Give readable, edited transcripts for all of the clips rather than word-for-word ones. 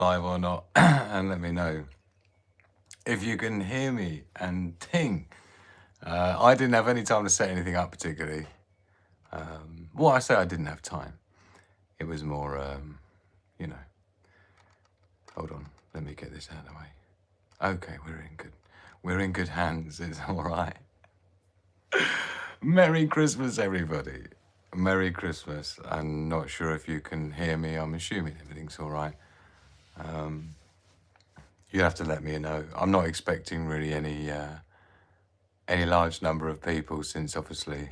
live or not, and let me know if you can hear me and ting. I didn't have any time to set anything up particularly. Well, I say I didn't have time. It was more, you know. Hold on, let me get this out of the way. Okay, we're in good hands. It's all right. Merry Christmas, everybody. Merry Christmas. I'm not sure if you can hear me. I'm assuming everything's all right. You have to let me know. I'm not expecting really any large number of people since obviously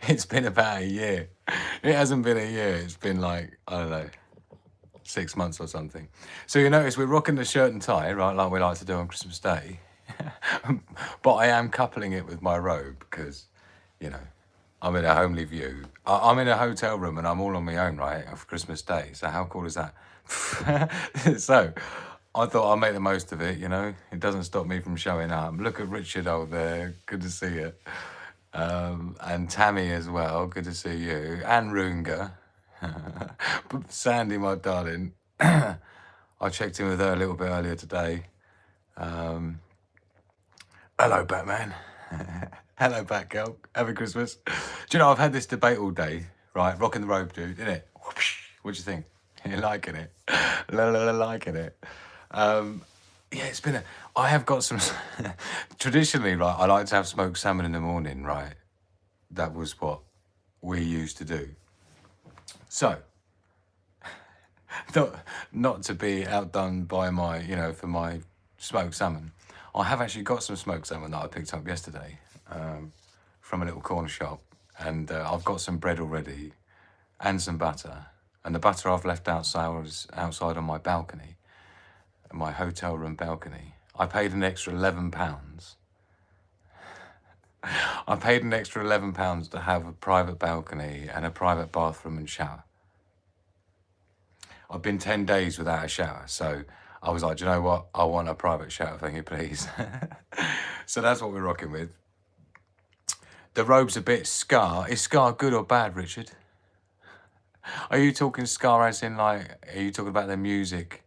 it's been about a year. It hasn't been a year. It's been like, I don't know, 6 months or something. So you notice we're rocking the shirt and tie, right, like we like to do on Christmas Day. But I am coupling it with my robe because, you know, I'm in a homely view. I'm in a hotel room and I'm all on my own, right, for Christmas Day. So how cool is that? So I thought I'll make the most of it, you know. It doesn't stop me from showing up. Look at Richard over there. Good to see you. And Tammy as well. Good to see you. And Runga. Sandy, my darling. I checked in with her a little bit earlier today. Hello, Batman. Hello, Batgirl. Happy Christmas. Do you know, I've had this debate all day, right? Rocking the robe, dude, innit? What do you think? You liking it? Liking it. Yeah, it's been a. I have got some. Traditionally, right, I like to have smoked salmon in the morning, right? That was what we used to do. So, not, not to be outdone by my, you know, for my smoked salmon, I have actually got some smoked salmon that I picked up yesterday from a little corner shop. And I've got some bread already and some butter. And the butter I've left outside on my balcony, my hotel room balcony. I paid an extra £11. I paid an extra £11 to have a private balcony and a private bathroom and shower. I've been 10 days without a shower, so I was like, do you know what? I want a private shower, thank you, please. So that's what we're rocking with. The robe's a bit scar. Is scar good or bad, Richard? Are you talking scar as in like, are you talking about the music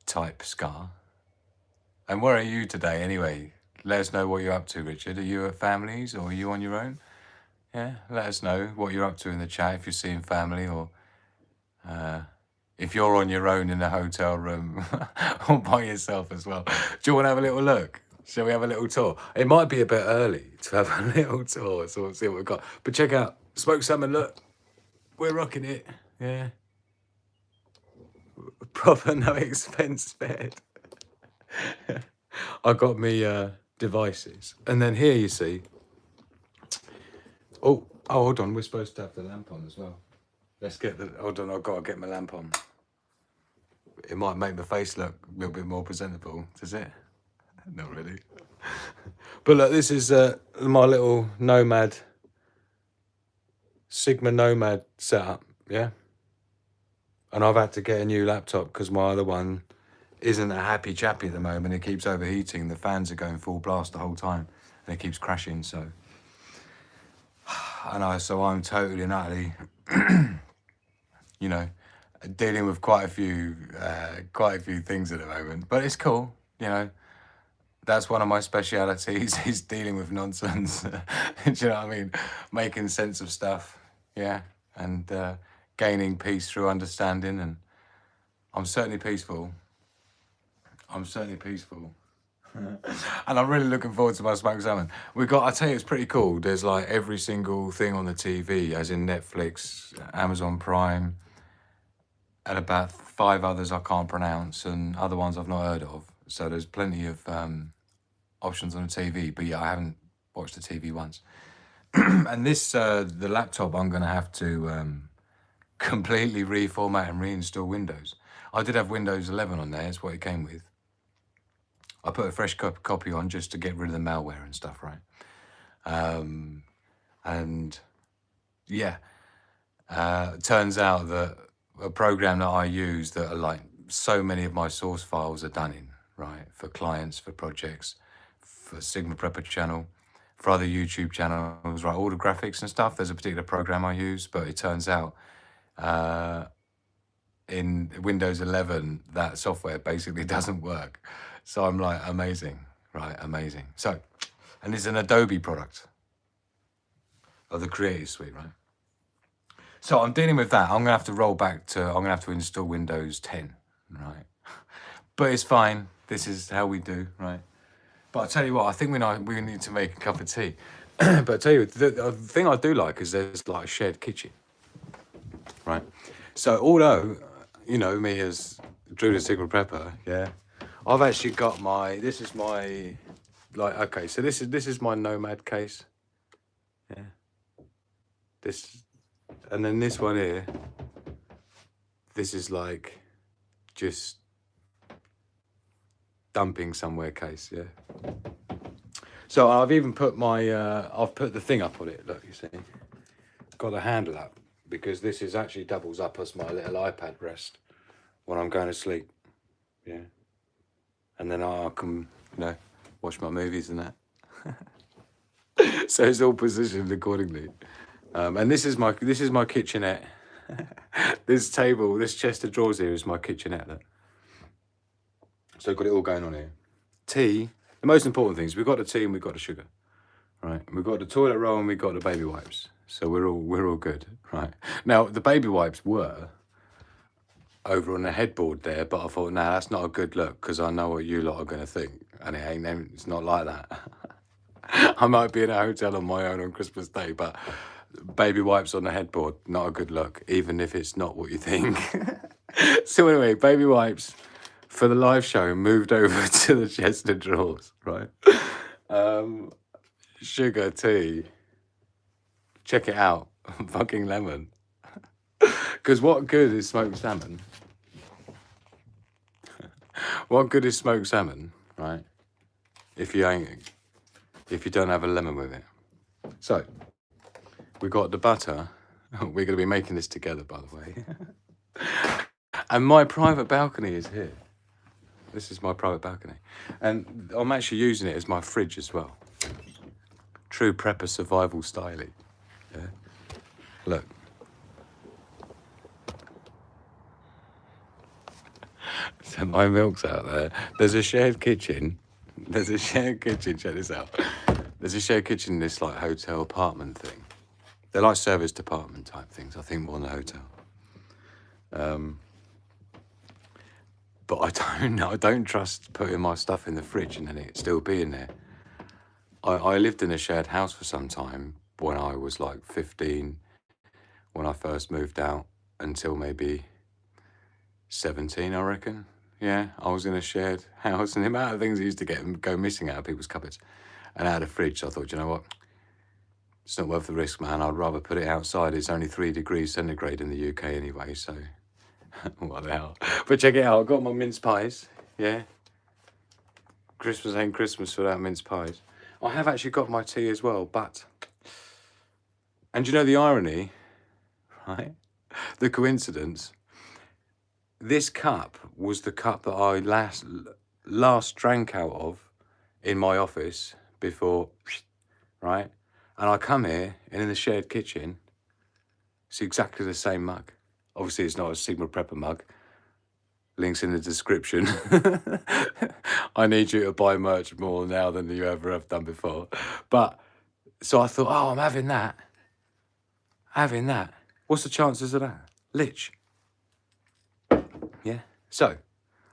type scar? And where are you today anyway? Let us know what you're up to, Richard. Are you at families or are you on your own? Yeah, let us know what you're up to in the chat if you're seeing family or if you're on your own in a hotel room or by yourself as well. Do you want to have a little look? Shall we have a little tour? It might be a bit early to have a little tour, so we'll see what we've got. But check out smoked salmon, look. We're rocking it. Yeah. Proper no expense bed. I got me devices. And then here you see. Oh, hold on. We're supposed to have the lamp on as well. Let's get the. Hold on. I've got to get my lamp on. It might make my face look a little bit more presentable, does it? Not really. But look, this is my little Nomad, Sigma Nomad setup, yeah? And I've had to get a new laptop because my other one isn't a happy chappy at the moment. It keeps overheating. The fans are going full blast the whole time and it keeps crashing, so. So I'm totally and utterly, you know, dealing with quite a few things at the moment. But it's cool, you know. That's one of my specialities is dealing with nonsense. Do you know what I mean? Making sense of stuff, yeah, and gaining peace through understanding. And I'm certainly peaceful. I'm certainly peaceful. And I'm really looking forward to my smoked salmon. I tell you, it's pretty cool. There's like every single thing on the TV, as in Netflix, Amazon Prime, and about 5 others I can't pronounce, and other ones I've not heard of. So there's plenty of options on the TV, but yeah, I haven't watched the TV once. And this, the laptop, I'm going to have to completely reformat and reinstall Windows. I did have Windows 11 on there, that's what it came with. I put a fresh copy on just to get rid of the malware and stuff, right? And yeah, turns out that a program that I use that are like so many of my source files are done in, right? For clients, for projects, for Sigma Prepper channel, for other YouTube channels, right? All the graphics and stuff, there's a particular program I use, but it turns out in Windows 11, that software basically doesn't work. So I'm like, amazing, right? Amazing. So, and it's an Adobe product of the Creative Suite, right? So I'm dealing with that. I'm gonna have to roll back to, I'm gonna have to install Windows 10, right? But it's fine. This is how we do, right? But I tell you what, I think we need to make a cup of tea. But I tell you, the thing I do like is there's like a shared kitchen, right? So although, you know, me as Drew the Secret Prepper, yeah, I've actually got this is my, like, okay, so this is my Nomad case, yeah. This, and then this one here, this is like just dumping somewhere case, yeah. So I've even put I've put the thing up on it, look, you see. Got the handle up, because this is actually doubles up as my little iPad rest when I'm going to sleep, yeah. And then I can, you know, watch my movies and that. So it's all positioned accordingly. And this is my kitchenette. This table, this chest of drawers here is my kitchenette. Look. So I've got it all going on here. Tea. The most important things, we've got the tea and we've got the sugar, right? We've got the toilet roll and we've got the baby wipes. So we're all good, right? Now the baby wipes were over on the headboard there, but I thought, nah, that's not a good look, because I know what you lot are gonna think, and it's not like that. I might be in a hotel on my own on Christmas Day, but baby wipes on the headboard, not a good look, even if it's not what you think. So anyway, baby wipes for the live show moved over to the chest of drawers, right? Sugar, tea, check it out, fucking lemon. Because what good is smoked salmon? What good is smoked salmon, right? If you don't have a lemon with it. So, we got the butter. We're going to be making this together, by the way. And my private balcony is here. This is my private balcony. And I'm actually using it as my fridge as well. True prepper survival styling. Yeah. Look. So my milk's out there. There's a shared kitchen. There's a shared kitchen. Check this out. There's a shared kitchen in this like hotel apartment thing. They're like service department type things, I think, more than a hotel. But I don't trust putting my stuff in the fridge and then it still being there. I lived in a shared house for some time when I was like 15, when I first moved out, until maybe 17, I reckon. Yeah, I was in a shared house, and the amount of things I used to go missing out of people's cupboards and out of the fridge, I thought, you know what? It's not worth the risk, man. I'd rather put it outside. It's only 3 degrees centigrade in the UK anyway, so what the hell. But check it out. I've got my mince pies, yeah? Christmas ain't Christmas without mince pies. I have actually got my tea as well, but... And you know the irony, right? The coincidence. This cup was the cup that I last drank out of in my office before, right? And I come here, and in the shared kitchen, it's exactly the same mug. Obviously, it's not a Sigma Prepper mug. Links in the description. I need you to buy merch more now than you ever have done before. But, so I thought, oh, I'm having that. Having that. What's the chances of that? Lich. Yeah. So,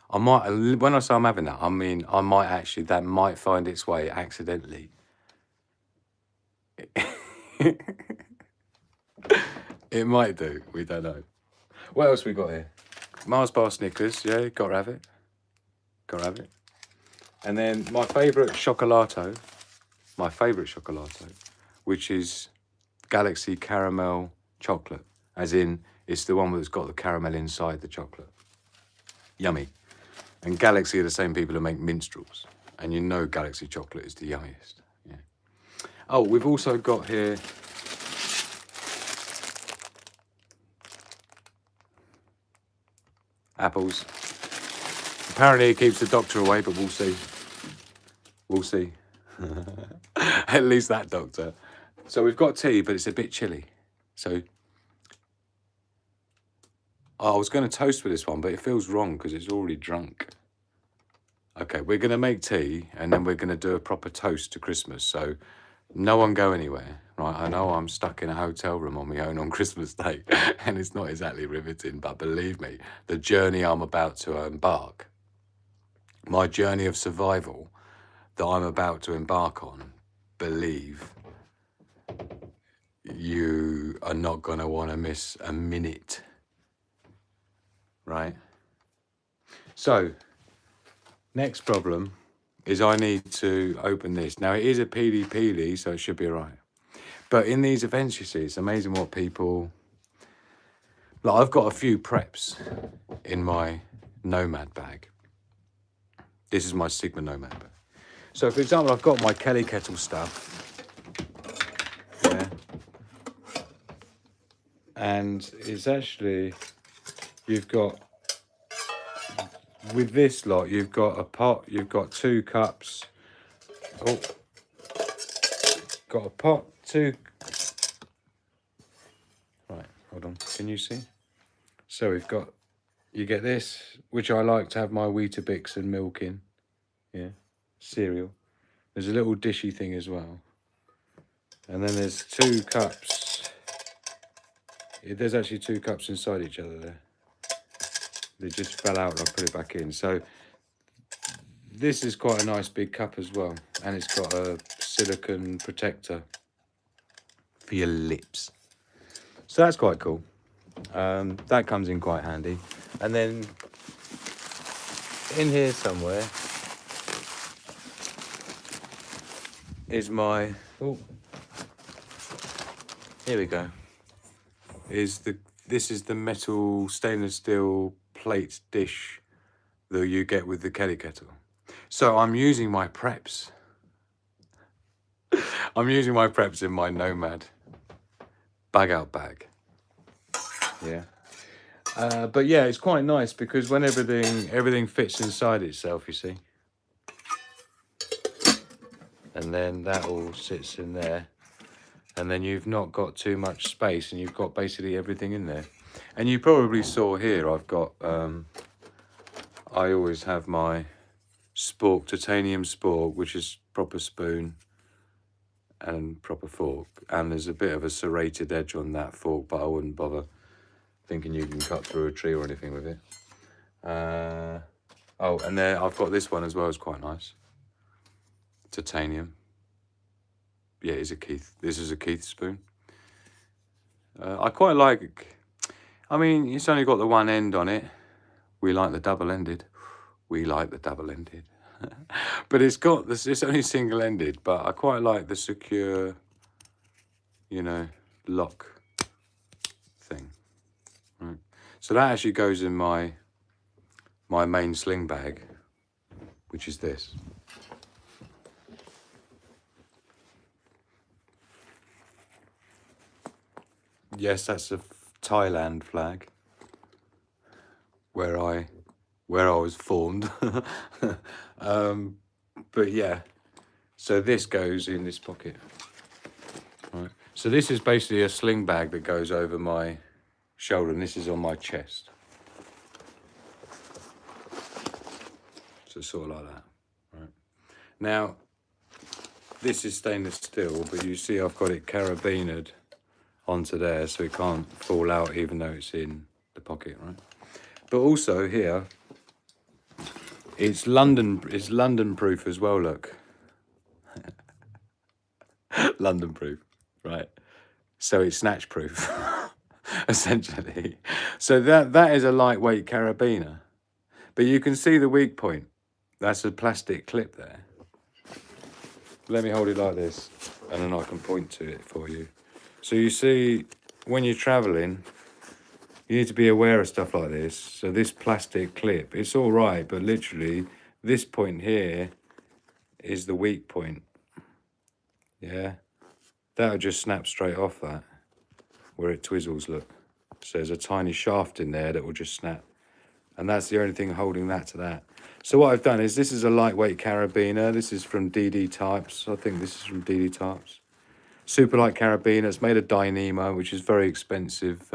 I might, when I say I'm having that, I mean, I might actually, that might find its way accidentally. It might do, we don't know. What else we got here? Mars bar Snickers, yeah, gotta have it. Gotta have it. And then my favourite chocolato, which is Galaxy Caramel Chocolate. As in, it's the one that's got the caramel inside the chocolate. Yummy. And Galaxy are the same people who make minstrels. And you know Galaxy chocolate is the yummiest. Yeah. Oh, we've also got here apples. Apparently it keeps the doctor away, but we'll see. We'll see. At least that doctor. So we've got tea, but it's a bit chilly. So Oh, I was going to toast with this one, but it feels wrong because it's already drunk. Okay, we're going to make tea and then we're going to do a proper toast to Christmas. So no one go anywhere, right? I know I'm stuck in a hotel room on my own on Christmas Day and it's not exactly riveting, but believe me, the journey I'm about to embark, my journey of survival that I'm about to embark on, believe you are not going to want to miss a minute, right? So, next problem is I need to open this. Now, it is a peely, so it should be all right. But in these events, you see, it's amazing what people... Like, I've got a few preps in my Nomad bag. This is my Sigma Nomad bag. So, for example, I've got my Kelly Kettle stuff. Yeah. And it's actually... You've got... With this lot, you've got a pot, you've got 2 cups. Oh, got a pot, 2. Right, hold on. Can you see? So we've got, you get this, which I like to have my Weetabix and milk in. Yeah, cereal. There's a little dishy thing as well. And then there's 2 cups. There's actually 2 cups inside each other there. They just fell out and I put it back in. So this is quite a nice big cup as well. And it's got a silicone protector for your lips. So that's quite cool. That comes in quite handy. And then in here somewhere is my... Oh, here we go. This is the metal stainless steel plate dish that you get with the Kelly Kettle. So I'm using my preps. I'm using my preps in my Nomad bag out bag. Yeah. But yeah, it's quite nice because when everything fits inside itself, you see. And then that all sits in there. And then you've not got too much space and you've got basically everything in there. And you probably saw here, I've got, I always have my spork, titanium spork, which is proper spoon and proper fork. And there's a bit of a serrated edge on that fork, but I wouldn't bother thinking you can cut through a tree or anything with it. Oh, and there I've got this one as well, it's quite nice. Titanium. Yeah, it's a Keith. This is a Keith spoon. I quite like, I mean, it's only got the one end on it. We like the double-ended. We like the double-ended. But it's got this, it's only single-ended, but I quite like the secure, you know, lock thing. Right. So that actually goes in my main sling bag, which is this. Yes, that's a Thailand flag where I was formed. But yeah, so this goes in this pocket. Right. So this is basically a sling bag that goes over my shoulder, and this is on my chest. So sort of like that. Right. Now, this is stainless steel, but you see I've got it carabined onto there so it can't fall out even though it's in the pocket, right? But also here, it's London proof as well, look. London proof, right? So it's snatch proof, essentially. So that is a lightweight carabiner. But you can see the weak point. That's a plastic clip there. Let me hold it like this, and then I can point to it for you. So you see, when you're traveling, you need to be aware of stuff like this. So this plastic clip, it's all right, but literally this point here is the weak point. Yeah, that'll just snap straight off that, where it twizzles, look. So there's a tiny shaft in there that will just snap. And that's the only thing holding that to that. So what I've done is, this is a lightweight carabiner. This is from DD Types. I think this is from DD Types. Super light carabiner. It's made of Dyneema, which is very expensive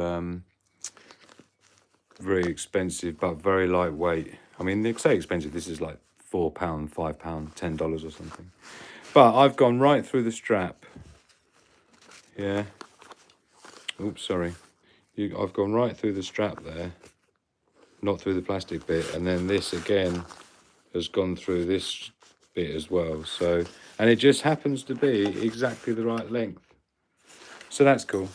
very expensive, but very lightweight. I mean, they say expensive. This is like £4, £5, $10 or something. But I've gone right through the strap. Yeah. Oops, sorry. I've gone right through the strap there, not through the plastic bit, and then this again has gone through this bit as well. So, and it just happens to be exactly the right length. So that's cool.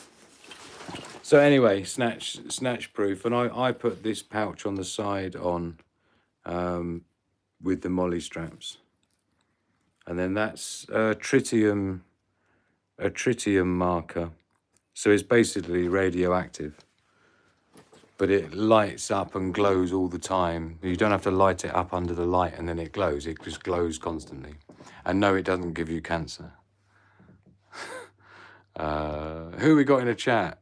So anyway, snatch proof, and I put this pouch on the side on with the molly straps, and then that's a tritium marker. So it's basically radioactive, but it lights up and glows all the time. You don't have to light it up under the light and then it glows. It just glows constantly. And no, it doesn't give you cancer. Who we got in a chat?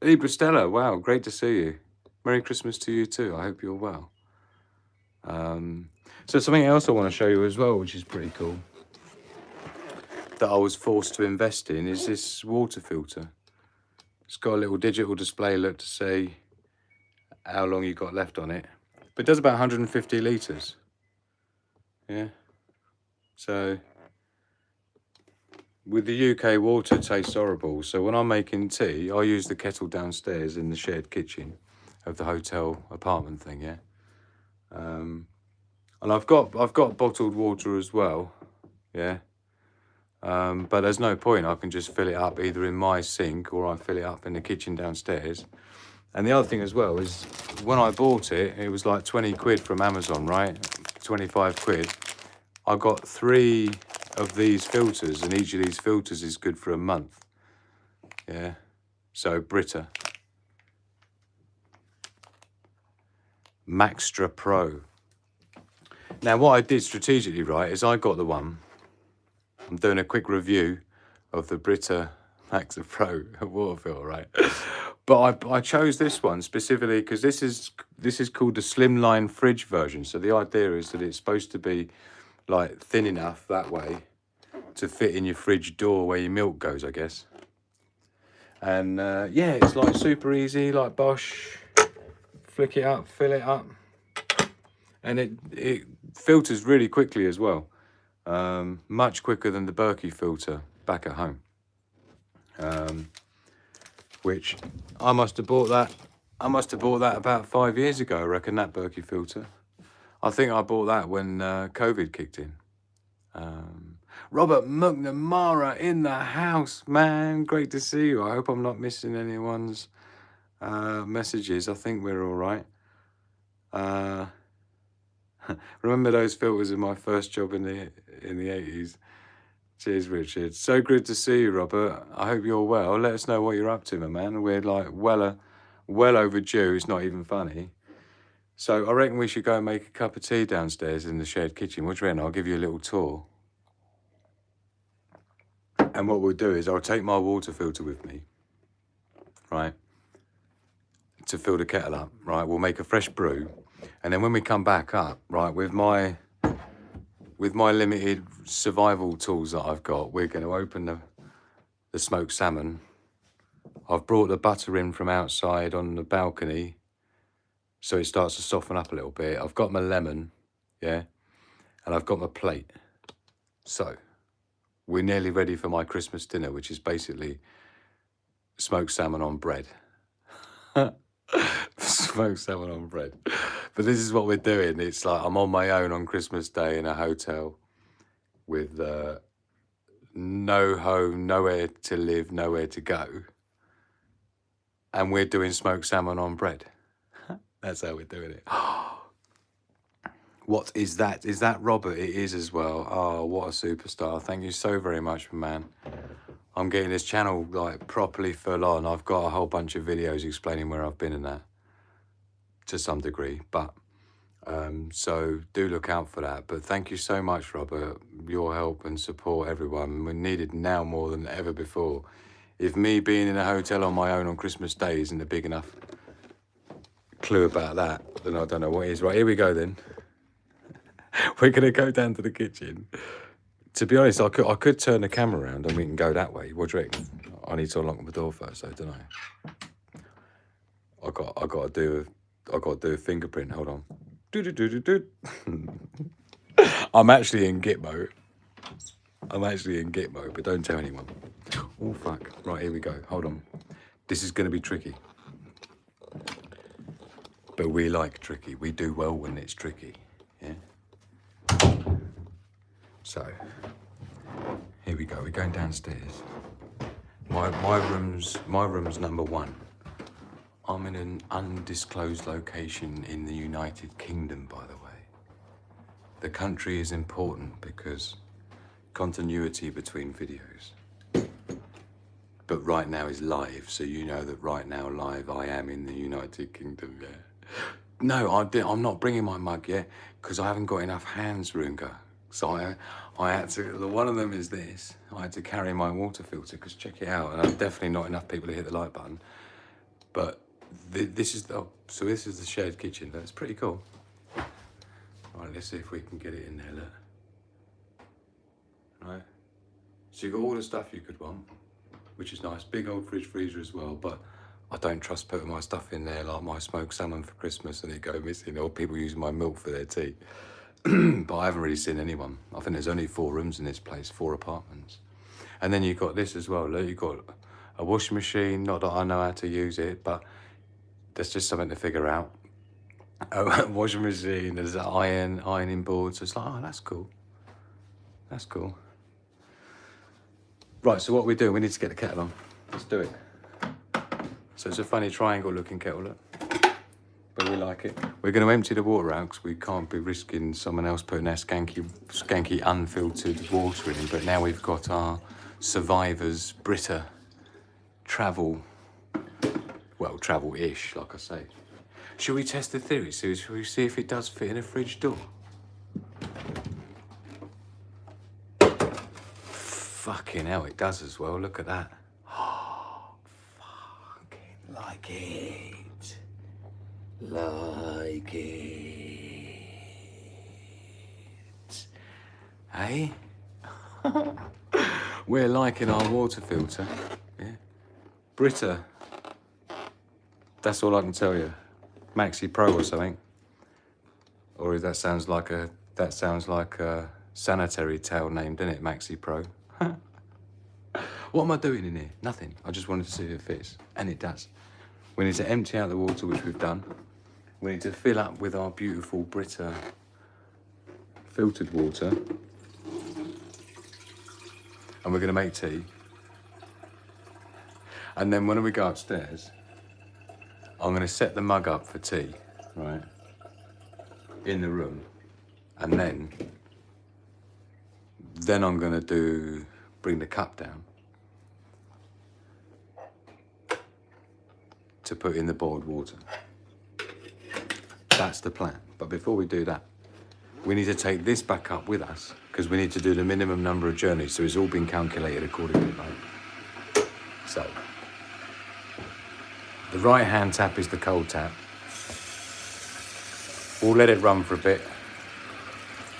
Libra Stella, wow, great to see you. Merry Christmas to you too. I hope you're well. So something else I want to show you as well, which is pretty cool, that I was forced to invest in, is this water filter. It's got a little digital display look to say how long you got left on it, but it does about 150 litres. Yeah. So with the UK water, it tastes horrible. So when I'm making tea, I use the kettle downstairs in the shared kitchen of the hotel apartment thing. Yeah. And I've got bottled water as well. Yeah. But there's no point. I can just fill it up either in my sink or I fill it up in the kitchen downstairs. And the other thing as well is when I bought it, it was like 20 quid from Amazon, right? 25 quid. I got 3 of these filters, and each of these filters is good for a month. Yeah. So Brita. Maxtra Pro. Now what I did strategically, right, is I got the one. I'm doing a quick review of the Brita Maxtra Pro water filter, right? But I chose this one specifically because this is called the slimline fridge version. So the idea is that it's supposed to be like thin enough that way to fit in your fridge door where your milk goes, I guess. And yeah, it's like super easy, like Bosch. Flick it up, fill it up, and it filters really quickly as well. Much quicker than the Berkey filter back at home. Which I must have bought that about 5 years ago, I reckon, that Berkey filter. I think I bought that when COVID kicked in. Robert McNamara in the house, man. Great to see you. I hope I'm not missing anyone's messages. I think we're all right. Remember those filters in my first job in the 80s? Cheers, Richard. So good to see you, Robert. I hope you're well. Let us know what you're up to, my man. We're like well overdue. It's not even funny. So I reckon we should go and make a cup of tea downstairs in the shared kitchen. What do you reckon? I'll give you a little tour. And what we'll do is I'll take my water filter with me, right, to fill the kettle up, right? We'll make a fresh brew. And then when we come back up, right, with my limited survival tools that I've got, we're going to open the smoked salmon. I've brought the butter in from outside on the balcony, so it starts to soften up a little bit. I've got my lemon, yeah, and I've got my plate. So we're nearly ready for my Christmas dinner, which is basically smoked salmon on bread. Smoked salmon on bread. But this is what we're doing. It's like I'm on my own on Christmas Day in a hotel with no home, nowhere to live, nowhere to go. And we're doing smoked salmon on bread. That's how we're doing it. What is that? Is that Robert? It is as well. Oh, what a superstar. Thank you so very much, man. I'm getting this channel like properly full on. I've got a whole bunch of videos explaining where I've been in that to some degree, but so do look out for that. But thank you so much, Robert. Your help and support, everyone. We're needed now more than ever before. If me being in a hotel on my own on Christmas Day isn't a big enough clue about that, then I don't know what is. Right, here we go then. We're going to go down to the kitchen. To be honest, I could turn the camera around and we can go that way. What do you reckon? I need to unlock the door first, though, don't I? I got to do a fingerprint. Hold on. Do. I'm actually in Gitmo. But don't tell anyone. Oh fuck! Right, here we go. Hold on. This is going to be tricky. But we like tricky. We do well when it's tricky. Yeah. So here we go. We're going downstairs. My room's number 1. I'm in an undisclosed location in the United Kingdom, by the way. The country is important because continuity between videos. But right now is live, so you know that right now live I am in the United Kingdom, yeah. No, I'm not bringing my mug yet because I haven't got enough hands, Runga. So I had to, one of them is this. I had to carry my water filter because check it out, and I'm definitely not enough people to hit the like button. But this is the shared kitchen. That's pretty cool. Right, let's see if we can get it in there, look. Right. So you've got all the stuff you could want, which is nice. Big old fridge freezer as well, but I don't trust putting my stuff in there, like my smoked salmon for Christmas and it go missing, or people using my milk for their tea. But I haven't really seen anyone. I think there's only 4 rooms in this place, 4 apartments. And then you've got this as well. Look, you've got a washing machine. Not that I know how to use it, but that's just something to figure out. A washing machine, there's an ironing board. So it's like, oh, that's cool. That's cool. Right, so what we do, we need to get the kettle on. Let's do it. So it's a funny triangle looking kettle, look. But we like it. We're going to empty the water out because we can't be risking someone else putting their skanky unfiltered water in. But now we've got our Survivors Brita travel, well, travel-ish, like I say. Should we test the theory? So should we see if it does fit in a fridge door? Fucking hell, it does as well. Look at that. Oh, fucking like it. Like it. Hey? We're liking our water filter. Yeah. Brita. That's all I can tell you. Maxi Pro or something. Or that sounds like a sanitary towel name, doesn't it? Maxi Pro. What am I doing in here? Nothing. I just wanted to see if it fits. And it does. We need to empty out the water, which we've done. We need to fill up with our beautiful Brita filtered water. And we're going to make tea. And then when we go upstairs, I'm going to set the mug up for tea, right, in the room. And then I'm going to bring the cup down to put in the boiled water. That's the plan. But before we do that, we need to take this back up with us because we need to do the minimum number of journeys, so it's all been calculated accordingly, right? So, the right-hand tap is the cold tap. We'll let it run for a bit,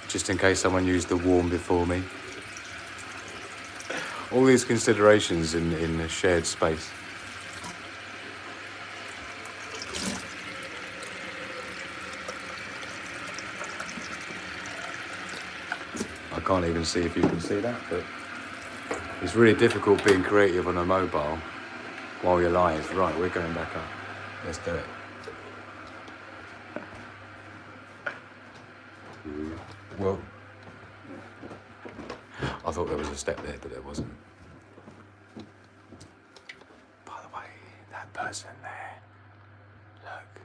just in case someone used the warm before me. All these considerations in a shared space. I can't even see if you can see that, but it's really difficult being creative on a mobile while you're live. Right, we're going back up. Let's do it. Well, I thought there was a step there, but there wasn't. By the way, that person there, look.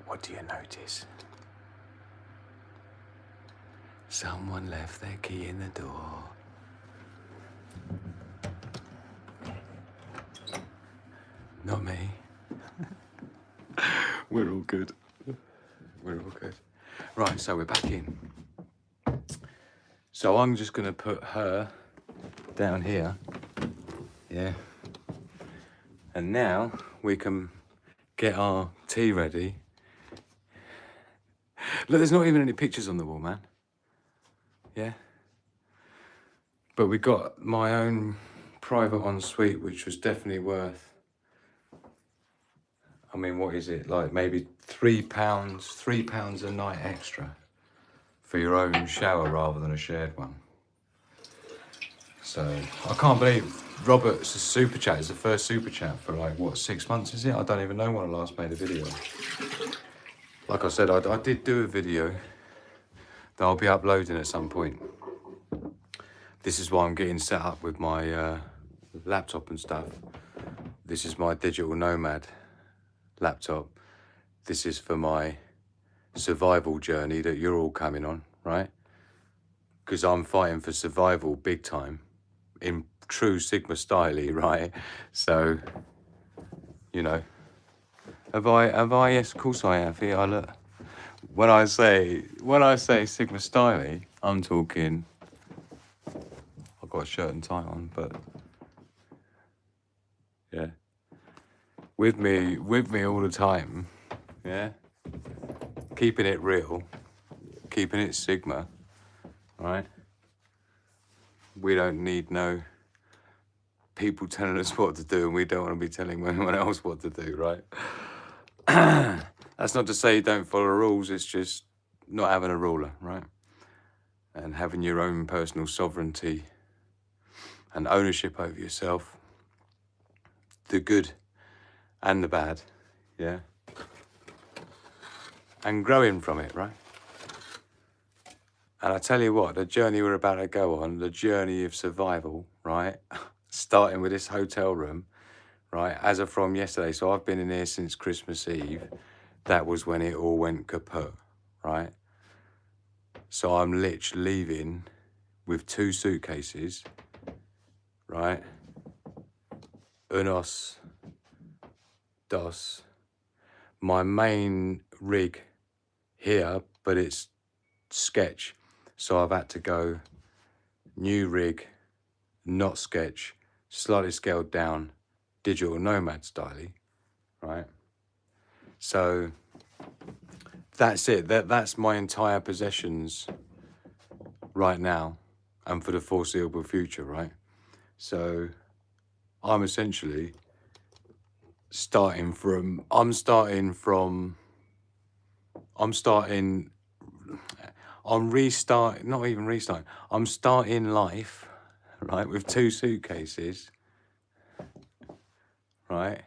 What do you notice? Someone left their key in the door. Not me. We're all good. We're all good. Right, so we're back in. So I'm just going to put her down here. Yeah. And now we can get our tea ready. Look, there's not even any pictures on the wall, man. Yeah. But we got my own private ensuite, which was definitely worth I mean, what is it? Like maybe £3 a night extra for your own shower rather than a shared one. So I can't believe Robert's super chat is the first super chat for like, what, 6 months is it? I don't even know when I last made a video. Like I said, I did do a video that I'll be uploading at some point. This is why I'm getting set up with my laptop and stuff. This is my digital nomad laptop. This is for my survival journey that you're all coming on, right? Because I'm fighting for survival big time in true Sigma style, right? So, you know, have I? Yes, of course I have. Here, I look. When I say Sigma style, I'm talking. I've got a shirt and tie on, but yeah, with me all the time, yeah. Keeping it real, keeping it Sigma, right? We don't need no people telling us what to do, and we don't want to be telling anyone else what to do, right? That's not to say you don't follow rules, it's just not having a ruler, right? And having your own personal sovereignty and ownership over yourself, the good and the bad, yeah? And growing from it, right? And I tell you what, the journey we're about to go on, the journey of survival, right? Starting with this hotel room, right? As of from yesterday, so I've been in here since Christmas Eve. That was when it all went kaput, right? So I'm literally leaving with 2 suitcases, right? Unos, dos. My main rig here, but it's sketch. So I've had to go new rig, not sketch, slightly scaled down, digital nomad style, right? So that's it. That's my entire possessions right now and for the foreseeable future, right? So I'm essentially I'm restarting, not even restarting, I'm starting life, right, with 2 suitcases, right,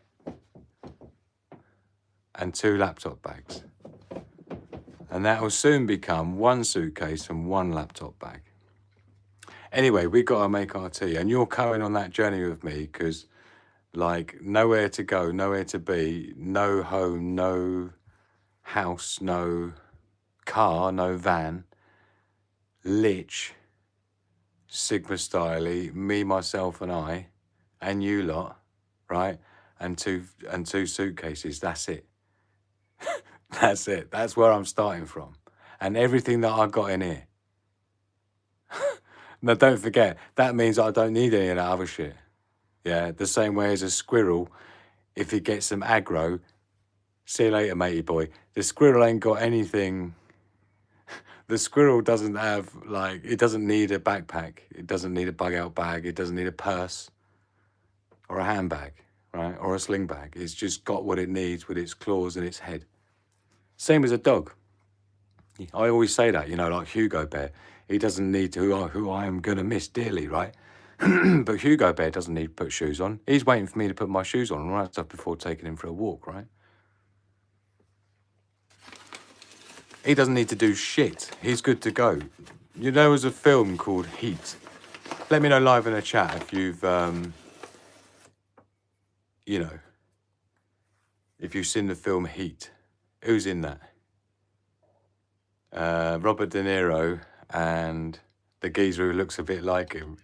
and 2 laptop bags. And that will soon become 1 suitcase and 1 laptop bag. Anyway, we got to make our tea, and you're coming on that journey with me because, like, nowhere to go, nowhere to be, no home, no house, no car, no van, lich, Sigma style, me, myself, and I, and you lot, right? And two suitcases. That's it. That's it. That's where I'm starting from, and everything that I got in here. Now, don't forget that means I don't need any of that other shit. Yeah, the same way as a squirrel, if he gets some aggro, see you later, matey boy. The squirrel ain't got anything. The squirrel doesn't have, like, it doesn't need a backpack. It doesn't need a bug-out bag. It doesn't need a purse or a handbag, right? Or a sling bag. It's just got what it needs with its claws and its head. Same as a dog. I always say that, you know, like Hugo Bear. He doesn't need to, who I am going to miss dearly, right? But Hugo Bear doesn't need to put shoes on. He's waiting for me to put my shoes on and all that stuff before taking him for a walk, right? He doesn't need to do shit. He's good to go. You know, there was a film called Heat. Let me know live in the chat if you've, you know, if you've seen the film Heat. Who's in that? Robert De Niro and the geezer who looks a bit like him.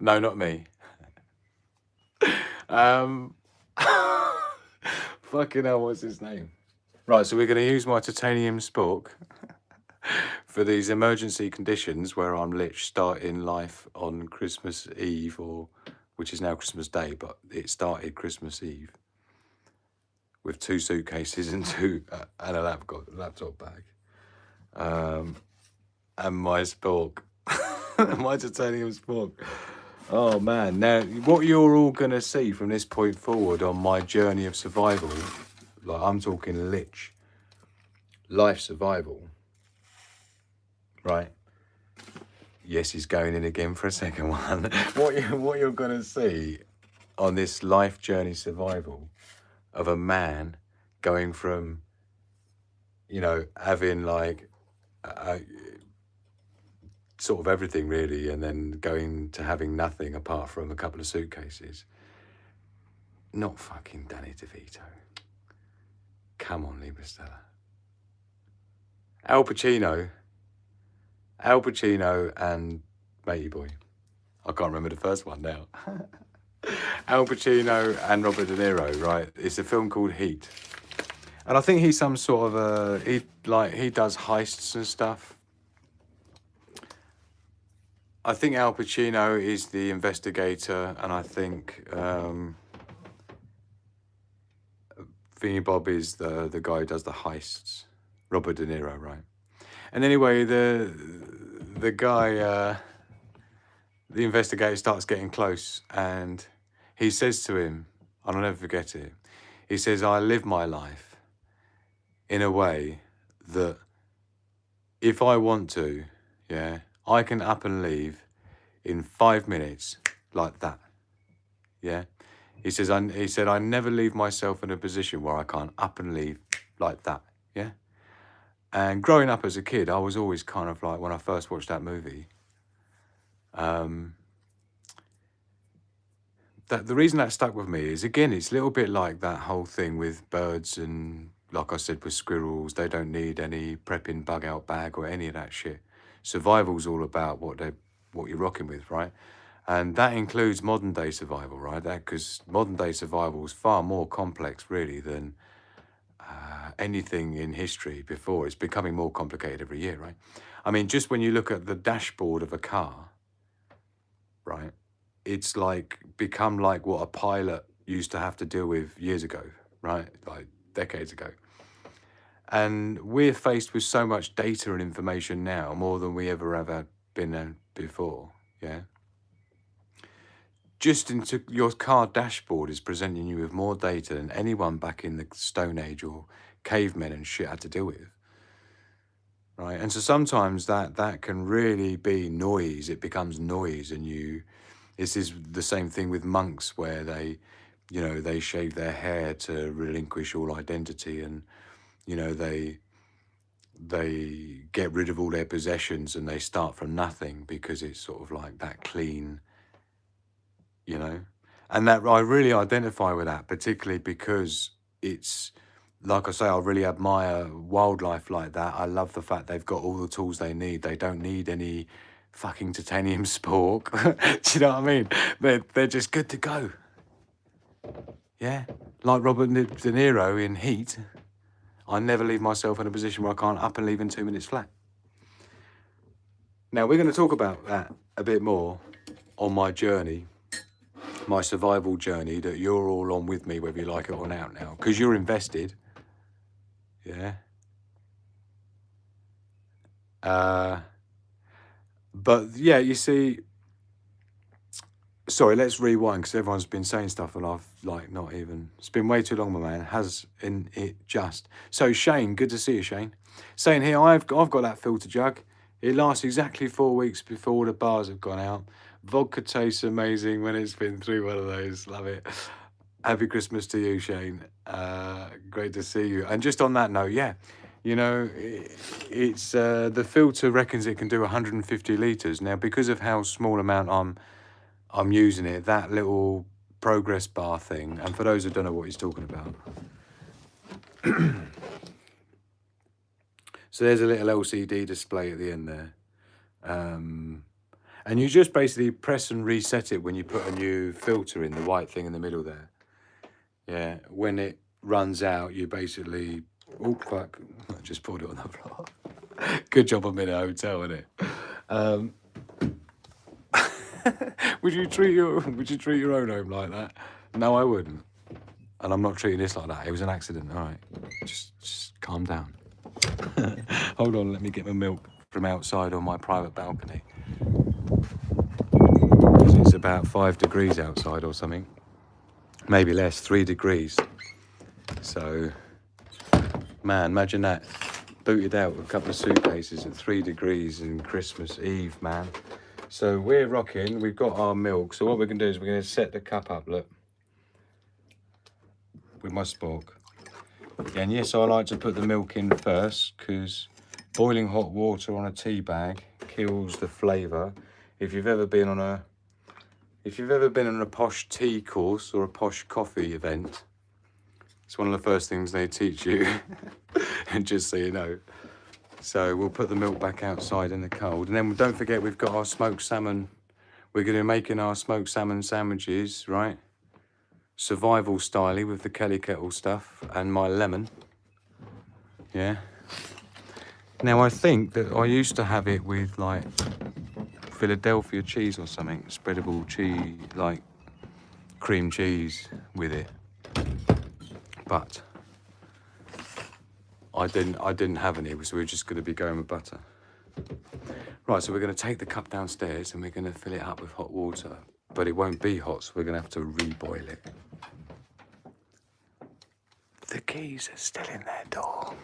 No, not me. Fucking hell, what's his name? Right, so we're going to use my titanium spork for these emergency conditions where I'm literally starting life on Christmas Eve, or which is now Christmas Day, but it started Christmas Eve with 2 suitcases and and a laptop bag, and my spork, my titanium spork. Oh man, now what you're all gonna see from this point forward on my journey of survival, like I'm talking life survival, right? Yes, he's going in again for a second one. What you're gonna see on this life journey survival of a man going from, you know, having like sort of everything really, and then going to having nothing apart from a couple of suitcases. Not fucking Danny DeVito. Come on, Libra Stella. Al Pacino and Matey Boy. I can't remember the first one now. Al Pacino and Robert De Niro, right? It's a film called Heat. And I think he's some sort of he does heists and stuff. I think Al Pacino is the investigator, and I think Vinny Bob is the guy who does the heists. Robert De Niro, right? And anyway, the guy, the investigator starts getting close, and he says to him, and I'll never forget it, he says, I live my life in a way that if I want to, yeah, I can up and leave in 5 minutes like that, yeah? He said, I never leave myself in a position where I can't up and leave like that, yeah? And growing up as a kid, I was always kind of like, when I first watched that movie, that the reason that stuck with me is, again, it's a little bit like that whole thing with birds and, like I said, with squirrels. They don't need any prepping bug out bag or any of that shit. Survival's all about what you're rocking with, right? And that includes modern day survival, right? Because modern day survival is far more complex, really, than anything in history before. It's becoming more complicated every year, right? I mean, just when you look at the dashboard of a car, right? It's like become like what a pilot used to have to deal with years ago, right? Like decades ago. And we're faced with so much data and information now, more than we ever have been before, yeah? Just into your car dashboard is presenting you with more data than anyone back in the Stone Age or cavemen and shit had to deal with, right? And so sometimes that can really be noise. It becomes noise, and this is the same thing with monks, where they, you know, they shave their hair to relinquish all identity, and, you know, they get rid of all their possessions and they start from nothing, because it's sort of like that clean, you know. And that I really identify with that, particularly because it's, like I say, I really admire wildlife like that. I love the fact they've got all the tools they need. They don't need any fucking titanium spork. Do you know what I mean? They're just good to go. Yeah, like Robert De Niro in Heat. I never leave myself in a position where I can't up and leave in 2 minutes flat. Now, we're going to talk about that a bit more on my journey, my survival journey that you're all on with me, whether you like it or not now, because you're invested. Yeah. But yeah, you see, sorry, let's rewind, because everyone's been saying stuff and I've like not even, it's been way too long, my man, has in it just. So Shane, good to see you, Shane. Saying here, I've got that filter jug. It lasts exactly 4 weeks before the bars have gone out. Vodka tastes amazing when it's been through one of those. Love it. Happy Christmas to you, Shane. Great to see you. And just on that note, yeah, you know, it's the filter reckons it can do 150 litres. Now, because of how small amount I'm using it, that little progress bar thing, and for those who don't know what he's talking about, so there's a little LCD display at the end there. And you just basically press and reset it when you put a new filter in, the white thing in the middle there. Yeah, when it runs out, you basically, oh fuck, I just poured it on the floor. Good job I'm in a hotel, innit? Would you treat your own home like that? No, I wouldn't. And I'm not treating this like that. It was an accident. All right, just calm down. Hold on, let me get my milk from outside on my private balcony. It's a about 5 degrees outside or something. Maybe less, 3 degrees. So, man, imagine that. Booted out with a couple of suitcases at 3 degrees in Christmas Eve, man. So we're rocking, we've got our milk. So what we're gonna do is we're gonna set the cup up, look. With my spork. And yes, I like to put the milk in first because boiling hot water on a tea bag kills the flavour. If you've ever been on a posh tea course or a posh coffee event, it's one of the first things they teach you. And just so you know. So we'll put the milk back outside in the cold. And then don't forget we've got our smoked salmon. We're going to be making our smoked salmon sandwiches, right? Survival styly with the Kelly Kettle stuff and my lemon. Yeah. Now I think that I used to have it with like Philadelphia cheese or something, spreadable cheese, like cream cheese with it. But I didn't have any, so we're just going to be going with butter. Right, so we're going to take the cup downstairs and we're going to fill it up with hot water. But it won't be hot, so we're going to have to reboil it. The keys are still in their door.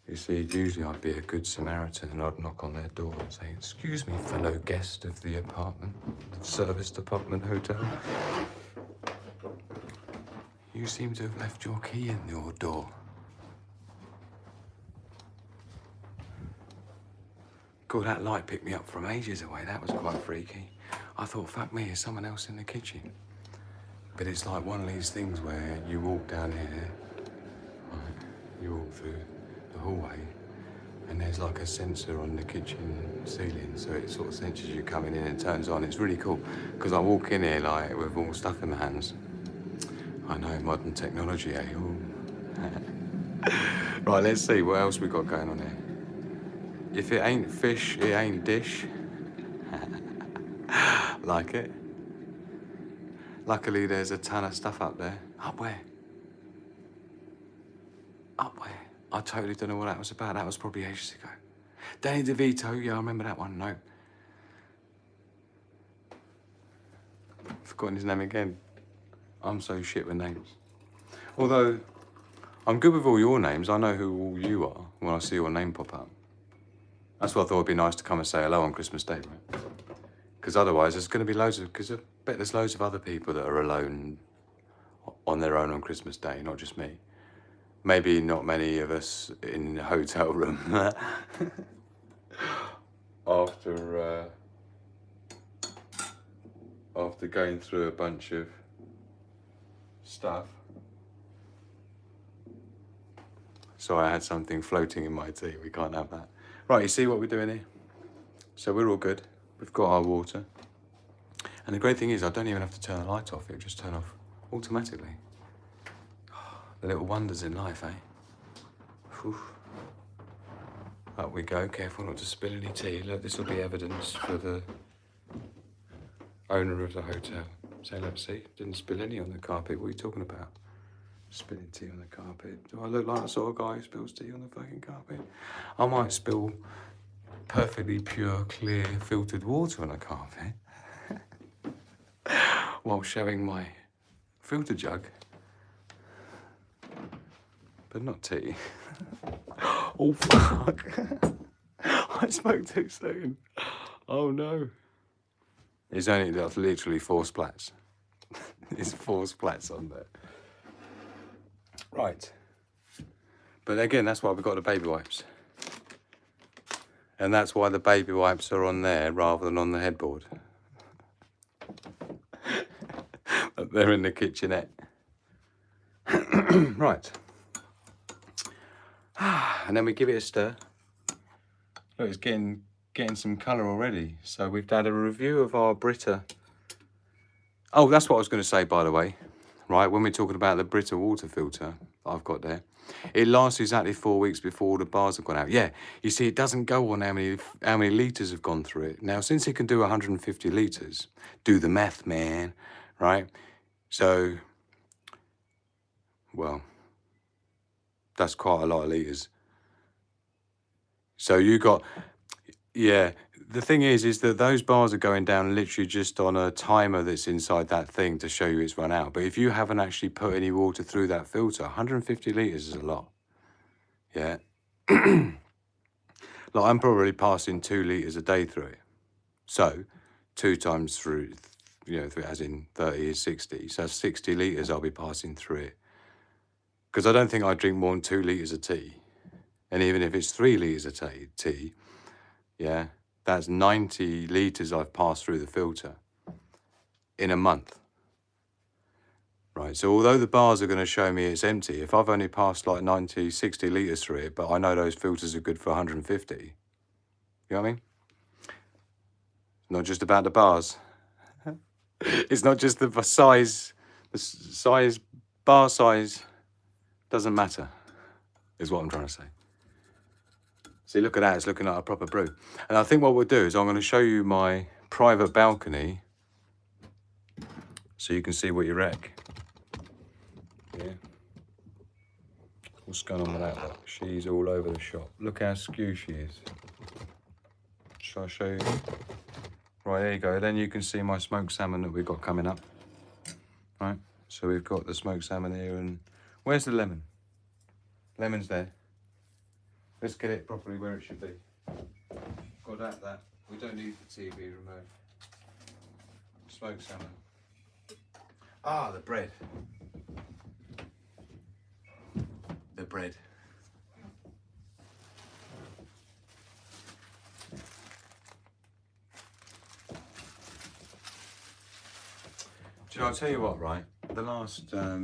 You see, usually I'd be a good Samaritan and I'd knock on their door and say, "Excuse me, fellow guest of the apartment, serviced apartment hotel. You seem to have left your key in your door." God, that light picked me up from ages away. That was quite freaky. I thought, fuck me, is someone else in the kitchen? But it's like one of these things where you walk down here, right, you walk through the hallway, and there's like a sensor on the kitchen ceiling, so it sort of senses you coming in and turns on. It's really cool, because I walk in here like with all stuff in my hands. I know, modern technology, eh? Right, let's see what else we got going on here. If it ain't fish, it ain't dish. Like it. Luckily, there's a ton of stuff up there. Up where? Up where? I totally don't know what that was about. That was probably ages ago. Danny DeVito, yeah, I remember that one. No. Forgotten his name again. I'm so shit with names. Although, I'm good with all your names. I know who all you are when I see your name pop up. That's why I thought it'd be nice to come and say hello on Christmas Day, right? Because otherwise there's going to be loads of, because I bet there's loads of other people that are alone on their own on Christmas Day, not just me. Maybe not many of us in the hotel room after going through a bunch of stuff. So I had something floating in my tea. We can't have that. Right, you see what we're doing here? So we're all good. We've got our water. And the great thing is I don't even have to turn the light off. It'll just turn off automatically. The little wonders in life, eh? Whew. Up we go. Careful not to spill any tea. Look, this will be evidence for the owner of the hotel. Say, look, see, didn't spill any on the carpet. What are you talking about? Spilling tea on the carpet. Do I look like the sort of guy who spills tea on the fucking carpet? I might spill perfectly pure, clear, filtered water on the carpet while showing my filter jug. But not tea. Oh, fuck. I spoke too soon. Oh, no. It's only literally 4 splats. There's 4 splats on there. Right. But again, that's why we've got the baby wipes. And that's why the baby wipes are on there rather than on the headboard. They're in the kitchenette. Right. And then we give it a stir. Look, it's getting some colour already. So we've had a review of our Brita. Oh, that's what I was going to say, by the way. Right, when we're talking about the Brita water filter I've got there, it lasts exactly 4 weeks before all the bars have gone out. Yeah, you see, it doesn't go on how many litres have gone through it. Now, since it can do 150 litres, do the math, man. right? So, well, that's quite a lot of litres. So you got, yeah, the thing is that those bars are going down literally just on a timer that's inside that thing to show you it's run out. But if you haven't actually put any water through that filter, 150 litres is a lot, yeah? Like, I'm probably passing 2 litres a day through it. So 2 times through, you know, as in 30 is 60. So 60 litres I'll be passing through it. Because I don't think I drink more than 2 litres of tea. And even if it's 3 litres of tea, yeah, that's 90 litres I've passed through the filter in a month. Right, so although the bars are going to show me it's empty, if I've only passed like 90, 60 litres through it, but I know those filters are good for 150, you know what I mean? Not just about the bars. It's not just the size, bar size doesn't matter, is what I'm trying to say. See, look at that, it's looking like a proper brew. And I think what we'll do is I'm going to show you my private balcony so you can see what you wreck. Yeah. What's going on with that? Look, she's all over the shop. Look how skew she is. Shall I show you? Right, there you go. Then you can see my smoked salmon that we've got coming up. Right, so we've got the smoked salmon here, and where's the lemon? Lemon's there. Let's get it properly where it should be. Got that. We don't need the TV remote. Smoked salmon. Ah, the bread. The bread. Do you know, I'll tell you what, right? The last, I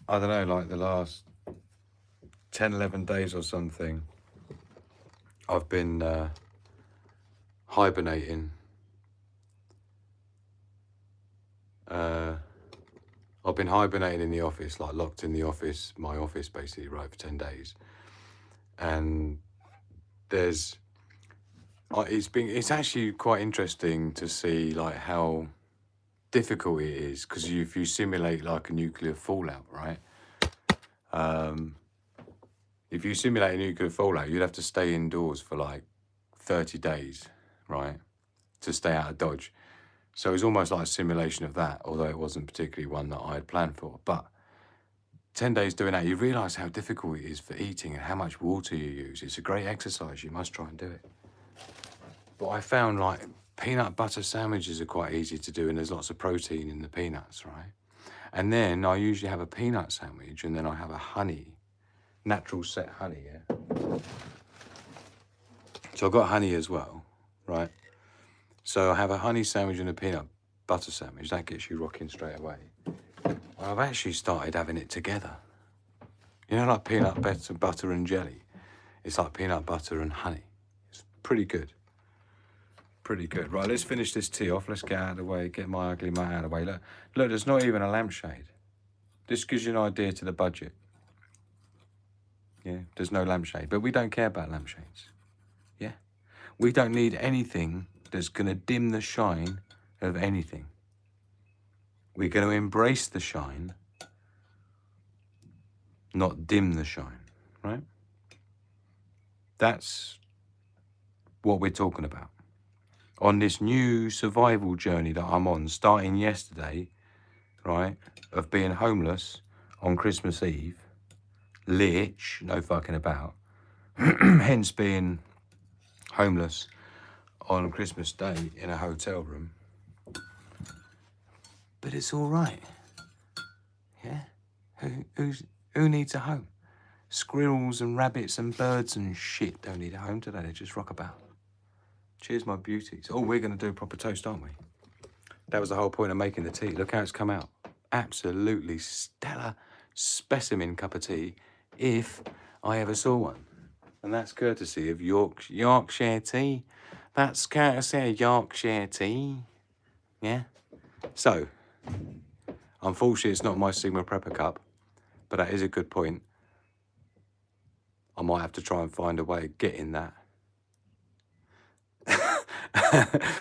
don't know, like the last 10, 11 days or something, I've been hibernating. I've been hibernating in the office, like locked in the office, my office basically, right, for 10 days. And it's actually quite interesting to see like how difficult it is, because if you simulate like a nuclear fallout, right? If you simulate a nuclear fallout, you'd have to stay indoors for like 30 days, right? To stay out of Dodge. So it was almost like a simulation of that, although it wasn't particularly one that I had planned for. But 10 days doing that, you realise how difficult it is for eating and how much water you use. It's a great exercise. You must try and do it. But I found like peanut butter sandwiches are quite easy to do, and there's lots of protein in the peanuts, right? And then I usually have a peanut sandwich, and then I have a honey, natural set honey, yeah? So I've got honey as well, right? So I have a honey sandwich and a peanut butter sandwich. That gets you rocking straight away. I've actually started having it together. You know, like peanut butter and jelly. It's like peanut butter and honey. It's pretty good. Pretty good. Right, let's finish this tea off. Let's get out of the way, get my ugly mat out of the way. Look, there's not even a lampshade. This gives you an idea to the budget. Yeah, there's no lampshade. But we don't care about lampshades. Yeah? We don't need anything that's going to dim the shine of anything. We're going to embrace the shine, not dim the shine, right? That's what we're talking about. On this new survival journey that I'm on, starting yesterday, right, of being homeless on Christmas Eve, lich, no fucking about, hence being homeless on Christmas Day in a hotel room. But it's all right, yeah? Who needs a home? Squirrels and rabbits and birds and shit don't need a home, do they? They just rock about. Cheers, my beauties. Oh, we're going to do a proper toast, aren't we? That was the whole point of making the tea. Look how it's come out. Absolutely stellar specimen cup of tea, if I ever saw one. And that's courtesy of Yorkshire tea. That's courtesy of Yorkshire tea. Yeah? So, unfortunately, it's not my Sigma Prepper cup, but that is a good point. I might have to try and find a way of getting that.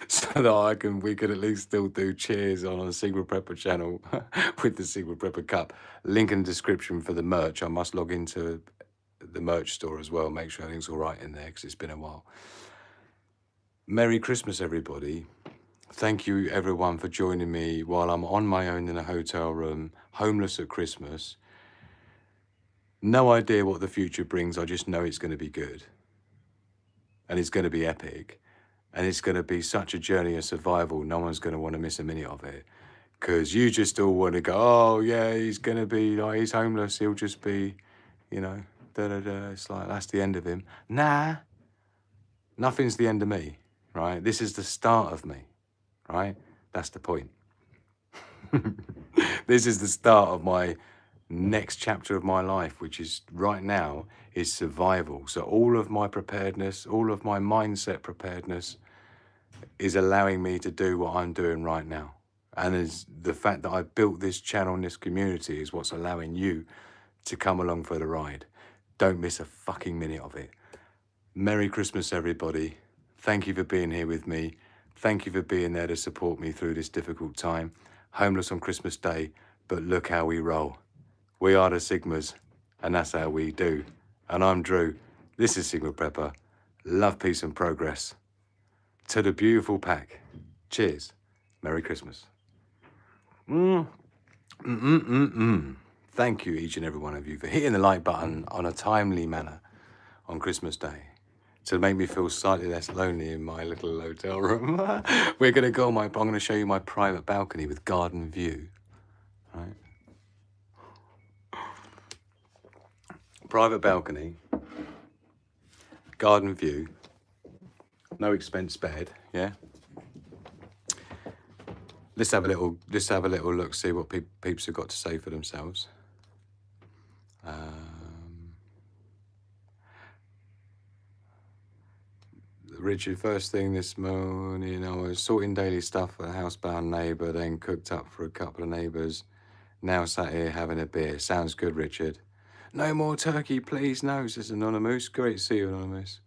so that we could at least still do cheers on a Sigma Prepper channel with the Sigma Prepper cup. Link in the description for the merch. I must log into the merch store as well, make sure everything's all right in there because it's been a while. Merry Christmas, everybody. Thank you, everyone, for joining me while I'm on my own in a hotel room, homeless at Christmas. No idea what the future brings. I just know it's going to be good. And it's going to be epic. And it's going to be such a journey of survival. No one's going to want to miss a minute of it. Because you just all want to go, oh, yeah, he's going to be, like, he's homeless. He'll just be, you know, da-da-da. It's like, that's the end of him. Nah, nothing's the end of me, right? This is the start of me, right? That's the point. This is the start of my next chapter of my life, which is right now is survival. So all of my preparedness, all of my mindset preparedness is allowing me to do what I'm doing right now. And is the fact that I built this channel and this community is what's allowing you to come along for the ride. Don't miss a fucking minute of it. Merry Christmas, everybody. Thank you for being here with me. Thank you for being there to support me through this difficult time. Homeless on Christmas Day, but look how we roll. We are the Sigmas, and that's how we do. And I'm Drew. This is Sigma Prepper. Love, peace, and progress. To the beautiful pack. Cheers. Merry Christmas. Thank you, each and every one of you, for hitting the like button on a timely manner on Christmas Day to make me feel slightly less lonely in my little hotel room. We're going to go I'm going to show you my private balcony with garden view. Right? Private balcony, garden view, no expense spared, yeah? Let's have a little look, see what peeps have got to say for themselves. Richard, first thing this morning, I was sorting daily stuff for a housebound neighbour, then cooked up for a couple of neighbours. Now sat here having a beer. Sounds good, Richard. No more turkey, please. No, says Anonymous. Great to see you, Anonymous.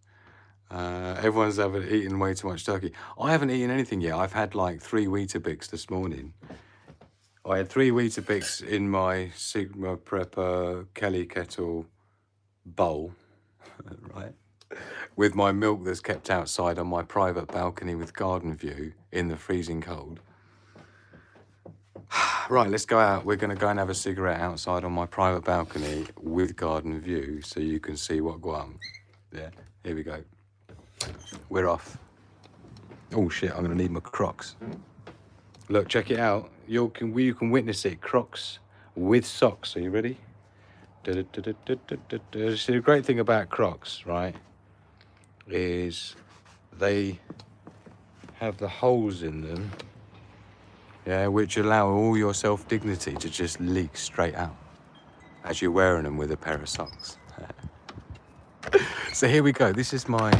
Everyone's eaten way too much turkey. I haven't eaten anything yet. I've had like 3 Weetabix this morning. I had 3 Weetabix in my Sigma Prepper Kelly Kettle bowl, right? With my milk that's kept outside on my private balcony with garden view in the freezing cold. Right, let's go out. We're going to go and have a cigarette outside on my private balcony with garden view so you can see what Guam. Yeah, here we go. We're off. Oh shit, I'm going to need my Crocs. Look, check it out. You can witness it. Crocs with socks. Are you ready? See, the great thing about Crocs, right, is they have the holes in them, yeah, which allow all your self-dignity to just leak straight out as you're wearing them with a pair of socks. So here we go. This is my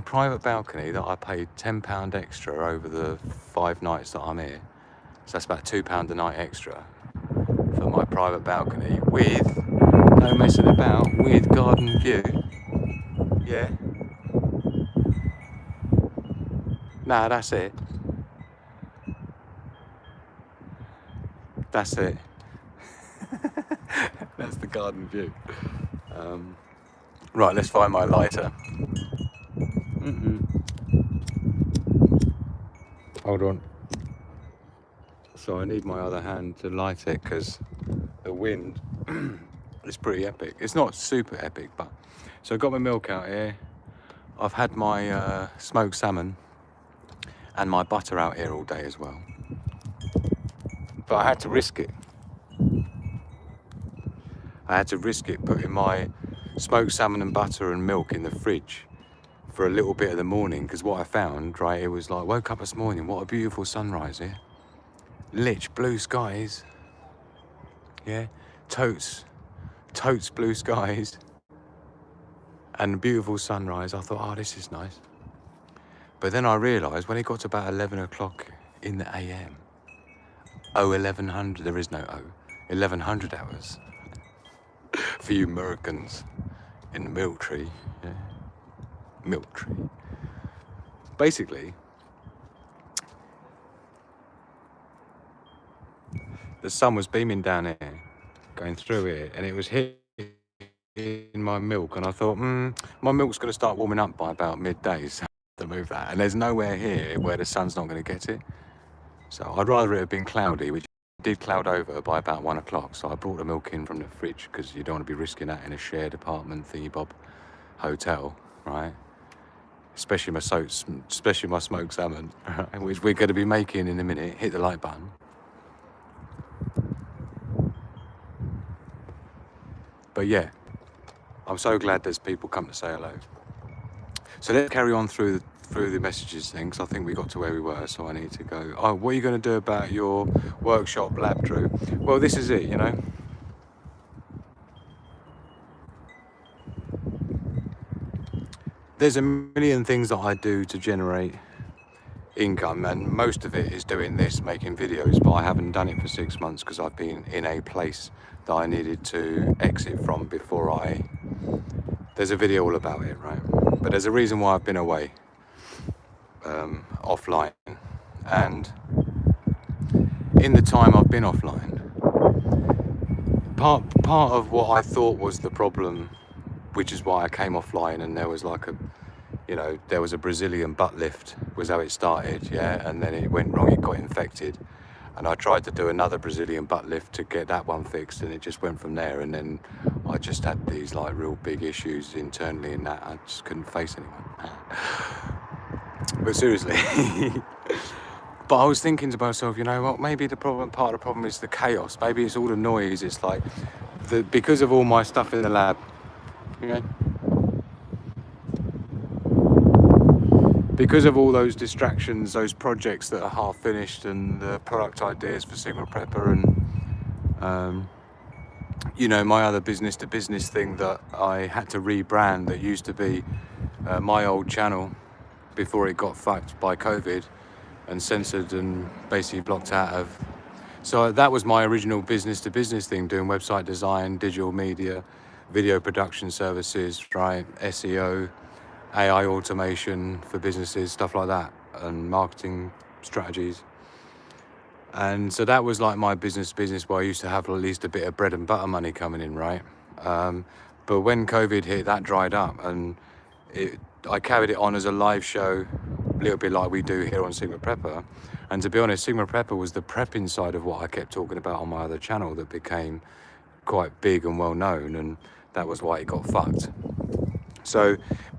private balcony that I paid £10 extra over the 5 nights that I'm here. So that's about £2 a night extra for my private balcony with no messing about, with garden view. Yeah. Nah, that's it. That's it. That's the garden view. Right, let's find my lighter. Hold on. So I need my other hand to light it because the wind is pretty epic. It's not super epic, but... So I've got my milk out here. I've had my smoked salmon and my butter out here all day as well. But I had to risk it. I had to risk it putting my smoked salmon and butter and milk in the fridge for a little bit of the morning, because what I found, right, it was like, woke up this morning, what a beautiful sunrise here. Lich, blue skies. Yeah, totes blue skies. And a beautiful sunrise. I thought, oh, this is nice. But then I realised when it got to about 11 o'clock in the AM, 1100, there is no O, 1100 hours. For you Americans in the military, yeah, military. basically, the sun was beaming down here, going through here, and it was hitting my milk, and I thought, my milk's going to start warming up by about midday, so I have to move that. And there's nowhere here where the sun's not going to get it. So I'd rather it have been cloudy, which did cloud over by about 1 o'clock. So I brought the milk in from the fridge because you don't want to be risking that in a shared apartment thingy bob hotel, right? Especially my smoked salmon, which we're going to be making in a minute. Hit the like button. But yeah, I'm so glad there's people come to say hello. So let's carry on through the messages thing, because I think we got to where we were, so I need to go. Oh, what are you going to do about your workshop lab, Drew? Well, this is it, you know. There's a million things that I do to generate income, and most of it is doing this, making videos, but I haven't done it for 6 months because I've been in a place that I needed to exit from before there's a video all about it, right? But there's a reason why I've been away, offline, and in the time I've been offline, part of what I thought was the problem, which is why I came offline, and there was like there was a Brazilian butt lift, was how it started, yeah, and then it went wrong, it got infected, and I tried to do another Brazilian butt lift to get that one fixed, and it just went from there, and then I just had these like real big issues internally in that I just couldn't face anyone. But seriously, but I was thinking to myself, you know what, maybe part of the problem is the chaos, maybe it's all the noise, it's like, because of all my stuff in the lab, you know, because of all those distractions, those projects that are half finished, and the product ideas for Sigma Prepper, and my other business to business thing that I had to rebrand, that used to be my old channel before it got fucked by COVID and censored and basically blocked out of. So that was my original business to business thing, doing website design, digital media, video production services, right, SEO, AI automation for businesses, stuff like that, and marketing strategies. And so that was like my business where I used to have at least a bit of bread and butter money coming in, right? But when COVID hit, that dried up, and I carried it on as a live show, a little bit like we do here on Sigma Prepper. And to be honest, Sigma Prepper was the prepping side of what I kept talking about on my other channel that became quite big and well known, and that was why it got fucked. So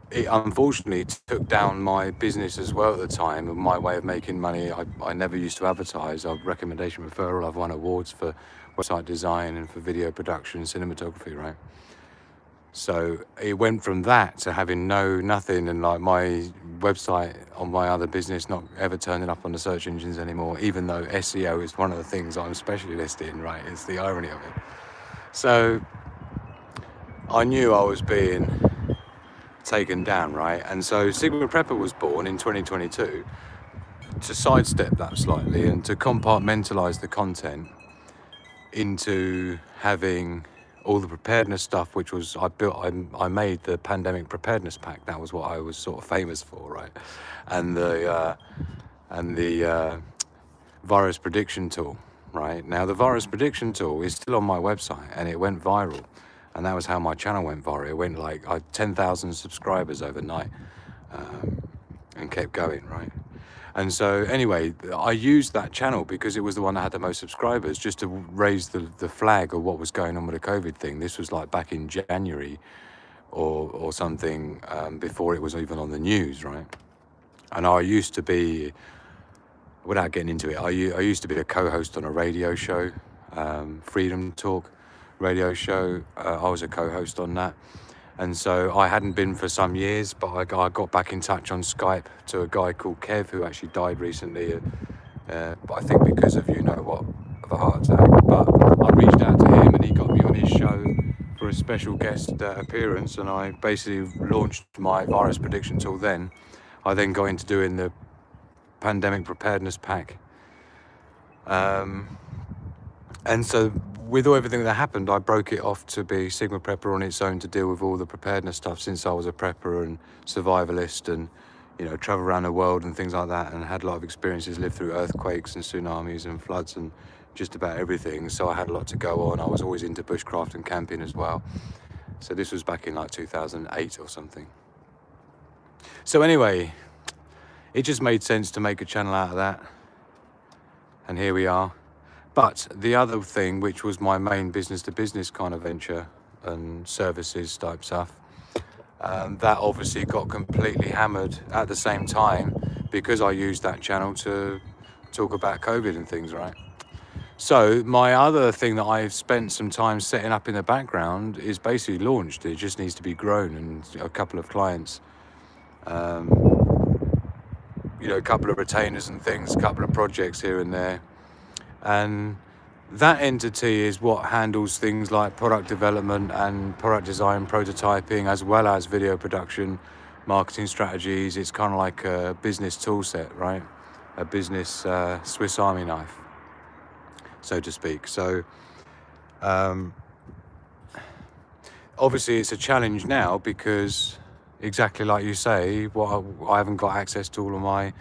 it unfortunately took down my business as well at the time, and my way of making money. I never used to advertise. I've recommendation referral. I've won awards for website design and for video production, cinematography, right? So it went from that to having nothing, and like my website on my other business not ever turning up on the search engines anymore, even though SEO is one of the things I'm specialist in, right? It's the irony of it. So I knew I was being taken down, right? And so Sigma Prepper was born in 2022 to sidestep that slightly and to compartmentalize the content into having all the preparedness stuff, which was I made the pandemic preparedness pack. That was what I was sort of famous for, right? And the virus prediction tool, right? Now the virus prediction tool is still on my website, and it went viral, and that was how my channel went viral. It went like 10,000 subscribers overnight, and kept going, right? And so anyway, I used that channel because it was the one that had the most subscribers, just to raise the flag of what was going on with the COVID thing. This was like back in January or something, before it was even on the news, right? And I used to be, without getting into it, I used to be a co-host on a radio show, Freedom Talk radio show. I was a co-host on that. And so I hadn't been for some years, but I got back in touch on Skype to a guy called Kev, who actually died recently, but I think because of of a heart attack. But I reached out to him, and he got me on his show for a special guest appearance, and I basically launched my virus prediction tool then. I then got into doing the pandemic preparedness pack. And so with everything that happened, I broke it off to be Sigma Prepper on its own to deal with all the preparedness stuff, since I was a prepper and survivalist and, you know, travel around the world and things like that, and had a lot of experiences, lived through earthquakes and tsunamis and floods and just about everything. So I had a lot to go on. I was always into bushcraft and camping as well. So this was back in like 2008 or something. So anyway, it just made sense to make a channel out of that. And here we are. But the other thing, which was my main business to business kind of venture and services type stuff, that obviously got completely hammered at the same time because I used that channel to talk about COVID and things, right? So my other thing that I've spent some time setting up in the background is basically launched. It just needs to be grown, and a couple of clients, you know, a couple of retainers and things, a couple of projects here and there. And that entity is what handles things like product development and product design, prototyping, as well as video production, marketing strategies. It's kind of like a business tool set, right? A business Swiss Army knife, so to speak. So obviously it's a challenge now because exactly like you say, I haven't got access to all of my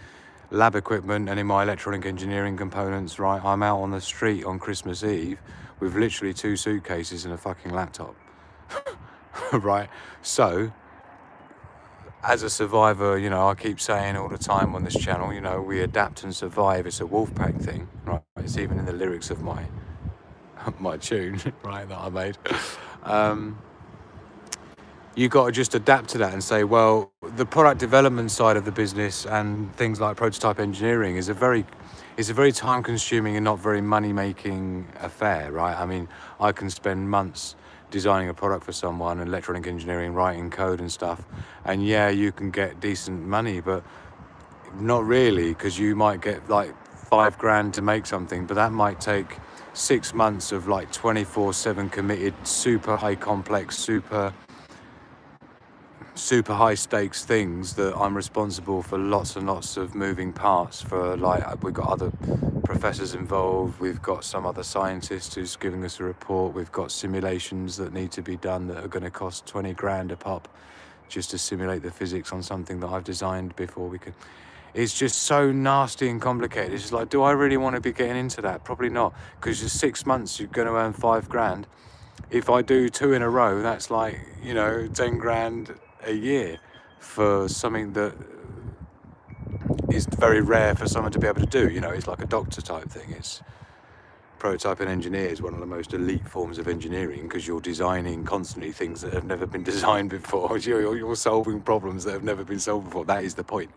lab equipment and in my electronic engineering components, right? I'm out on the street on Christmas Eve with literally 2 suitcases and a fucking laptop, right? So as a survivor, you know, I keep saying all the time on this channel, you know, we adapt and survive. It's a wolf pack thing, right? It's even in the lyrics of my tune, right, that I made. You got to just adapt to that and say, well, the product development side of the business and things like prototype engineering is a very time-consuming and not very money-making affair, right? I mean, I can spend months designing a product for someone, electronic engineering, writing code and stuff, and yeah, you can get decent money, but not really, because you might get like $5,000 to make something, but that might take 6 months of like 24/7 committed, super high complex, super high stakes things that I'm responsible for lots and lots of moving parts for. Like, we've got other professors involved, we've got some other scientists who's giving us a report, we've got simulations that need to be done that are going to cost 20 grand a pop just to simulate the physics on something that I've designed before we could. It's just so nasty and complicated. It's just like, do I really want to be getting into that? Probably not, because just 6 months you're going to earn 5 grand. If I do 2 in a row, that's like, you know, 10 grand a year for something that is very rare for someone to be able to do. You know, it's like a doctor type thing. It's prototype and engineer is one of the most elite forms of engineering, because you're designing constantly things that have never been designed before. You're solving problems that have never been solved before. That is the point,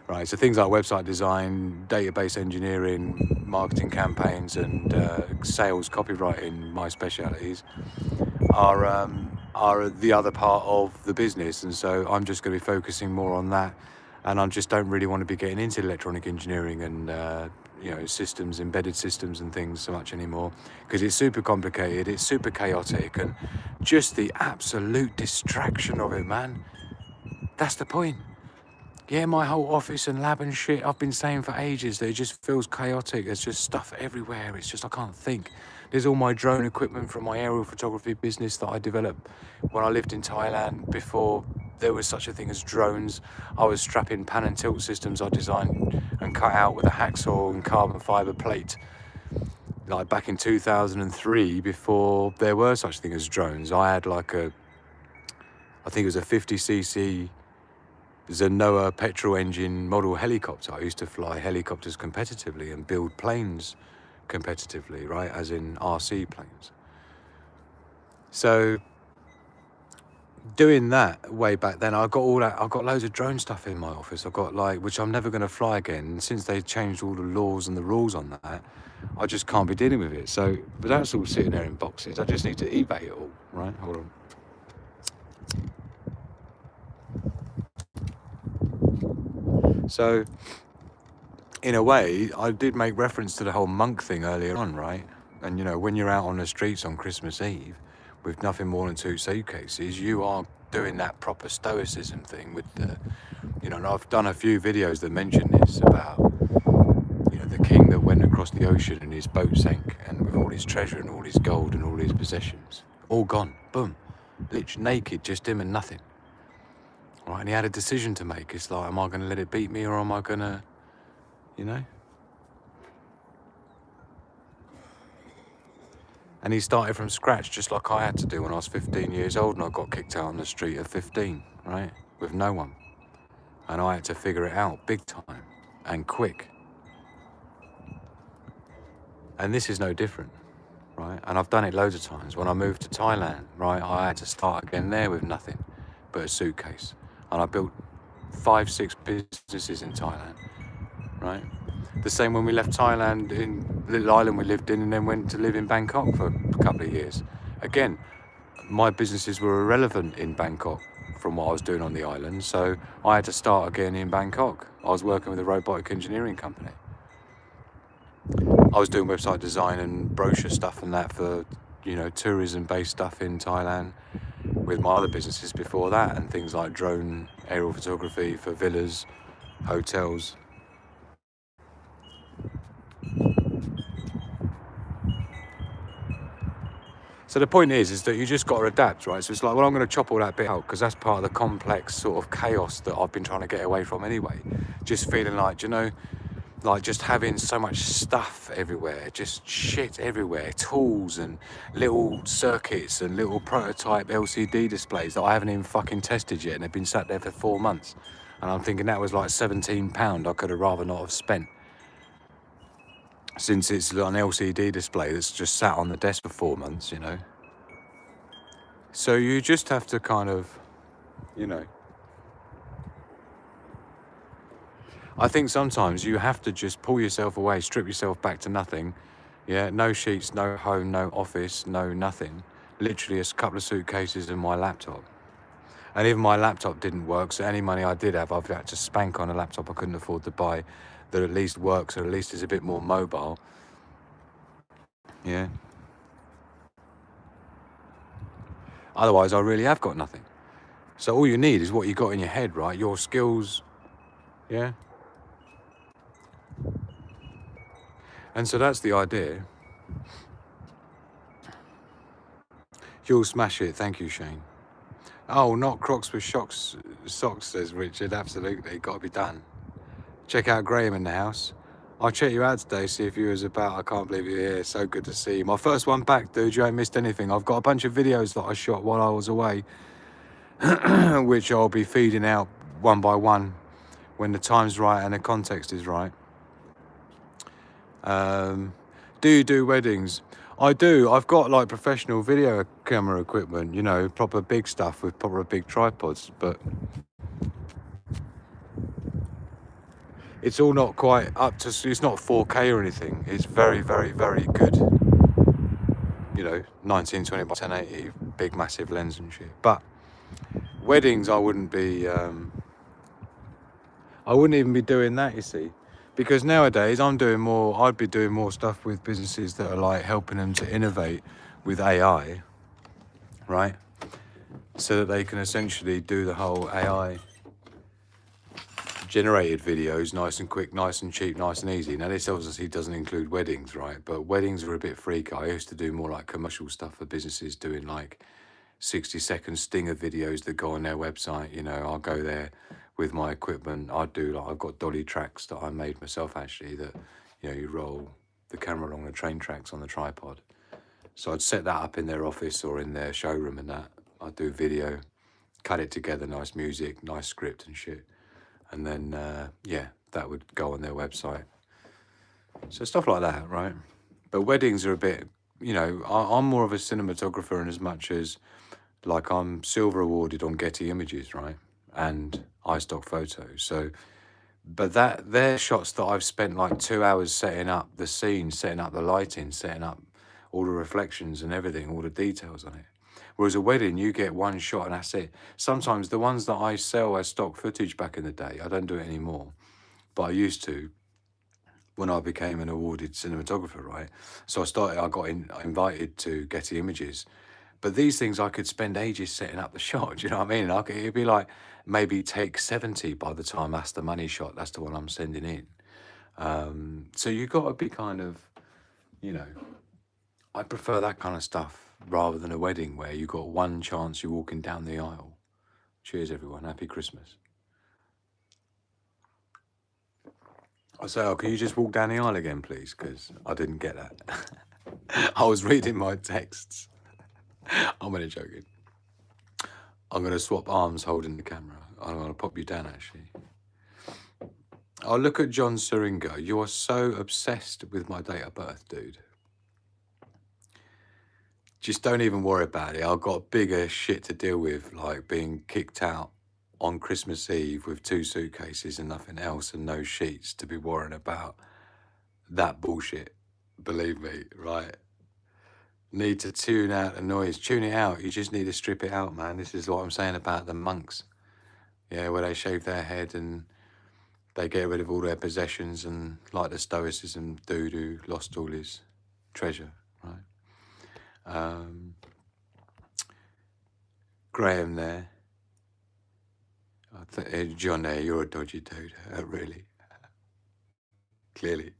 right? So things like website design, database engineering, marketing campaigns, and sales copywriting, my specialities, are the other part of the business. And so I'm just going to be focusing more on that, and I just don't really want to be getting into electronic engineering and you know, systems, embedded systems and things so much anymore, because it's super complicated, it's super chaotic, and just the absolute distraction of it, man. That's the point. Yeah, my whole office and lab and shit, I've been saying for ages that it just feels chaotic. There's just stuff everywhere. It's just, I can't think. There's all my drone equipment from my aerial photography business that I developed when I lived in Thailand before there was such a thing as drones. I was strapping pan and tilt systems I designed and cut out with a hacksaw and carbon fiber plate, like back in 2003, before there were such thing as drones. I had like I think it was a 50cc Zenoa petrol engine model helicopter. I used to fly helicopters competitively and build planes competitively, right, as in RC planes. So doing that way back then, I got all that. I've got loads of drone stuff in my office. I've got like, which I'm never going to fly again. Since they changed all the laws and the rules on that, I just can't be dealing with it. So, but that's all sitting there in boxes. I just need to eBay it all, right? Hold on. So, in a way, I did make reference to the whole monk thing earlier on, right? And, you know, when you're out on the streets on Christmas Eve with nothing more than 2 suitcases, you are doing that proper stoicism thing with the, you know, and I've done a few videos that mention this about, you know, the king that went across the ocean and his boat sank, and with all his treasure and all his gold and all his possessions, all gone, boom, literally naked, just him and nothing. right? And he had a decision to make. It's like, am I going to let it beat me, or am I going to, you know? And he started from scratch, just like I had to do when I was 15 years old, and I got kicked out on the street at 15, right? With no one. And I had to figure it out big time and quick. And this is no different, right? And I've done it loads of times. When I moved to Thailand, right, I had to start again there with nothing but a suitcase. And I built 5, 6 businesses in Thailand, right? The same when we left Thailand, in the little island we lived in, and then went to live in Bangkok for a couple of years. Again, my businesses were irrelevant in Bangkok from what I was doing on the island, so I had to start again in Bangkok. I was working with a robotic engineering company. I was doing website design and brochure stuff and that for, you know, tourism-based stuff in Thailand with my other businesses before that, and things like drone aerial photography for villas, hotels. So the point is that you just got to adapt, right? So it's like, well, I'm going to chop all that bit out because that's part of the complex sort of chaos that I've been trying to get away from anyway. Just feeling like, you know, like just having so much stuff everywhere, just shit everywhere, tools and little circuits and little prototype LCD displays that I haven't even fucking tested yet, and they've been sat there for 4 months. And I'm thinking that was like £17 I could have rather not have spent, since it's an LCD display that's just sat on the desk for 4 months, you know. So you just have to kind of, you know, I think sometimes you have to just pull yourself away, strip yourself back to nothing. Yeah, no sheets, no home, no office, no nothing. Literally a couple of suitcases and my laptop. And even my laptop didn't work, so any money I did have, I've had to spank on a laptop I couldn't afford to buy that at least works, or at least is a bit more mobile. Yeah. Otherwise, I really have got nothing. So all you need is what you got in your head, right? Your skills, yeah? And so that's the idea. You'll smash it. Thank you, Shane. Oh, not Crocs with socks, says Richard. Absolutely. Got to be done. Check out Graham in the house. I'll check you out today, see if you was about. I can't believe you're here. So good to see you. My first one back, dude. You ain't missed anything. I've got a bunch of videos that I shot while I was away, which I'll be feeding out one by one when the time's right and the context is right. Do you do weddings? I do. I've got like professional video camera equipment, you know, proper big stuff with proper big tripods, but it's all not quite up to, it's not 4K or anything. It's very, very, very good. You know, 1920 by 1080, big massive lens and shit. But weddings, I wouldn't even be doing that, you see. Because nowadays I'd be doing more stuff with businesses that are like helping them to innovate with AI, right? So that they can essentially do the whole AI generated videos nice and quick, nice and cheap, nice and easy. Now this obviously doesn't include weddings, right? But weddings are a bit freaky. I used to do more like commercial stuff for businesses, doing like 60-second stinger videos that go on their website. You know, I'll go there with my equipment. I've got dolly tracks that I made myself actually, that, you know, you roll the camera along the train tracks on the tripod. So I'd set that up in their office or in their showroom, and that I'd do video, cut it together, nice music, nice script and shit. And then, yeah, that would go on their website. So stuff like that, right? But weddings are a bit, you know, I'm more of a cinematographer in as much as, like, I'm silver awarded on Getty Images, right? And iStock Photos. So, but they're shots that I've spent like 2 hours setting up the scene, setting up the lighting, setting up all the reflections and everything, all the details on it. Whereas a wedding, you get one shot and that's it. Sometimes the ones that I sell as stock footage back in the day, I don't do it anymore, but I used to when I became an awarded cinematographer, right? So I got invited to Getty Images. But these things I could spend ages setting up the shot, do you know what I mean? It'd be like maybe take 70 by the time that's the money shot, that's the one I'm sending in. So you got to be kind of, you know, I prefer that kind of stuff rather than a wedding where you got one chance you're walking down the aisle, Cheers, everyone. Happy Christmas. I say, oh, can you just walk down the aisle again, please? Because I didn't get that. I was reading my texts. I'm only joking. I'm going to swap arms holding the camera. I'm going to pop you down, actually. Oh, look at John Suringer. You are so obsessed with my date of birth, dude. Just don't even worry about it. I've got bigger shit to deal with, like being kicked out on Christmas Eve with 2 suitcases and nothing else and no sheets to be worrying about that bullshit. Believe me, right? Need to tune out the noise. Tune it out. You just need to strip it out, man. This is what I'm saying about the monks. Yeah, where they shave their head and they get rid of all their possessions and like the Stoicism dude who lost all his treasure, right? Graham there. John there, you're a dodgy dude, really. Clearly.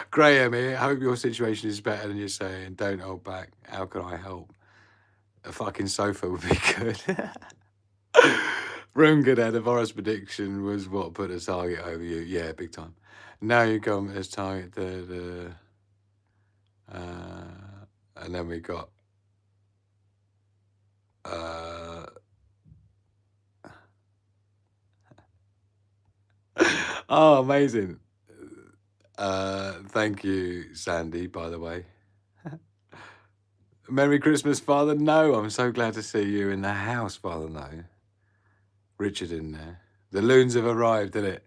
Graham here, hope your situation is better than you're saying. Don't hold back. How can I help? A fucking sofa would be good. Runga there, the virus prediction was what put a target over you. Yeah, big time. Now you come as target and then we got oh, amazing. Thank you, Sandy, by the way. Merry Christmas, Father No. I'm so glad to see you in the house, Father No. Richard in there. The loons have arrived, innit?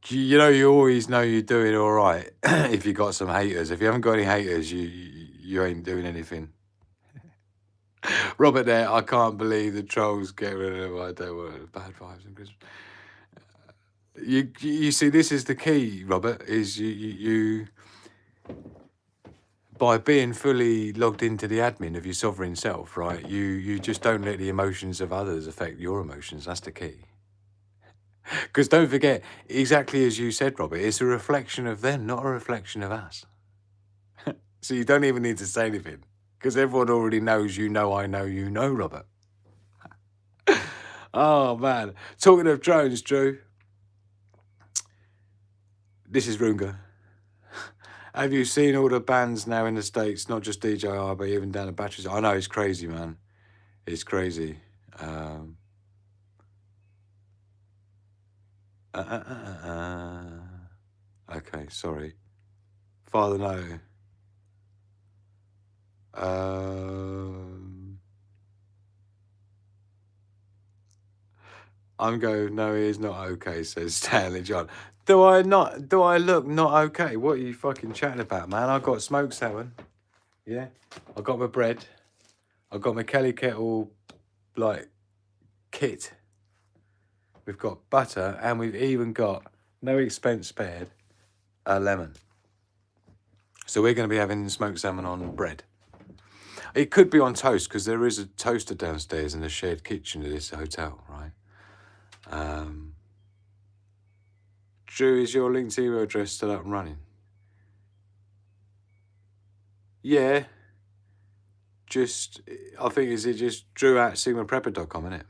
You know, you always know you're doing all right if you got some haters. If you haven't got any haters, you ain't doing anything. Robert there, I can't believe the trolls get rid of them. I don't want bad vibes on Christmas. You see, this is the key, Robert, is you by being fully logged into the admin of your sovereign self, right, you just don't let the emotions of others affect your emotions. That's the key. Because don't forget, exactly as you said, Robert, it's a reflection of them, not a reflection of us. So you don't even need to say anything, because everyone already knows you know I know you know, Robert. Oh, man. Talking of drones, Drew. This is Runga. Have you seen all the bands now in the States, not just DJI, but even down the batteries? I know, it's crazy, man. It's crazy. Okay, sorry. Father, no. I'm going, no, he is not okay, says Stanley John. Do I look not okay? What are you fucking chatting about, man? I got smoked salmon. Yeah. I got my bread. I got my Kelly Kettle, like, kit. We've got butter, and we've even got, no expense spared, a lemon. So we're going to be having smoked salmon on bread. It could be on toast, because there is a toaster downstairs in the shared kitchen of this hotel, right? Drew, is your linked email address still up and running? Yeah. Just, I think, is it just drew@sigmaprepper.com, isn't it?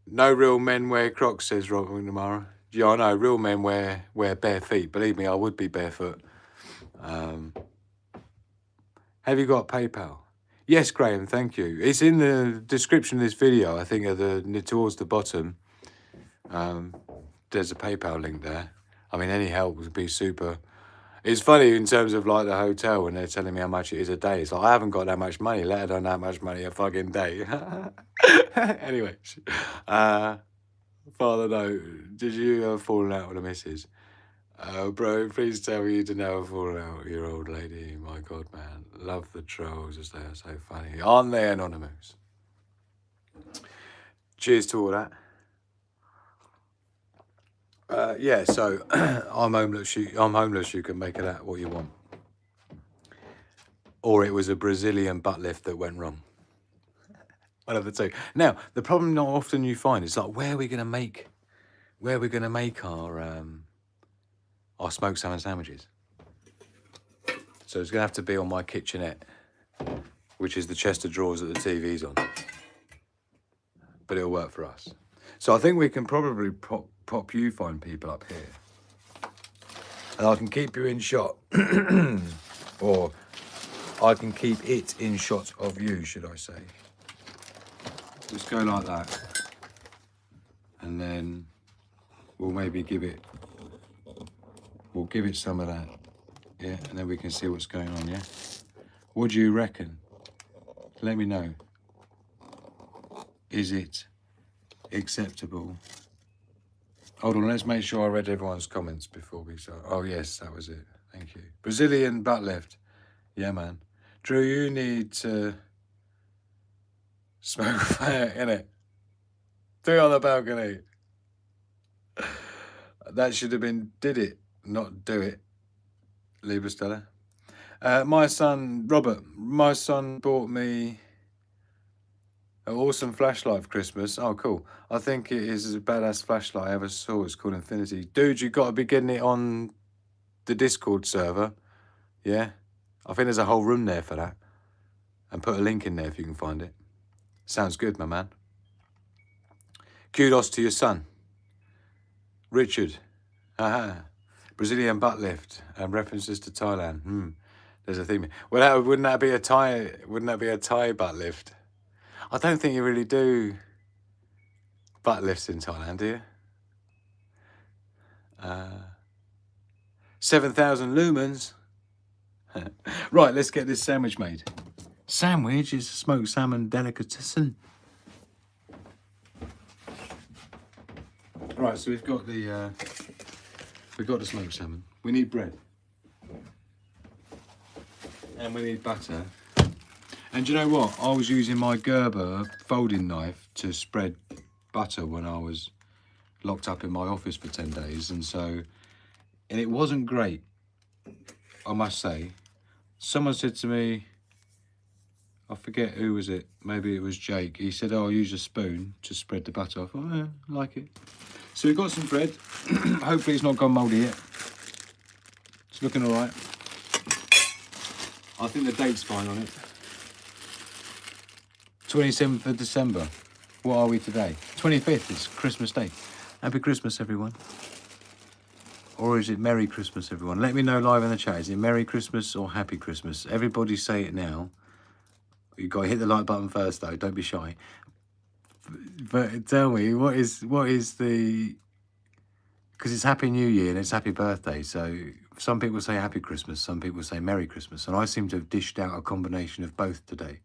No real men wear Crocs, says Robin tomorrow. Yeah, I know, real men wear bare feet. Believe me, I would be barefoot. Have you got PayPal? Yes, Graham, thank you. It's in the description of this video, I think, towards the bottom. There's a PayPal link there. I mean, any help would be super. It's funny in terms of like the hotel when they're telling me how much it is a day. It's like, I haven't got that much money, let alone that much money a fucking day. Anyway, Father, no, did you have fallen out with a missus? Bro, please tell me you didn't have a fallen out with your old lady. My God, man. Love the trolls as they are so funny. Aren't they, Anonymous? Cheers to all that. Yeah, so I'm homeless. I'm homeless. You can make of that what you want. Or it was a Brazilian butt lift that went wrong. One of the two. Now, the problem not often you find is like where are we going to make our smoked salmon sandwiches. So it's going to have to be on my kitchenette, which is the chest of drawers that the TV's on. but it'll work for us. So I think we can probably pop you fine people up here. And I can keep you in shot. Or I can keep it in shot of you, should I say. Just go like that. And then we'll maybe give it some of that. Yeah, and then we can see what's going on, yeah? What do you reckon? Let me know. Is it acceptable? Hold on, let's make sure I read everyone's comments before we start. Oh yes, that was it. Thank you. Brazilian butt lift. Yeah, man. Drew, you need to smoke fire, innit? Do it on the balcony. That should have been did it, not do it. Libra Stella. My son, Robert, my son bought me an awesome flashlight for Christmas. Oh, cool. I think it is a badass flashlight I ever saw. It's called Infinity. Dude, you got to be getting it on the Discord server. Yeah? I think there's a whole room there for that. And put a link in there if you can find it. Sounds good, my man. Kudos to your son. Richard. Aha. Brazilian butt lift. References to Thailand. There's a theme. Well, wouldn't that be a Thai butt lift? I don't think you really do butt lifts in Thailand, do you? 7,000 lumens. Right, let's get this sandwich made. Sandwich is smoked salmon delicatessen. Right, so we've got the smoked salmon. We need bread. And we need butter. And do you know what? I was using my Gerber folding knife to spread butter when I was locked up in my office for 10 days. And it wasn't great, I must say. Someone said to me, I forget who was it, maybe it was Jake. He said, oh, I'll use a spoon to spread the butter. I thought, I like it. So we've got some bread. Hopefully it's not gone mouldy yet. It's looking all right. I think the date's fine on it. 27th of December. What are we today? 25th, it's Christmas Day. Happy Christmas, everyone. Or is it Merry Christmas, everyone? Let me know live in the chat. Is it Merry Christmas or Happy Christmas? Everybody say it now. You've got to hit the like button first, though. Don't be shy. But tell me, what is the... Because it's Happy New Year and it's Happy Birthday. So some people say Happy Christmas. Some people say Merry Christmas. And I seem to have dished out a combination of both today.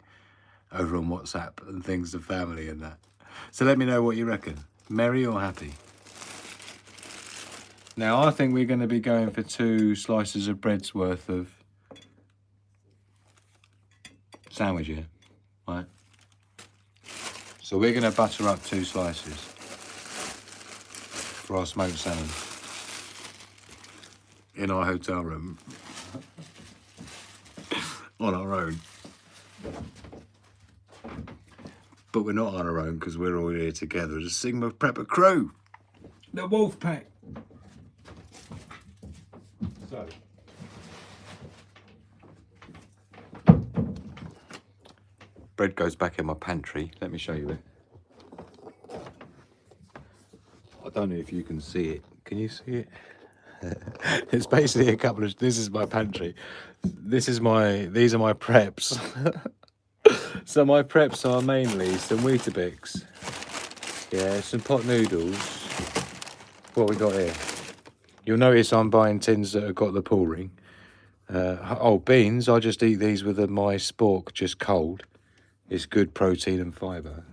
Over on WhatsApp and things to family and that. So let me know what you reckon. Merry or happy? Now I think we're going to be going for 2 slices of bread's worth of sandwich here, right? So we're going to butter up 2 slices for our smoked salmon in our hotel room on our own. But we're not on our own because we're all here together as a Sigma Prepper crew. The Wolf Pack. So. Bread goes back in my pantry. Let me show you it. I don't know if you can see it. Can you see it? It's basically a couple of... This is my pantry. These are my preps. So my preps are mainly some Weetabix, yeah, some pot noodles. What we got here? You'll notice I'm buying tins that have got the pull ring. Beans, I just eat these with my spork just cold. It's good protein and fibre.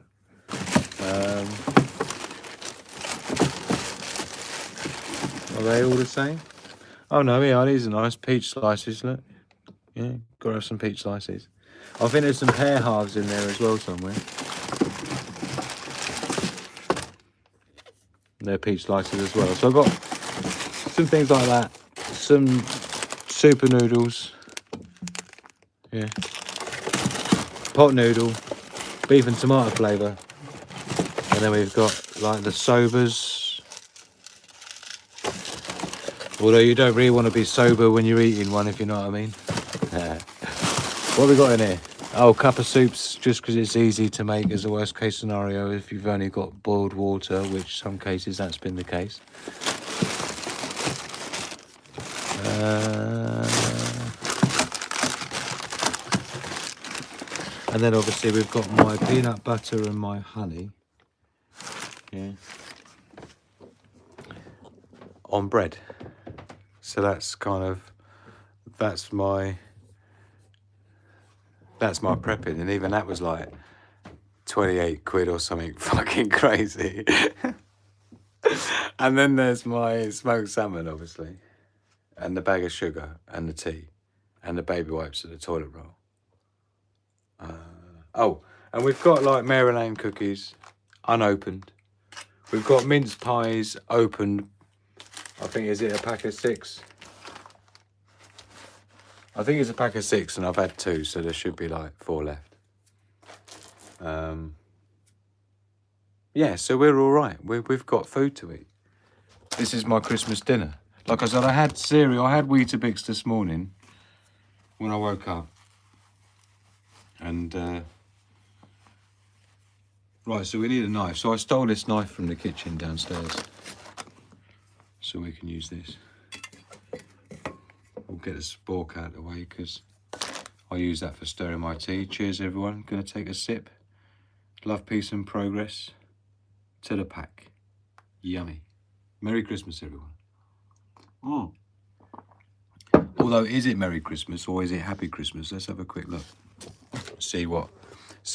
Are they all the same? Oh no, yeah, these are nice peach slices, look. Yeah, gotta have some peach slices. I think there's some pear halves in there as well somewhere. They're peach slices as well. So I've got some things like that. Some super noodles. Yeah. Pot noodle. Beef and tomato flavour. And then we've got like the sobers. Although you don't really want to be sober when you're eating one, if you know what I mean. What have we got in here? Oh, cup of soup's just because it's easy to make as a worst case scenario if you've only got boiled water, which some cases that's been the case. And then obviously we've got my peanut butter and my honey. Yeah. On bread. So that's kind of, that's my prepping, and even that was like 28 quid or something fucking crazy. And then there's my smoked salmon, obviously, and the bag of sugar and the tea and the baby wipes and the toilet roll. Oh, and we've got like Maryland cookies, unopened. We've got mince pies opened. I think, is it a pack of 6? I think it's a pack of 6 and I've had 2, so there should be like 4 left. Yeah, so we're all right. We've got food to eat. This is my Christmas dinner. Like I said, I had cereal. I had Weetabix this morning when I woke up. And, right, so we need a knife. So I stole this knife from the kitchen downstairs. So we can use this. We'll get the spork out of the way because I use that for stirring my tea. Cheers, everyone. Gonna take a sip. Love, peace, and progress. To the pack. Yummy. Merry Christmas, everyone. Although, is it Merry Christmas or is it Happy Christmas? Let's have a quick look. See what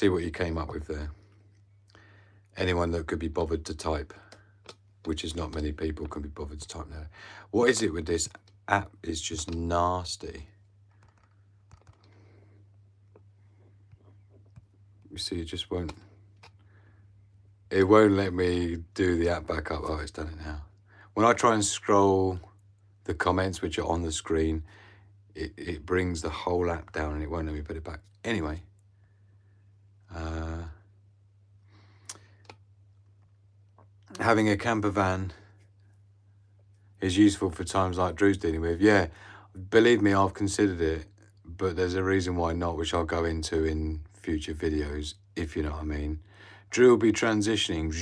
you came up with there. Anyone that could be bothered to type, which is not many people can be bothered to type now. What is it with this app? It's just nasty. You see, it just won't. It won't let me do the app back up. Oh, it's done it now. When I try and scroll the comments, which are on the screen, it brings the whole app down and it won't let me put it back. Anyway. Having a camper van is useful for times like Drew's dealing with. Yeah, believe me, I've considered it, but there's a reason why not, which I'll go into in future videos, if you know what I mean. Drew will be transitioning.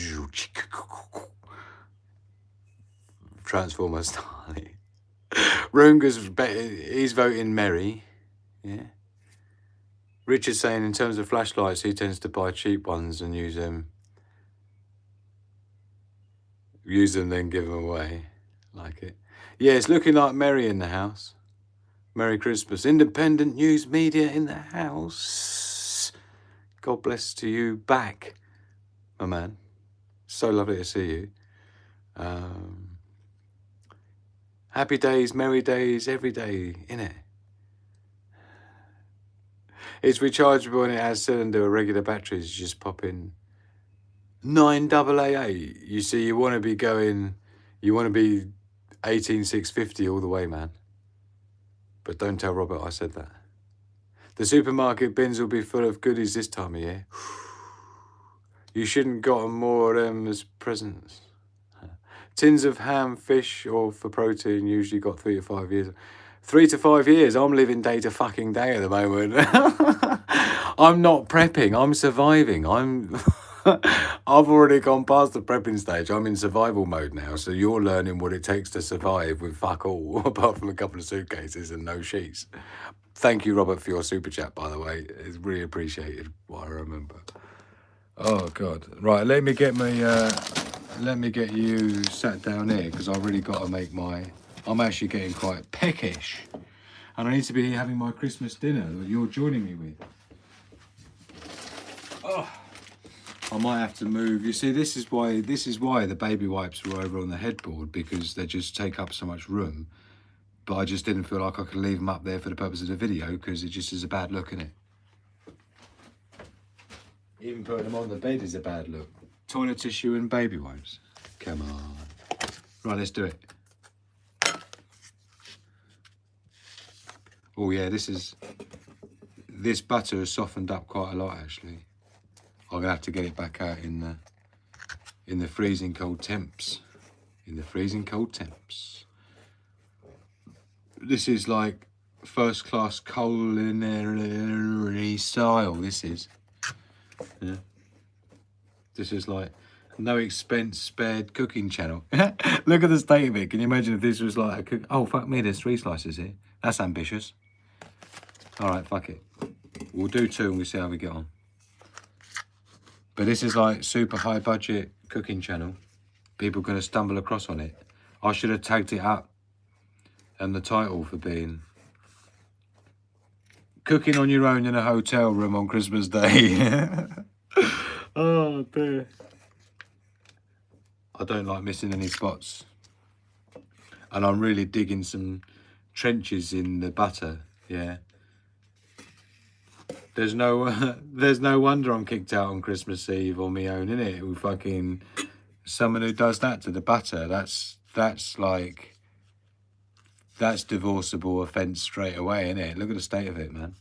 Transformer style. Runga's, he's voting Merry. Yeah. Richard's saying in terms of flashlights, he tends to buy cheap ones and use them, then give them away. Like it. Yeah, it's looking like Merry in the house. Merry Christmas. Independent news media in the house. God bless to you back, my man. So lovely to see you. Happy days, merry days, every day, innit? It's rechargeable and it has cylinder or regular batteries. You just pop in 9AA. You see, you want to be 18650 all the way, man. But don't tell Robert I said that. The supermarket bins will be full of goodies this time of year. You shouldn't gotten more of them as presents. Tins of ham, fish, or for protein usually got 3 to 5 years. 3 to 5 years. I'm living day to fucking day at the moment. I'm not prepping. I'm surviving. I've already gone past the prepping stage. I'm in survival mode now. So you're learning what it takes to survive with fuck all, apart from a couple of suitcases and no sheets. Thank you, Robert, for your super chat, by the way. It's really appreciated. What I remember. Oh God! Right, let me get you sat down here because I've really got to make my. I'm actually getting quite peckish, and I need to be having my Christmas dinner that you're joining me with. Oh, I might have to move. You see, this is why the baby wipes were over on the headboard, because they just take up so much room. But I just didn't feel like I could leave them up there for the purpose of the video because it just is a bad look, isn't it? Even putting them on the bed is a bad look. Toilet tissue and baby wipes. Come on. Right, let's do it. Oh yeah, this butter has softened up quite a lot actually. I'm gonna have to get it back out in the freezing cold temps. In the freezing cold temps. This is like first class culinary style. This is. Yeah. This is like no expense spared cooking channel. Look at the state of it. Can you imagine if this was like a cook? Oh, fuck me, there's 3 slices here. That's ambitious. All right, fuck it. We'll do 2 and we'll see how we get on. But this is like super high budget cooking channel. People are going to stumble across on it. I should have tagged it up and the title for being Cooking on Your Own in a Hotel Room on Christmas Day. Oh, dear. I don't like missing any spots. And I'm really digging some trenches in the butter, yeah. There's no wonder I'm kicked out on Christmas Eve on my own, innit? With fucking someone who does that to the butter. That's divorceable offence straight away, innit? Look at the state of it, man.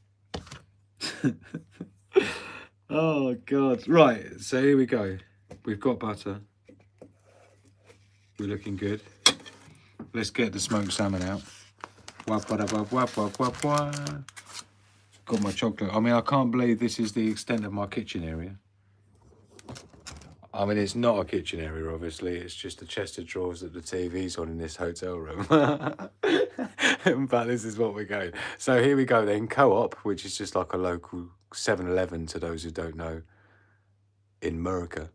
Oh, God. Right, so here we go. We've got butter. We're looking good. Let's get the smoked salmon out. Wap, wap, wap, wap, wap, wap, wap. Got my chocolate. I mean, I can't believe this is the extent of my kitchen area. I mean, it's not a kitchen area, obviously. It's just a chest of drawers that the TV's on in this hotel room. But this is what we're going. So here we go then. Co-op, which is just like a local 7-Eleven to those who don't know, in America.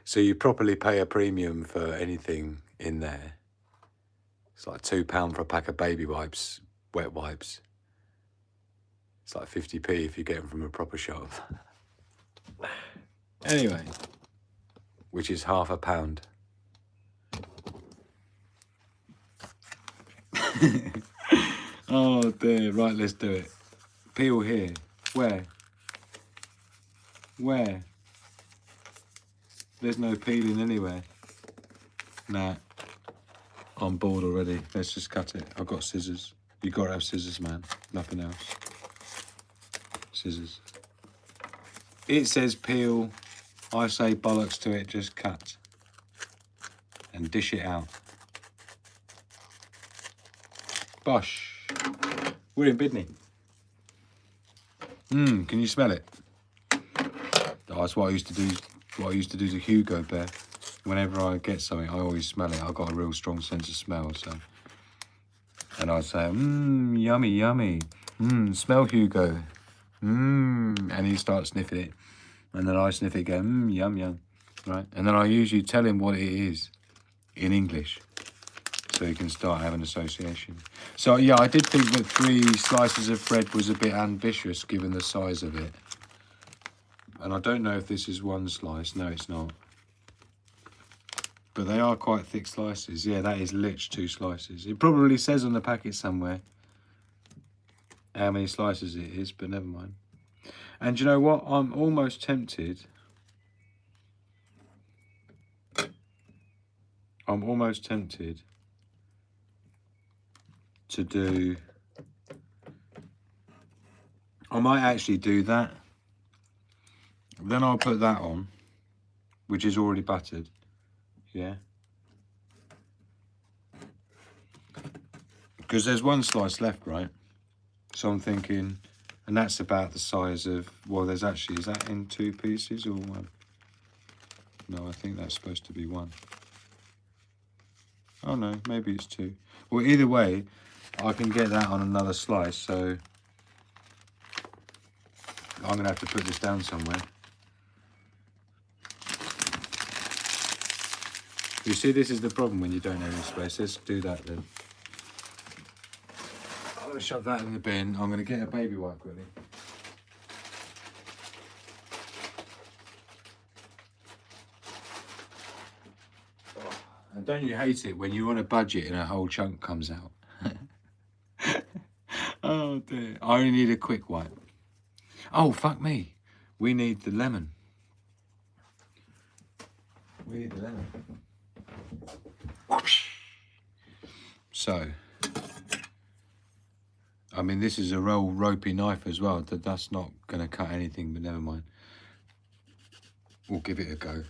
So you properly pay a premium for anything in there. It's like £2 for a pack of baby wipes, wet wipes. It's like 50p if you get them from a proper shop. Anyway, which is £0.50. Oh dear, right, let's do it. Peel here. Where? Where? There's no peeling anywhere. Nah, I'm bored already. Let's just cut it. I've got scissors. You gotta have scissors, man. Nothing else. Scissors. It says peel. I say bollocks to it, just cut. And dish it out. Bosh. We're in Bidney. Can you smell it? Oh, that's what I used to do. What I used to do to Hugo Bear. Whenever I get something, I always smell it. I've got a real strong sense of smell, so. And I'd say, yummy, yummy. Smell Hugo. And he starts sniffing it. And then I sniff it, go, yum, yum. Right? And then I usually tell him what it is in English. So he can start having association. So yeah, I did think that 3 slices of bread was a bit ambitious given the size of it. And I don't know if this is 1 slice. No, it's not. But they are quite thick slices. Yeah, that is literally 2 slices. It probably says on the packet somewhere how many slices it is, but never mind. And you know what? I'm almost tempted. To do. I might actually do that. Then I'll put that on, which is already buttered. Yeah. Because there's 1 slice left, right? So I'm thinking, and that's about the size of, well, there's actually, is that in 2 pieces or 1? No, I think that's supposed to be 1. Oh no, maybe it's 2. Well, either way, I can get that on another slice, so I'm going to have to put this down somewhere. You see, this is the problem when you don't have any space. Let's do that then. I'm going to shove that in the bin. I'm going to get a baby wipe quickly. And don't you hate it when you're on a budget and a whole chunk comes out? Oh dear. I only need a quick wipe. Oh, fuck me. We need the lemon. We need the lemon. So, I mean, this is a real ropey knife as well. That's not going to cut anything, but never mind. We'll give it a go.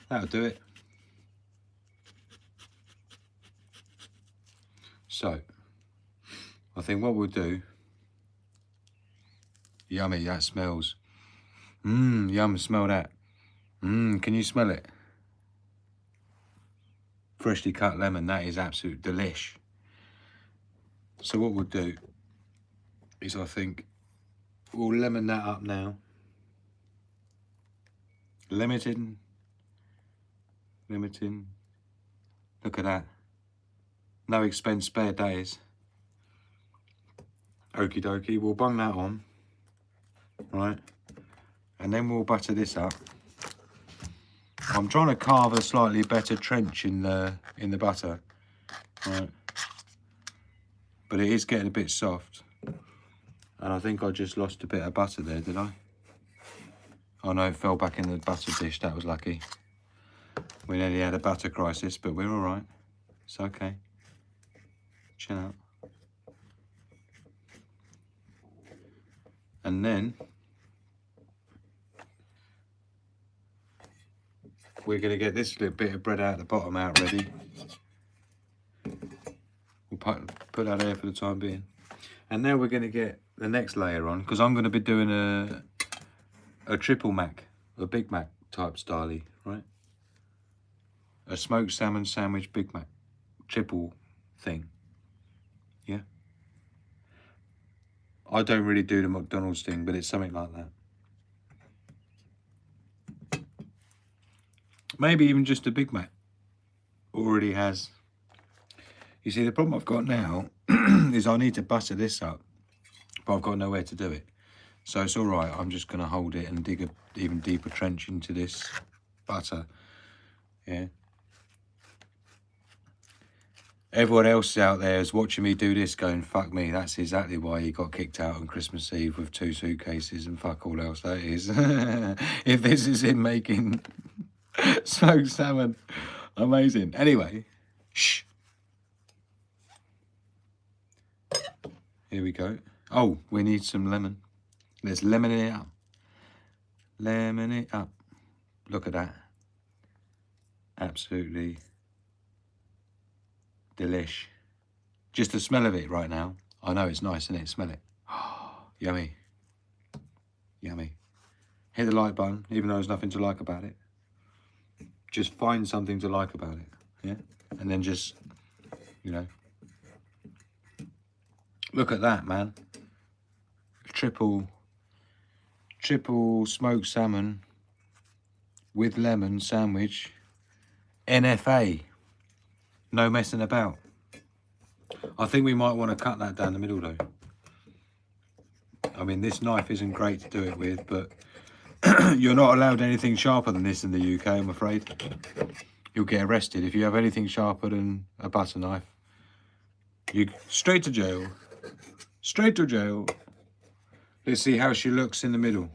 That'll do it. So, I think what we'll do... Yummy, that smells. Yum, smell that. Can you smell it? Freshly cut lemon, that is absolute delish. So what we'll do is, I think, we'll lemon that up now. Limiting. Look at that. No expense spared, that is. Okie dokie, we'll bung that on, right? And then we'll butter this up. I'm trying to carve a slightly better trench in the butter, right? But it is getting a bit soft. And I think I just lost a bit of butter there, did I? Oh no, it fell back in the butter dish, that was lucky. We nearly had a butter crisis, but we're all right. It's okay. Chill out. And then we're going to get this little bit of bread out the bottom out ready. We'll put that there for the time being. And now we're going to get the next layer on, because I'm going to be doing a triple mac, a Big Mac type style, right? A smoked salmon sandwich Big Mac, triple thing, yeah? I don't really do the McDonald's thing, but it's something like that. Maybe even just a Big Mac already has. You see, the problem I've got now is I need to butter this up, but I've got nowhere to do it. So it's all right, I'm just going to hold it and dig an even deeper trench into this butter, yeah? Everyone else out there is watching me do this going, fuck me, that's exactly why he got kicked out on Christmas Eve with 2 suitcases and fuck all else, that is. If this is him making smoked salmon, amazing. Anyway, shh. Here we go. Oh, we need some lemon. Let's lemon it up. Lemon it up. Look at that. Absolutely delish. Just the smell of it right now. I know it's nice, isn't it? Smell it. Oh, yummy. Yummy. Hit the like button, even though there's nothing to like about it. Just find something to like about it, yeah? And then just, you know. Look at that, man. Triple smoked salmon with lemon sandwich. NFA. No messing about. I think we might want to cut that down the middle though. I mean, this knife isn't great to do it with, but you're not allowed anything sharper than this in the UK, I'm afraid. You'll get arrested if you have anything sharper than a butter knife. You straight to jail. Straight to jail. Let's see how she looks in the middle.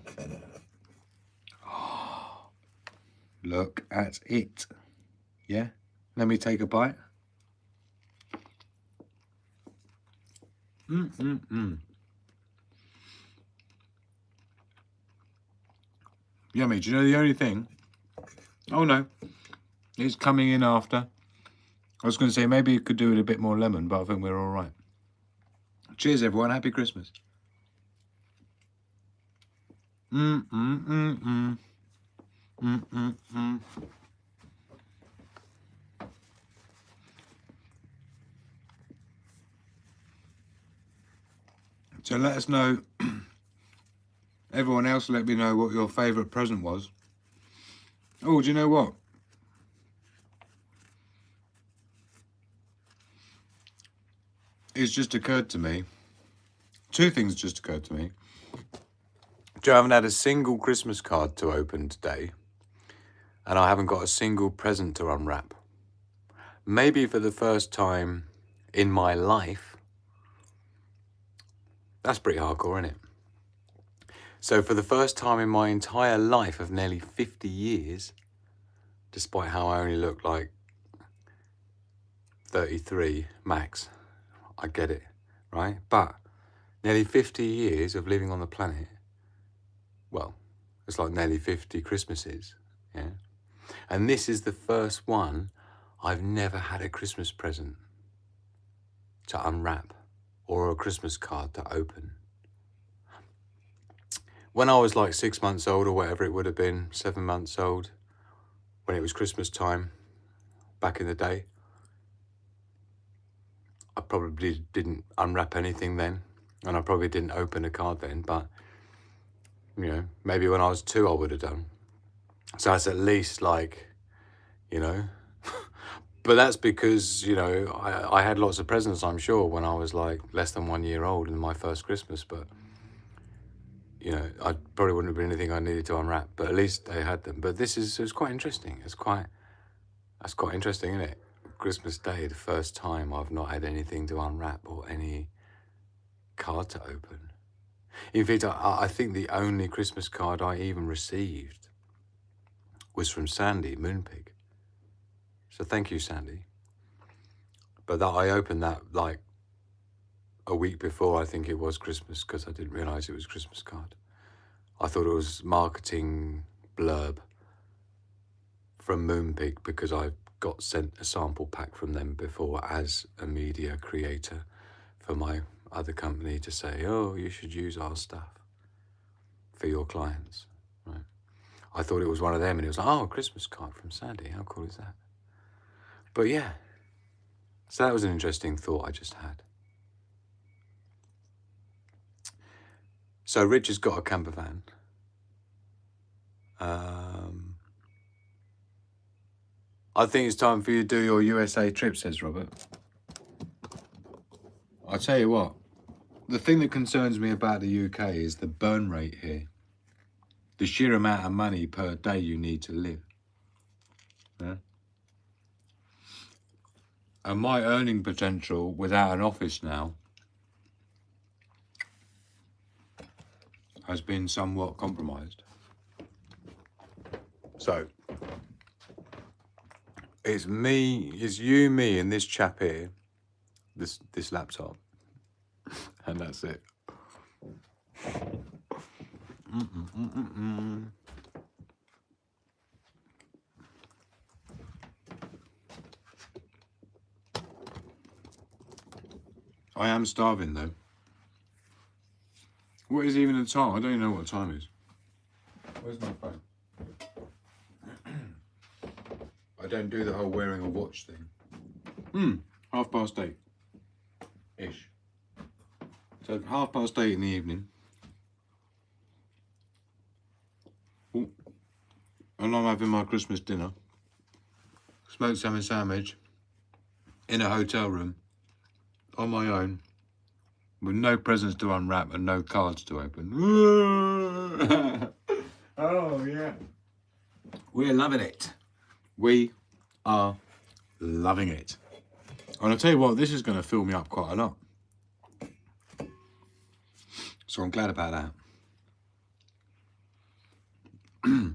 Oh, look at it. Yeah? Let me take a bite. Yummy. Do you know the only thing? Oh no, it's coming in after. I was going to say maybe you could do it a bit more lemon, but I think we're all right. Cheers, everyone. Happy Christmas. So let us know, everyone else let me know what your favourite present was. Oh, do you know what? It's just occurred to me, 2 things just occurred to me. I haven't had a single Christmas card to open today, and I haven't got a single present to unwrap. Maybe for the first time in my life. That's pretty hardcore, isn't it? So for the first time in my entire life of nearly 50 years, despite how I only look like 33 max, I get it, right? But nearly 50 years of living on the planet, well, it's like nearly 50 Christmases, yeah? And this is the first one I've never had a Christmas present. to unwrap or a Christmas card to open. When I was like 6 months old or whatever it would have been, 7 months old, when it was Christmas time back in the day, I probably didn't unwrap anything then, and I probably didn't open a card then, but, you know, maybe when I was 2 I would have done. So that's at least like, you know, but that's because, you know, I had lots of presents, I'm sure, when I was like less than 1 year old in my first Christmas, but, you know, I probably wouldn't have been anything I needed to unwrap, but at least I had them. But it's quite interesting. That's quite interesting, isn't it? Christmas Day, the first time I've not had anything to unwrap or any card to open. In fact, I think the only Christmas card I even received was from Sandy, Moonpig. So thank you, Sandy. But that I opened that like a week before I think it was Christmas, because I didn't realise it was a Christmas card. I thought it was marketing blurb from Moonpig because I got sent a sample pack from them before as a media creator for my other company to say, oh, you should use our stuff for your clients, right? I thought it was one of them, and it was like, oh, a Christmas card from Sandy. How cool is that? But yeah, so that was an interesting thought I just had. So Rich has got a camper van. I think it's time for you to do your USA trip, says Robert. I'll tell you what, the thing that concerns me about the UK is the burn rate here. The sheer amount of money per day you need to live. Yeah? And my earning potential without an office now has been somewhat compromised. So, it's you, me, and this chap here, this laptop, and that's it. I am starving though. What is even the time? I don't even know what the time is. Where's my phone? I don't do the whole wearing a watch thing. 8:30-ish. So 8:30 in the evening. Ooh. And I'm having my Christmas dinner. Smoked salmon sandwich in a hotel room on my own with no presents to unwrap and no cards to open. Oh yeah. We're loving it. We are loving it. And I'll tell you what, this is going to fill me up quite a lot. So I'm glad about that.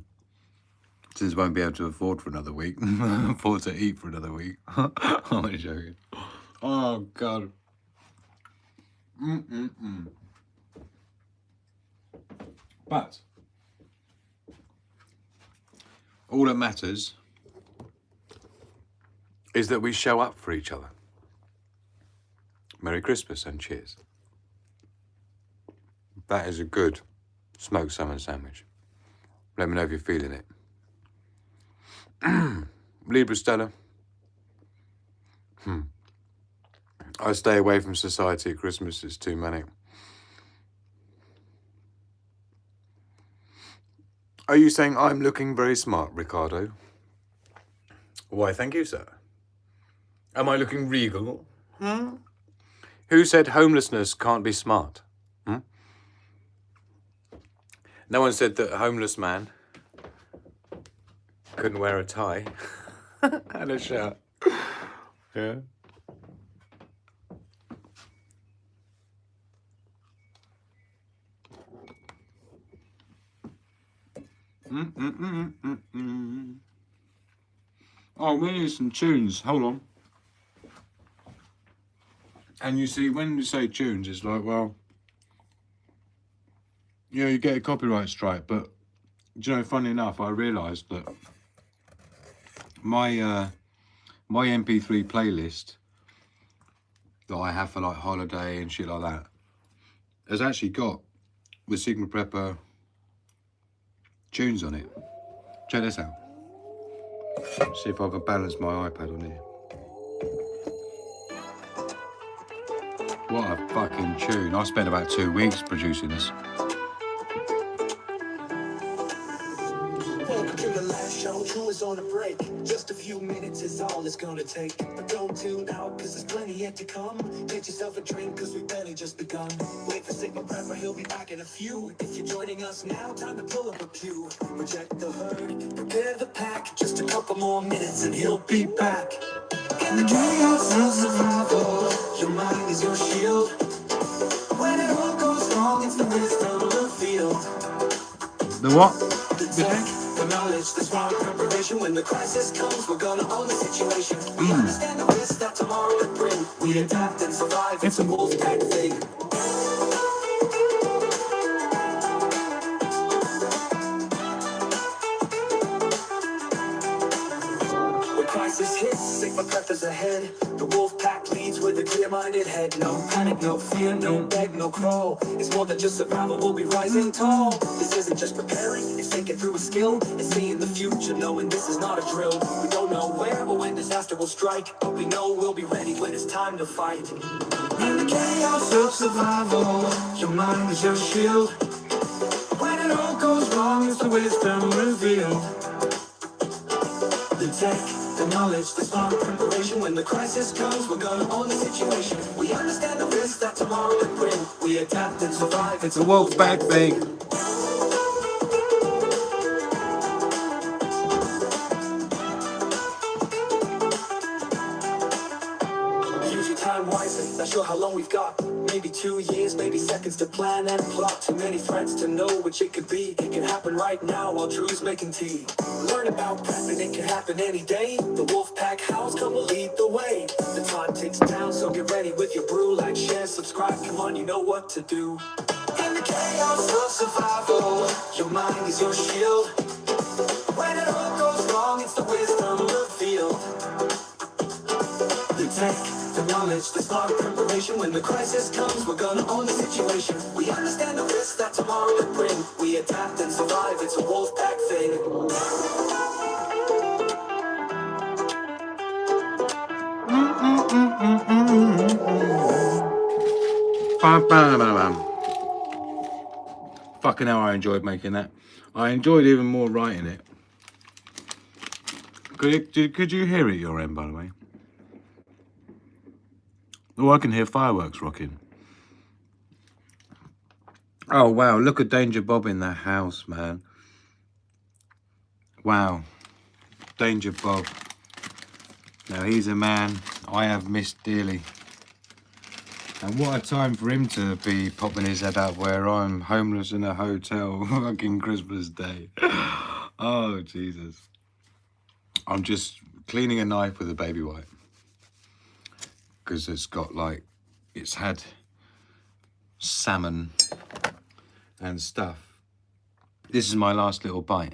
Since I won't be able to afford for another week, afford to eat for another week. I'm only joking. Oh, God. But all that matters is that we show up for each other. Merry Christmas and cheers. That is a good smoked salmon sandwich. Let me know if you're feeling it. Libra Stella. I stay away from society at Christmas. It's too manic. Are you saying I'm looking very smart, Ricardo? Why, thank you, sir. Am I looking regal? Who said homelessness can't be smart? No one said that a homeless man couldn't wear a tie and a shirt. Yeah. Oh, we need some tunes. Hold on. And you see, when you say tunes, it's like, well, you know, you get a copyright strike. But, do you know, funny enough, I realised that my MP3 playlist, that I have for like holiday and shit like that has actually got the Sigma Prepper tunes on it. Check this out. See if I can balance my iPad on here. What a fucking tune. I spent about 2 weeks producing this. Welcome to the last show. True is on a break. Just a few minutes is all it's gonna take. But don't tune out, cause there's plenty yet to come. Get yourself a drink, cause we've barely just begun. Wait for Sigma Prepper, he'll be back in a few. If you're joining us now, time to pull up a pew. Reject the herd, prepare the pack. Just a couple more minutes and he'll be back. In the chaos of survival, your mind is your shield. When it all goes wrong, it's the wisdom revealed. The what? The tech, the knowledge, the smart preparation. When the crisis comes, we're gonna own the situation. We understand the risk that tomorrow could bring. We adapt and survive. It's a wolf pack thing. When crisis hits, Sigma Prepper's ahead. The wolf pack leads with a clear-minded head. No panic, no fear, no beg, no crawl. It's more than just survival, we'll be rising tall. This isn't just preparing, it's thinking through a skill. It's seeing the future, knowing this is not a drill. We don't know where or when disaster will strike, but we know we'll be ready when it's time to fight. In the chaos of survival, your mind is your shield. When it all goes wrong, it's the wisdom revealed. The tech, the knowledge, the smart preparation. When the crisis comes, we're gonna own the situation. We understand the risks that tomorrow could bring. We adapt and survive. It's a wolf pack thing. Use your time wisely. Not sure how long we've got. Maybe 2 years, maybe seconds to plan and plot. Too many threats to know which it could be. It can happen right now while Drew's making tea. Learn about prepping, it can happen any day. The Wolfpack House come will lead the way. The time ticks down, so get ready with your brew. Like, share, subscribe, come on, you know what to do. In the chaos of survival, your mind is your shield. When it all goes wrong, it's the wisdom revealed. The tech, the knowledge, the smart preparation. When the crisis comes, we're gonna own the situation. We understand the risks that tomorrow could bring. We adapt and survive, it's a wolf pack thing. Fucking hell, I enjoyed making that. I enjoyed even more writing it. Could you hear it your end, by the way? Oh, I can hear fireworks rocking. Oh, wow, look at Danger Bob in that house, man. Wow, Danger Bob. Now, he's a man I have missed dearly. And what a time for him to be popping his head up where I'm homeless in a hotel fucking Christmas Day. Oh, Jesus. I'm just cleaning a knife with a baby wipe. Because it's got like, it's had salmon and stuff. This is my last little bite.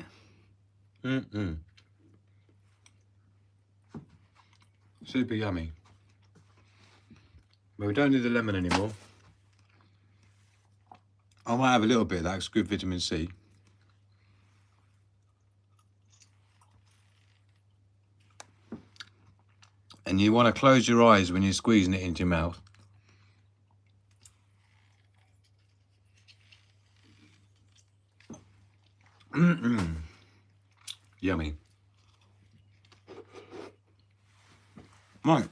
Super yummy. But we don't need the lemon anymore. I might have a little bit of that, it's good vitamin C. And you want to close your eyes when you're squeezing it into your mouth. Yummy. Right.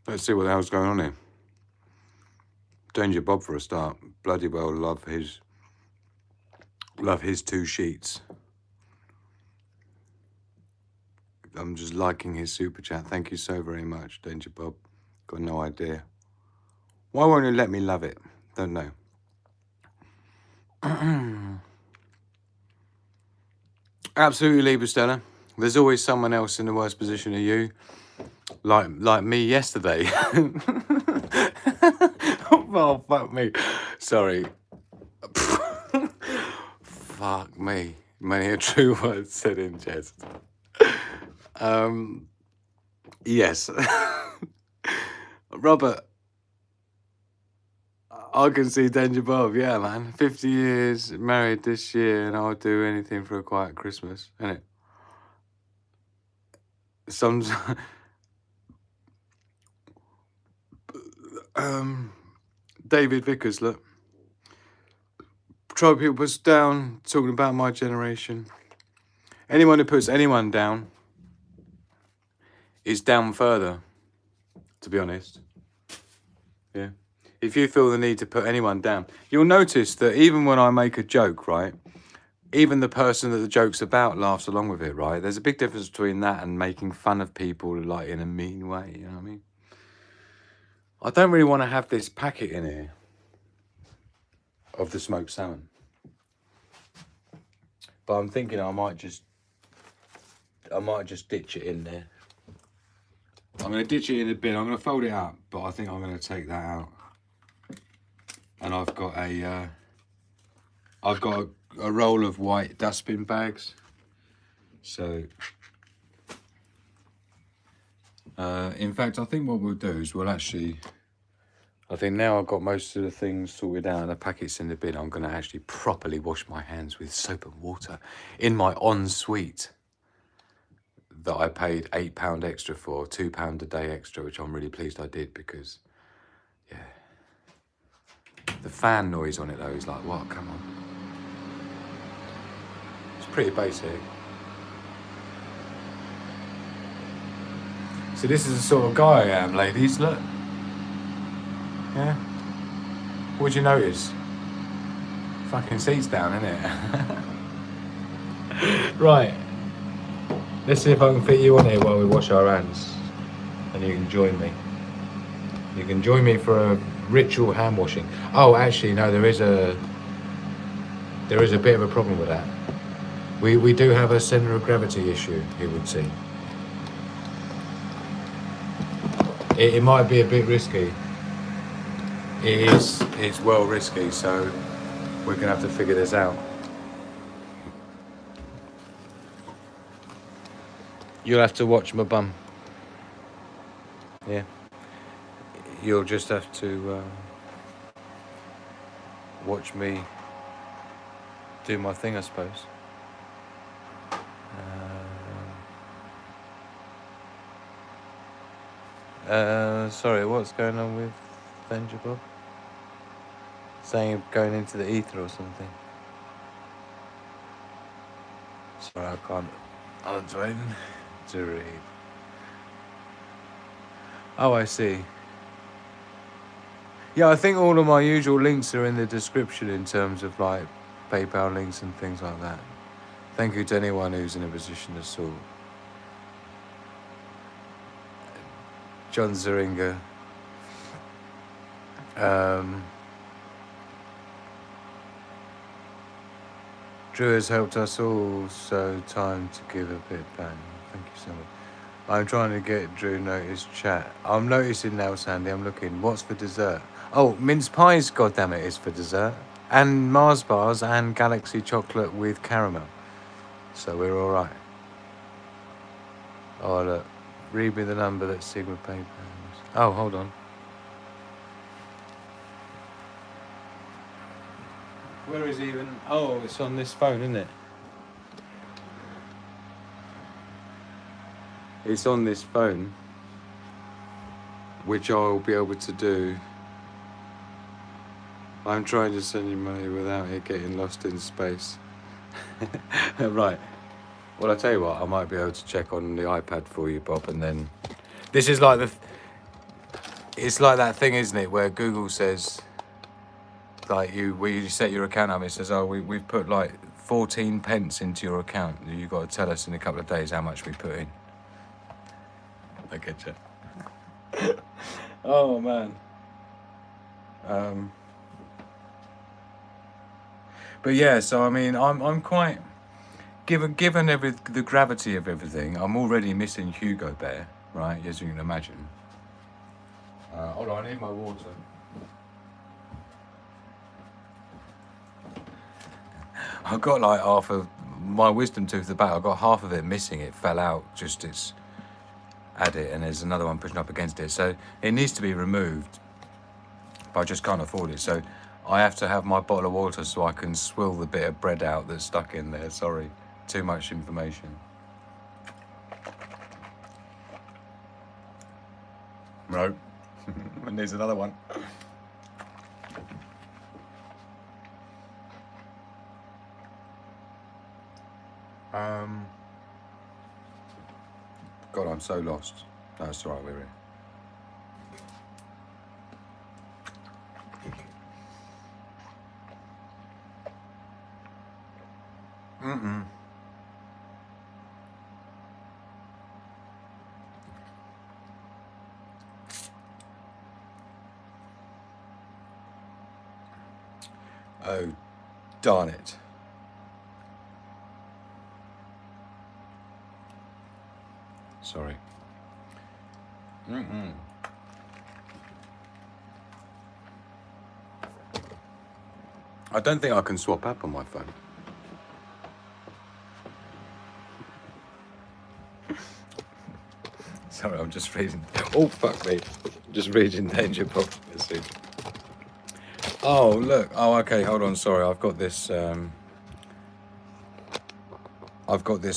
Let's see what the hell's going on here. Danger Bob for a start. Bloody well love his 2 sheets. I'm just liking his super chat. Thank you so very much, Danger Bob. Got no idea. Why won't you let me love it? Don't know. Absolutely, Liebestella. There's always someone else in a worse position than you. Like me yesterday. Oh, fuck me. Sorry. Fuck me. Many a true word said in jest. Yes. Robert, I can see Danger Bob. Yeah, man. 50 years married this year, and I'll do anything for a quiet Christmas, innit? Some, David Vickers, look. Troll people was down talking about my generation. Anyone who puts anyone down is down further, to be honest. Yeah. If you feel the need to put anyone down, you'll notice that even when I make a joke, right, even the person that the joke's about laughs along with it, right? There's a big difference between that and making fun of people, like, in a mean way, you know what I mean? I don't really want to have this packet in here of the smoked salmon. But I'm thinking I might just ditch it in there. I'm going to ditch it in the bin. I'm going to fold it up, but I think I'm going to take that out. And I've got a roll of white dustbin bags. So, in fact, I think what we'll do is I think now I've got most of the things sorted out and the packets in the bin, I'm going to actually properly wash my hands with soap and water in my ensuite that I paid £8 extra for, £2 a day extra, which I'm really pleased I did because, yeah. The fan noise on it though is like, what? Come on. It's pretty basic. So this is the sort of guy I am, ladies, look. Yeah. What'd you notice? Fucking seat's down, innit? Right. Let's see if I can fit you on here while we wash our hands. And you can join me. You can join me for a ritual hand washing. Oh, actually, no, there is a bit of a problem with that. We do have a centre of gravity issue, you would see. It might be a bit risky. It's well risky, so we're gonna have to figure this out. You'll have to watch my bum. Yeah. You'll just have to watch me do my thing, I suppose. Sorry, what's going on with Danger Bob? Saying going into the ether or something. Sorry, I can't. I'm trying to read. Oh, I see. Yeah, I think all of my usual links are in the description in terms of like PayPal links and things like that. Thank you to anyone who's in a position to sort. John Zeringa. Drew has helped us all, so time to give a bit back. Thank you so much. I'm trying to get Drew notice chat. I'm noticing now, Sandy, I'm looking. What's for dessert? Oh, mince pies, goddammit, is for dessert. And Mars bars and Galaxy chocolate with caramel. So we're all right. Oh, look. Read me the number that Sigma paid. Oh, hold on. Where is he even? Oh, it's on this phone, isn't it? It's on this phone, which I'll be able to do. I'm trying to send you money without it getting lost in space. Right. Well, I tell you what, I might be able to check on the iPad for you, Bob, and then this is like it's like that thing, isn't it, where Google says, like where you set your account up, it says, oh, we've put like 14 pence into your account. You've got to tell us in a couple of days how much we put in. I get you. Oh man. But yeah, so I mean, I'm quite given the gravity of everything. I'm already missing Hugo Bear, right? As you can imagine. Hold on, I need my water. I got like half of my wisdom tooth at the back. I got half of it missing. It fell out. Just it's at it, and there's another one pushing up against it. So it needs to be removed, but I just can't afford it. So I have to have my bottle of water so I can swill the bit of bread out that's stuck in there. Sorry, too much information. No, and there's another one. God, I'm so lost. No, it's alright, we're here. Oh, darn it. Sorry. I don't think I can swap app on my phone. Sorry, I'm just reading. Oh, fuck me. Just reading Danger Bob message. Oh, look. Oh, okay, hold on. Sorry, I've got this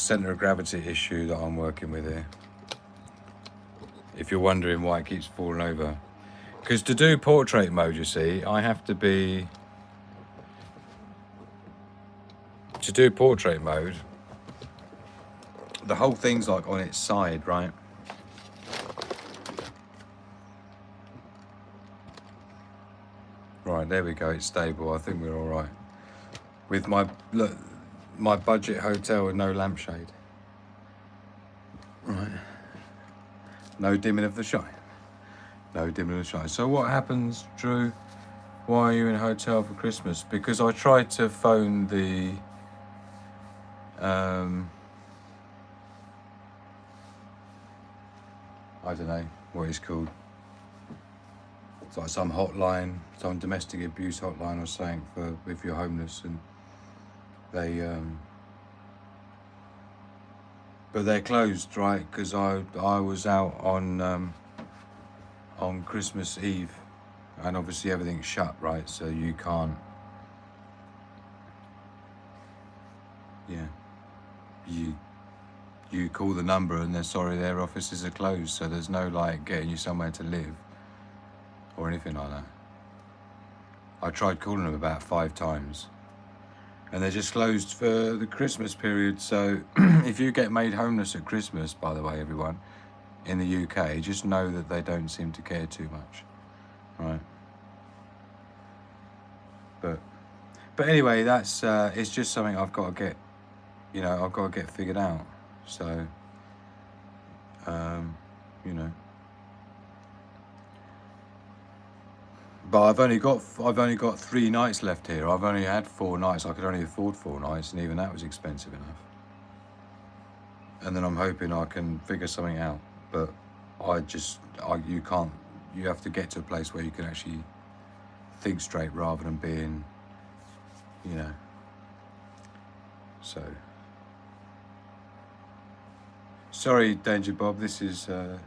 centre of gravity issue that I'm working with here. If you're wondering why it keeps falling over. Because to do portrait mode, you see, I have to be... To do portrait mode, the whole thing's like on its side, right? Right, there we go, it's stable. I think we're all right. With my, look, my budget hotel with no lampshade. Right. No dimming of the shine. No dimming of the shine. So what happens, Drew? Why are you in a hotel for Christmas? Because I tried to phone the... I don't know what it's called. It's like some hotline, some domestic abuse hotline or something for if you're homeless, and they but they're closed, right? Because I was out on Christmas Eve, and obviously everything's shut, right? So you can't. Yeah. You call the number and they're sorry, their offices are closed, so there's no like getting you somewhere to live or anything like that. I tried calling them about 5 times and they're just closed for the Christmas period. So if you get made homeless at Christmas, by the way, everyone in the UK, just know that they don't seem to care too much, right? But anyway, that's it's just something I've got to get, I've got to get figured out. So, you know. But I've only got 3 nights left here. I've only had 4 nights. I could only afford 4 nights, and even that was expensive enough. And then I'm hoping I can figure something out. But you can't. You have to get to a place where you can actually think straight rather than being, So. Sorry, Danger Bob. This is. I'm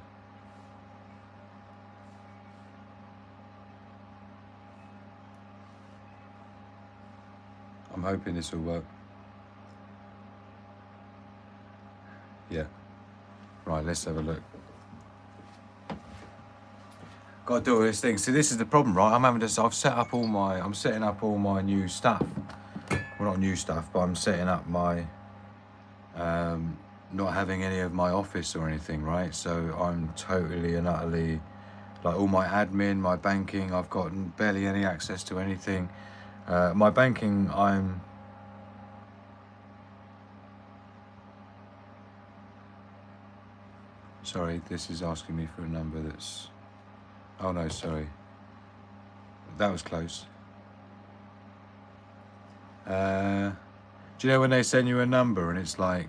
hoping this will work. Yeah. Right, let's have a look. Got to do all this thing. See, this is the problem, right? I'm setting up all my new stuff. Well, not new stuff, but I'm setting up my, not having any of my office or anything, right? So I'm totally and utterly, like all my admin, my banking, I've got barely any access to anything. My banking, sorry, this is asking me for a number that's, oh no, sorry. That was close. Do you know when they send you a number and it's like,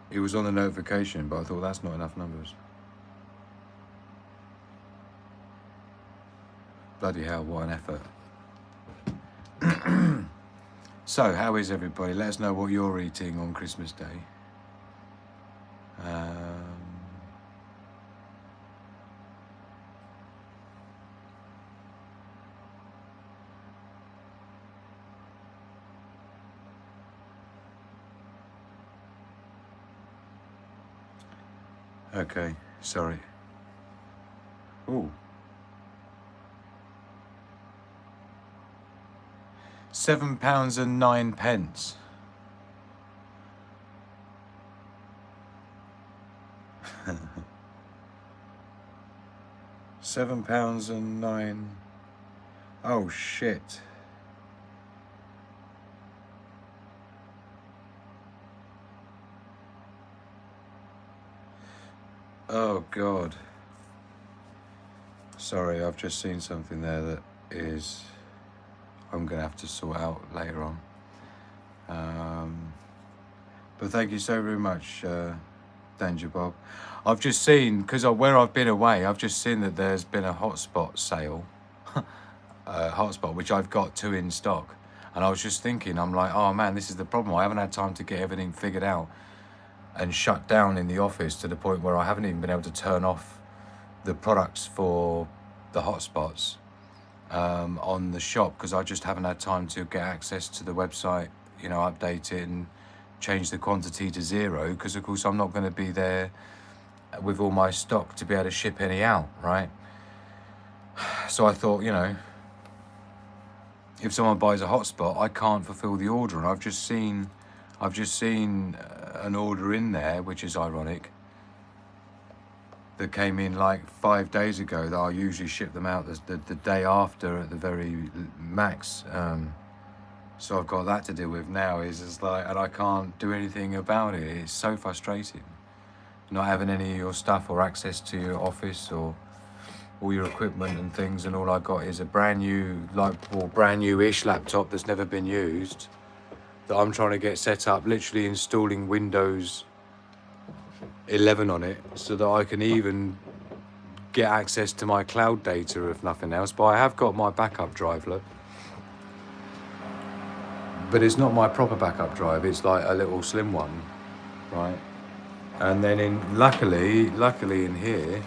it was on the notification, but I thought that's not enough numbers. Bloody hell, what an effort. So, how is everybody? Let us know what you're eating on Christmas Day. Okay, sorry. Ooh. £7.09. £7.09. Oh shit. Oh god. Sorry, I've just seen something there that is I'm gonna have to sort out later on. But thank you so very much, Danger Bob. I've just seen, because where I've been away, I've just seen that there's been a hotspot sale, hotspot, which I've got 2 in stock. And I was just thinking, I'm like, oh man, this is the problem. I haven't had time to get everything figured out and shut down in the office to the point where I haven't even been able to turn off the products for the hotspots on the shop, because I just haven't had time to get access to the website, you know, update it and change the quantity to 0, because of course I'm not going to be there with all my stock to be able to ship any out, right? So I thought, you know, if someone buys a hotspot, I can't fulfill the order. And I've just seen an order in there, which is ironic, that came in like 5 days ago, that I usually ship them out the day after at the very max. So I've got that to deal with now, is like, and I can't do anything about it. It's so frustrating, not having any of your stuff or access to your office or all your equipment and things, and all I got is a brand new, brand new-ish laptop that's never been used, that I'm trying to get set up, literally installing Windows 11 on it so that I can even get access to my cloud data, if nothing else. But I have got my backup drive, look. But it's not my proper backup drive, it's like a little slim one, right? And then luckily in here,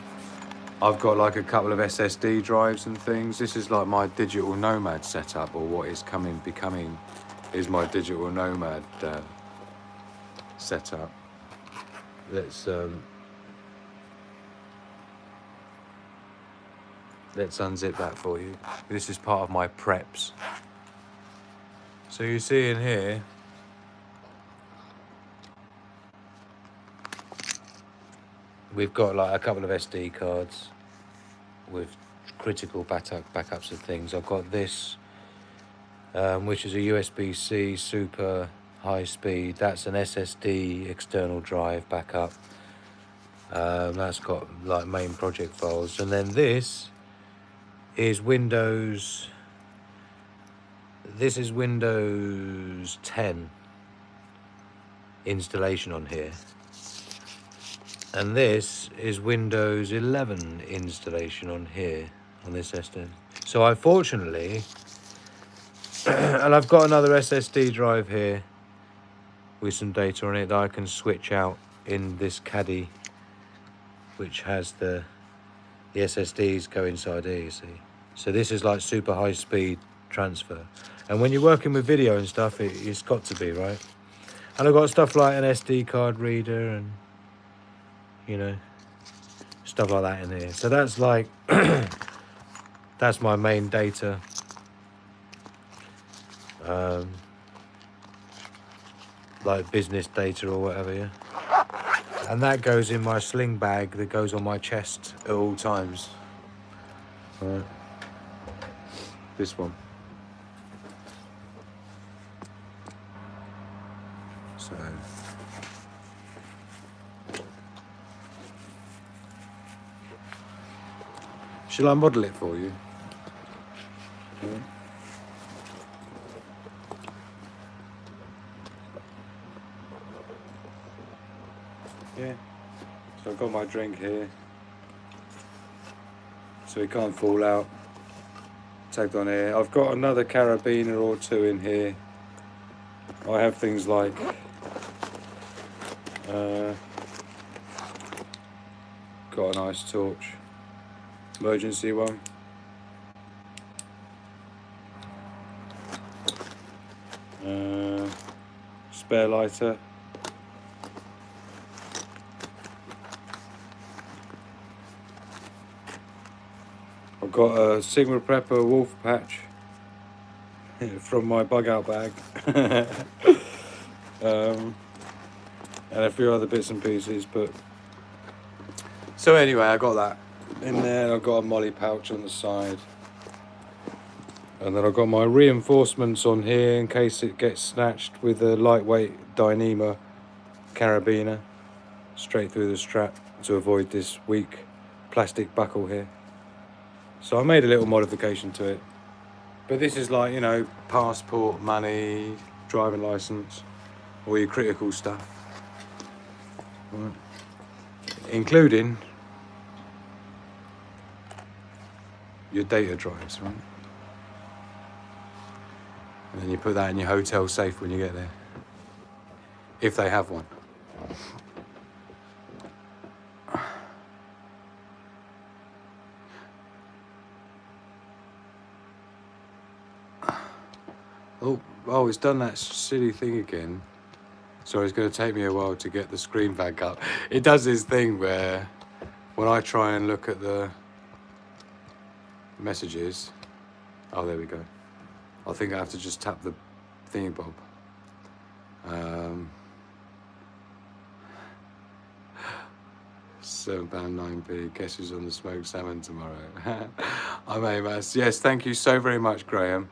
I've got like a couple of SSD drives and things. This is like my digital nomad setup, or what is becoming is my digital nomad setup. Let's unzip that for you. This is part of my preps. So you see in here, we've got like a couple of SD cards with critical backups of things. I've got this, which is a USB-C super high speed. That's an SSD external drive backup. That's got like main project files. And then this is Windows 10 installation on here. And this is Windows 11 installation on here, on this SSD. So unfortunately, and I've got another SSD drive here with some data on it that I can switch out in this caddy, which has the SSDs go inside here, you see. So this is like super high speed transfer. And when you're working with video and stuff, it's got to be, right? And I've got stuff like an SD card reader and, you know, stuff like that in here. So that's like, that's my main data. Like business data or whatever, yeah. And that goes in my sling bag that goes on my chest at all times. All right. This one. So. Shall I model it for you? Yeah. Yeah. So I've got my drink here, so it can't fall out. Tagged on here. I've got another carabiner or 2 in here, I have things like got a nice torch, emergency one. Spare lighter. I've got a Sigma Prepper wolf patch from my bug out bag. And a few other bits and pieces, but so anyway, I got that in there. I've got a molly pouch on the side, and then I've got my reinforcements on here in case it gets snatched with a lightweight Dyneema carabiner straight through the strap to avoid this weak plastic buckle here. So I made a little modification to it, but this is like, you know, passport, money, driving license, all your critical stuff, right, including your data drives, right? And then you put that in your hotel safe when you get there, if they have one. Oh, it's done that silly thing again. So it's going to take me a while to get the screen back up. It does this thing where when I try and look at the messages, oh, there we go. I think I have to just tap the thingy bob. £7.9p. Guess who's on the smoked salmon tomorrow? I'm Amos. Yes, thank you so very much, Graham.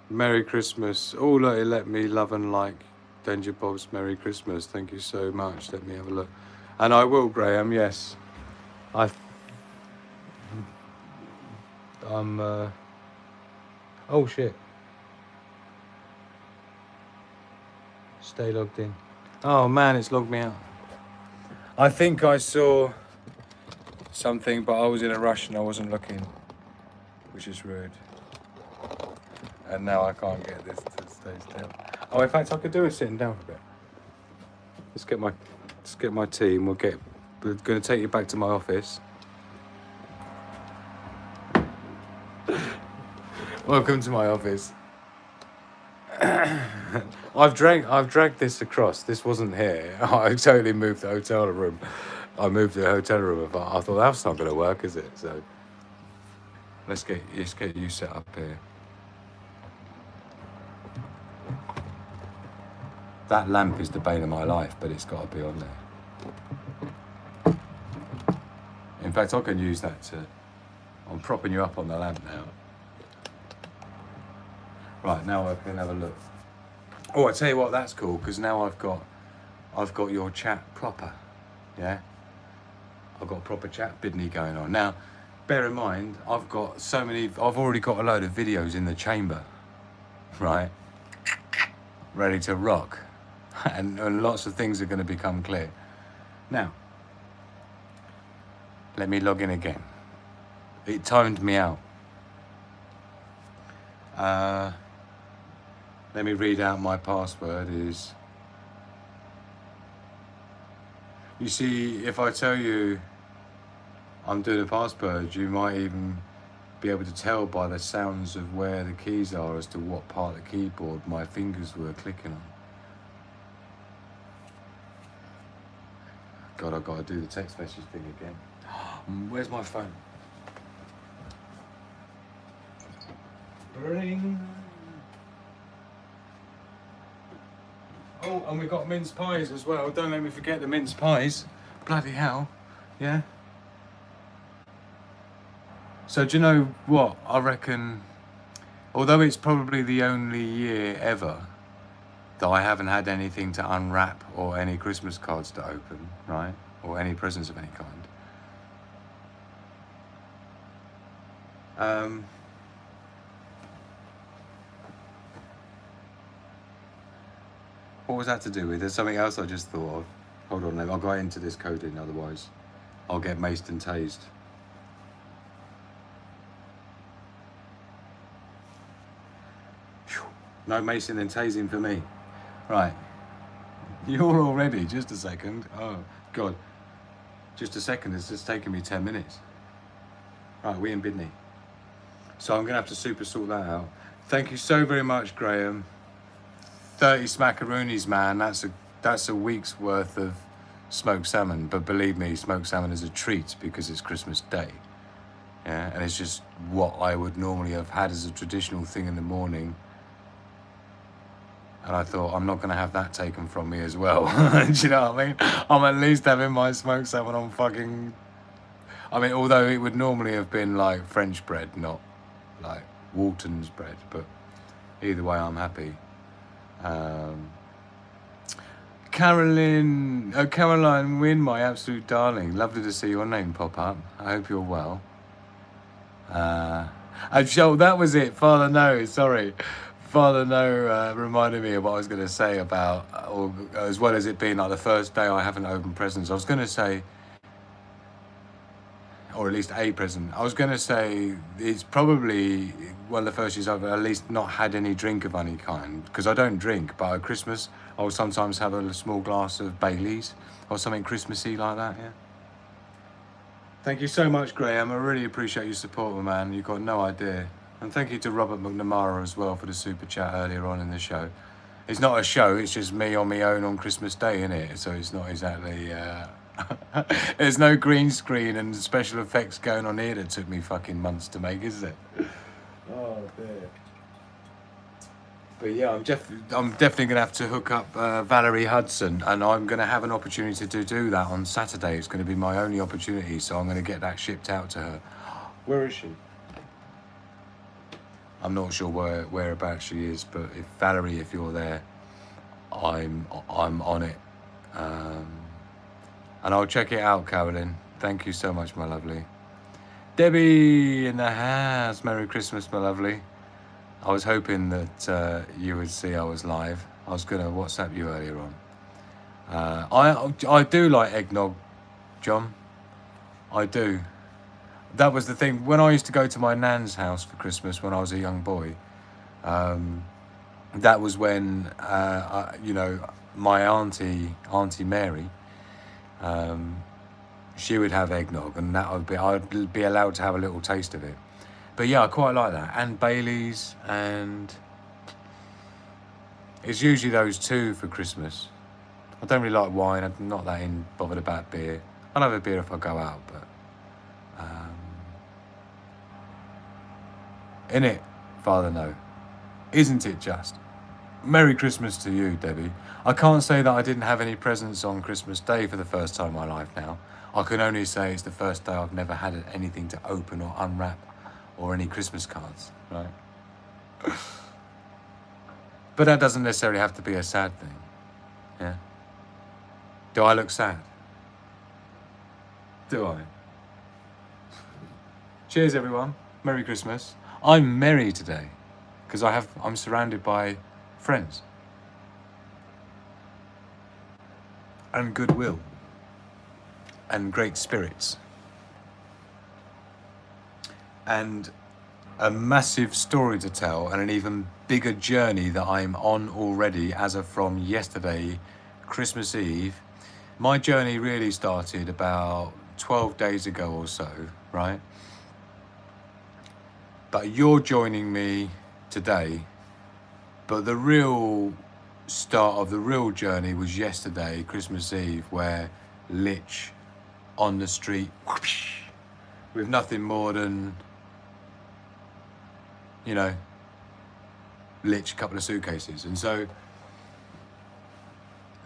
Merry Christmas. Oh, look, it let me love and like Danger Bob's Merry Christmas. Thank you so much. Let me have a look. And I will, Graham, yes. I'm, oh, shit. Stay logged in. Oh, man, it's logged me out. I think I saw something, but I was in a rush and I wasn't looking, which is rude. And now I can't get this to stay still. Oh, in fact, I could do it sitting down for a bit. Let's get my tea, and we're going to take you back to my office. Welcome to my office. I've dragged this across. This wasn't here. I totally moved the hotel room. I moved the hotel room. I thought that's not going to work, is it? So let's get you set up here. That lamp is the bane of my life, but it's got to be on there. In fact, I can use that to... I'm propping you up on the lamp now. Right, now I can have a look. Oh, I tell you what, that's cool, because now I've got your chat proper, yeah? I've got proper chat bidney going on. Now, bear in mind, I've already got a load of videos in the chamber, right? Ready to rock. And lots of things are going to become clear. Now, let me log in again. It timed me out. Let me read out my password is... You see, if I tell you I'm doing a password, you might even be able to tell by the sounds of where the keys are as to what part of the keyboard my fingers were clicking on. God, I've got to do the text message thing again. Where's my phone? Ring. Oh, and we've got mince pies as well. Don't let me forget the mince pies. Bloody hell. Yeah? So do you know what? I reckon, although it's probably the only year ever that I haven't had anything to unwrap or any Christmas cards to open, right? Or any presents of any kind. What was that to do with? There's something else I just thought of. Hold on, I'll go into this coding, otherwise I'll get maced and tased. No macing and tasing for me. Right. You're all ready. Just a second. Oh, God. Just a second. It's just taken me 10 minutes. Right, we in Bidney. So I'm going to have to super sort that out. Thank you so very much, Graham. 30 smackaroonies, man. That's a week's worth of smoked salmon. But believe me, smoked salmon is a treat because it's Christmas Day. Yeah, and it's just what I would normally have had as a traditional thing in the morning. And I thought, I'm not going to have that taken from me as well. Do you know what I mean? I'm at least having my smoked salmon on fucking... I mean, although it would normally have been like French bread, not like Walton's bread. But either way, I'm happy. Caroline Wynn, my absolute darling. Lovely to see your name pop up. I hope you're well. Joel, that was it. Father No, sorry. Father No reminded me of what I was going to say about, or as well as it being like the first day I haven't opened presents. I was going to say, or at least a present. I was going to say it's probably one of the first years I've at least not had any drink of any kind, because I don't drink, but at Christmas I will sometimes have a small glass of Baileys or something Christmassy like that, yeah. Thank you so much, Graham. I really appreciate your support, my man. You've got no idea. And thank you to Robert McNamara as well for the super chat earlier on in the show. It's not a show, it's just me on my own on Christmas Day, innit? So it's not exactly... There's no green screen and special effects going on here that took me fucking months to make, is it? Oh, dear. But yeah, I'm definitely going to have to hook up Valerie Hudson, and I'm going to have an opportunity to do that on Saturday. It's going to be my only opportunity, so I'm going to get that shipped out to her. Where is she? I'm not sure whereabouts she is, but if Valerie, if you're there, I'm on it. And I'll check it out, Carolyn. Thank you so much, my lovely. Debbie in the house. Merry Christmas, my lovely. I was hoping that you would see I was live. I was going to WhatsApp you earlier on. I do like eggnog, John. I do. That was the thing. When I used to go to my nan's house for Christmas when I was a young boy, that was when, you know, my Auntie Mary, she would have eggnog, and I'd be allowed to have a little taste of it. But yeah, I quite like that. And Baileys, and it's usually those two for Christmas. I don't really like wine. I'm not that bothered about beer. I'll have a beer if I go out, but innit, Father No? Isn't it just? Merry Christmas to you, Debbie. I can't say that I didn't have any presents on Christmas Day for the first time in my life now. I can only say it's the first day I've never had anything to open or unwrap or any Christmas cards, right? But that doesn't necessarily have to be a sad thing, yeah? Do I look sad? Do I? Cheers, everyone. Merry Christmas. I'm merry today because I'm surrounded by friends and goodwill and great spirits and a massive story to tell and an even bigger journey that I'm on already as of from yesterday, Christmas Eve. My journey really started about 12 days ago or so, right? But you're joining me today. But the real start of the real journey was yesterday, Christmas Eve, where Lich on the street whoosh, with nothing more than, you know, Lich, a couple of suitcases. And so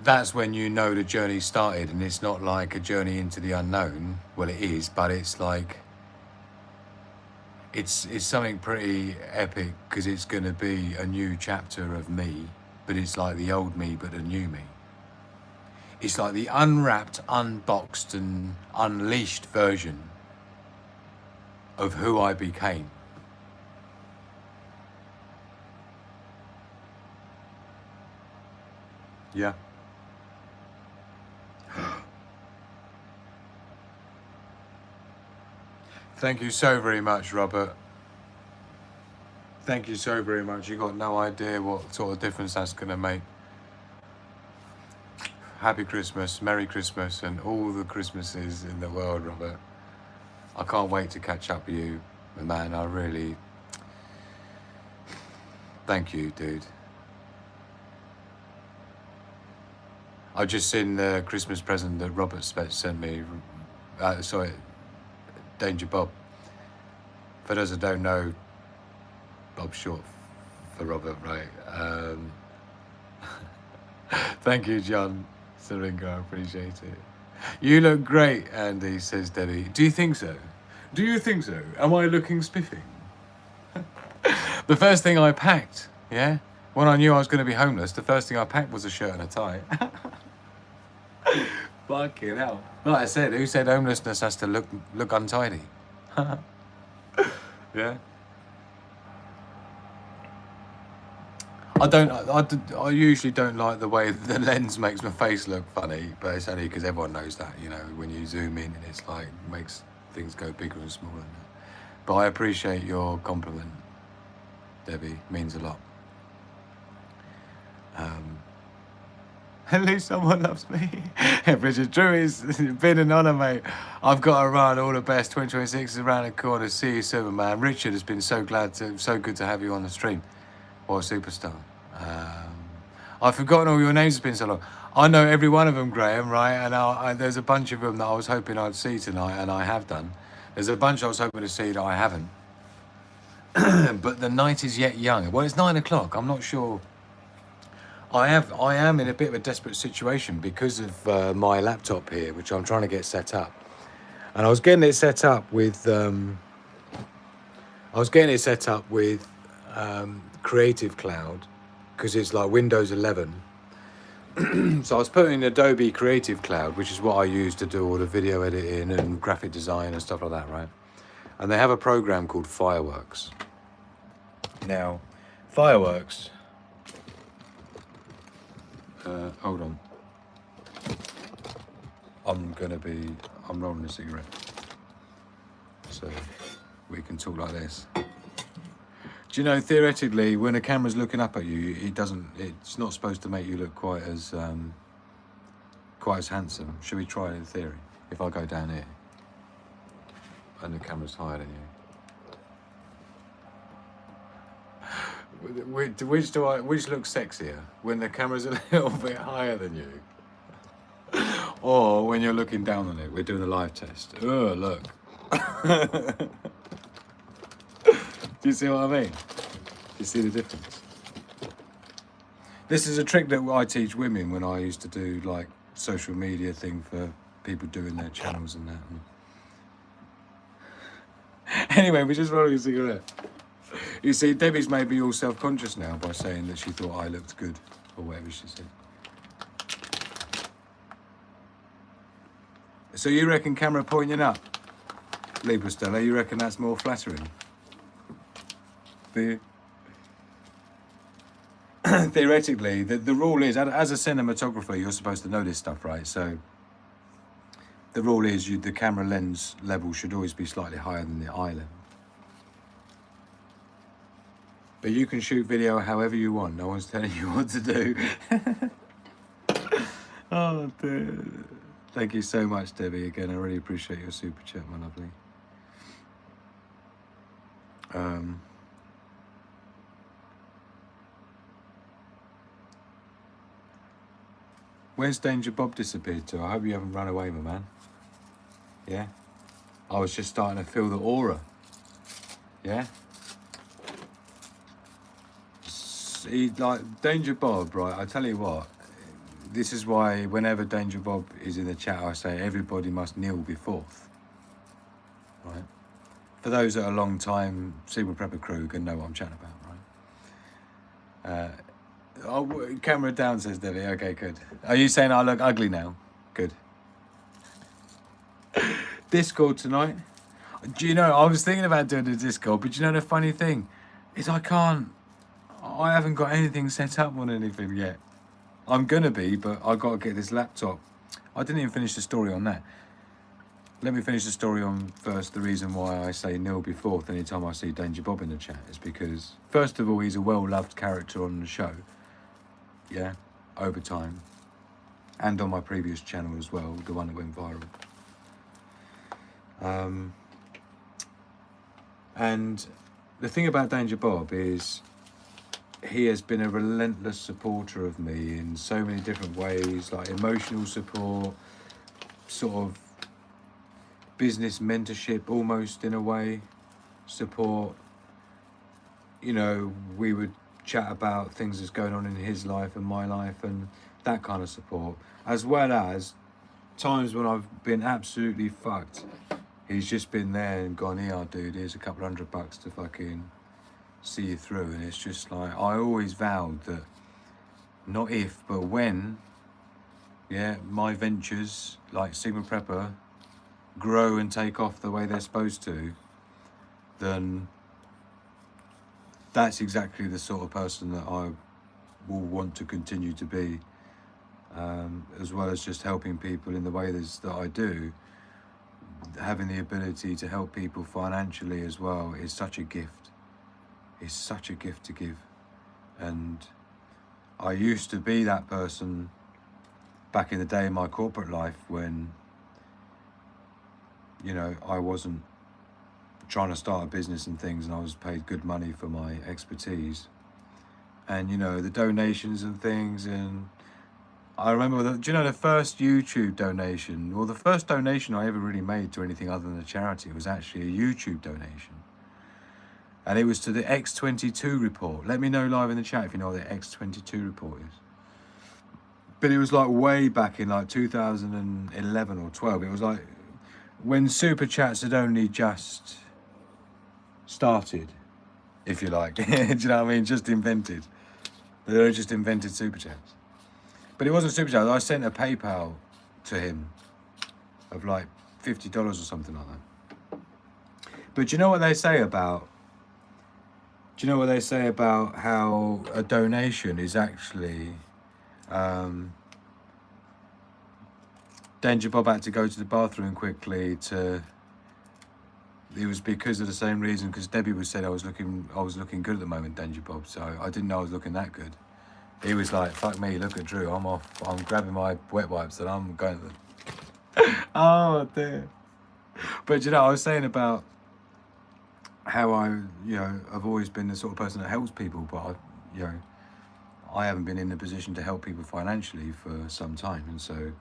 that's when you know the journey started, and it's not like a journey into the unknown. Well, it is, but it's like, it's something pretty epic because it's going to be a new chapter of me, but it's like the old me, but the new me. It's like the unwrapped, unboxed, and unleashed version of who I became. Yeah. Thank you so very much, Robert. Thank you so very much. You got no idea what sort of difference that's going to make. Happy Christmas, Merry Christmas, and all the Christmases in the world, Robert. I can't wait to catch up with you, man. I really... Thank you, dude. I've just seen the Christmas present that Robert sent me. Sorry, Danger Bob. For those that don't know, Bob's short for Robert, right? Thank you, John Syringa. I appreciate it. You look great, Andy, says Debbie. Do you think so? Do you think so? Am I looking spiffy? The first thing I packed, yeah? When I knew I was going to be homeless, the first thing I packed was a shirt and a tie. Fucking hell. Like I said, who said homelessness has to look untidy? Yeah? I usually don't like the way the lens makes my face look funny, but it's only because everyone knows that, you know, when you zoom in and it's like, makes things go bigger and smaller. But I appreciate your compliment, Debbie, means a lot. At least someone loves me. Bridget Drew, it's been an honour, mate. I've got to run. All the best. 2026 is around the corner. See you, Superman. Richard has been so good to have you on the stream. What a superstar. I've forgotten all your names. It's been so long. I know every one of them, Graham, right? And there's a bunch of them that I was hoping I'd see tonight, and I have done. There's a bunch I was hoping to see that I haven't. But the night is yet young. Well, it's 9 o'clock. I'm not sure. I am in a bit of a desperate situation because of my laptop here, which I'm trying to get set up. And I was getting it set up with Creative Cloud, because it's like Windows 11. So I was putting in Adobe Creative Cloud, which is what I use to do all the video editing and graphic design and stuff like that, right? And they have a program called Fireworks. Now, Fireworks... hold on. I'm rolling a cigarette. So we can talk like this. Do you know, theoretically, when a camera's looking up at you, it's not supposed to make you look quite as handsome. Should we try it in theory? If I go down here and the camera's higher than you. Which looks sexier? When the camera's a little bit higher than you? Or when you're looking down on it? We're doing a live test. Oh, look. Do you see what I mean? Do you see the difference? This is a trick that I teach women when I used to do like social media thing for people doing their channels and that. Anyway, we're just rolling a cigarette. You see, Debbie's made me all self-conscious now by saying that she thought I looked good, or whatever she said. So you reckon camera pointing up, Libra Stella, you reckon that's more flattering? Theoretically, the rule is, as a cinematographer, you're supposed to know this stuff, right? So the rule is the camera lens level should always be slightly higher than the eye level. But you can shoot video however you want. No one's telling you what to do. Oh, dude. Thank you so much, Debbie. Again, I really appreciate your super chat, my lovely. Where's Danger Bob disappeared to? I hope you haven't run away, my man. Yeah? I was just starting to feel the aura. Yeah? Like Danger Bob, right? I tell you what, this is why whenever Danger Bob is in the chat, I say everybody must kneel before. Right? For those that are long time Seaman Prepper crew can know what I'm chatting about, right? Camera down, says Debbie. Okay, good. Are you saying I look ugly now? Good. Discord tonight. Do you know, I was thinking about doing the Discord, but you know the funny thing is I haven't got anything set up on anything yet. I'm gonna be, but I got to get this laptop. I didn't even finish the story on that. Let me finish the story on first. The reason why I say Neil before anytime I see Danger Bob in the chat is because, first of all, he's a well-loved character on the show. Yeah, over time. and on my previous channel as well, the one that went viral. And the thing about Danger Bob is he has been a relentless supporter of me in so many different ways, like emotional support, sort of business mentorship almost in a way, support. You know, we would chat about things that's going on in his life and my life and that kind of support, as well as times when I've been absolutely fucked. He's just been there and gone, yeah, dude, here's a couple $100 to fucking see you through. And it's just like, I always vowed that not if, but when, yeah, my ventures like Sigma Prepper grow and take off the way they're supposed to, then that's exactly the sort of person that I will want to continue to be, as well as just helping people in the way that I do. Having the ability to help people financially as well is such a gift. It's such a gift to give. And I used to be that person back in the day in my corporate life when, you know, I wasn't trying to start a business and things, and I was paid good money for my expertise. And, you know, the donations and things, and I remember, do you know the first YouTube donation, well, the first donation I ever really made to anything other than a charity was actually a YouTube donation. And it was to the X22 report. Let me know live in the chat if you know what the X22 report is. But it was like way back in like 2011 or 12. It was like when Super Chats had only just started, if you like. Do you know what I mean? Just invented. They just invented Super Chats. But it wasn't Super Chat. I sent a PayPal to him of like $50 or something like that. But do you know what they say about? Do you know what they say about how a donation is actually? Danger Bob had to go to the bathroom quickly to. It was because of the same reason, because Debbie was said I was looking good at the moment, Danger Bob. So I didn't know I was looking that good. He was like, fuck me, look at Drew, I'm off. I'm grabbing my wet wipes and I'm going to the... Oh, dear. But, you know, I was saying about how I, you know, I've always been the sort of person that helps people, but, I haven't been in a position to help people financially for some time. And so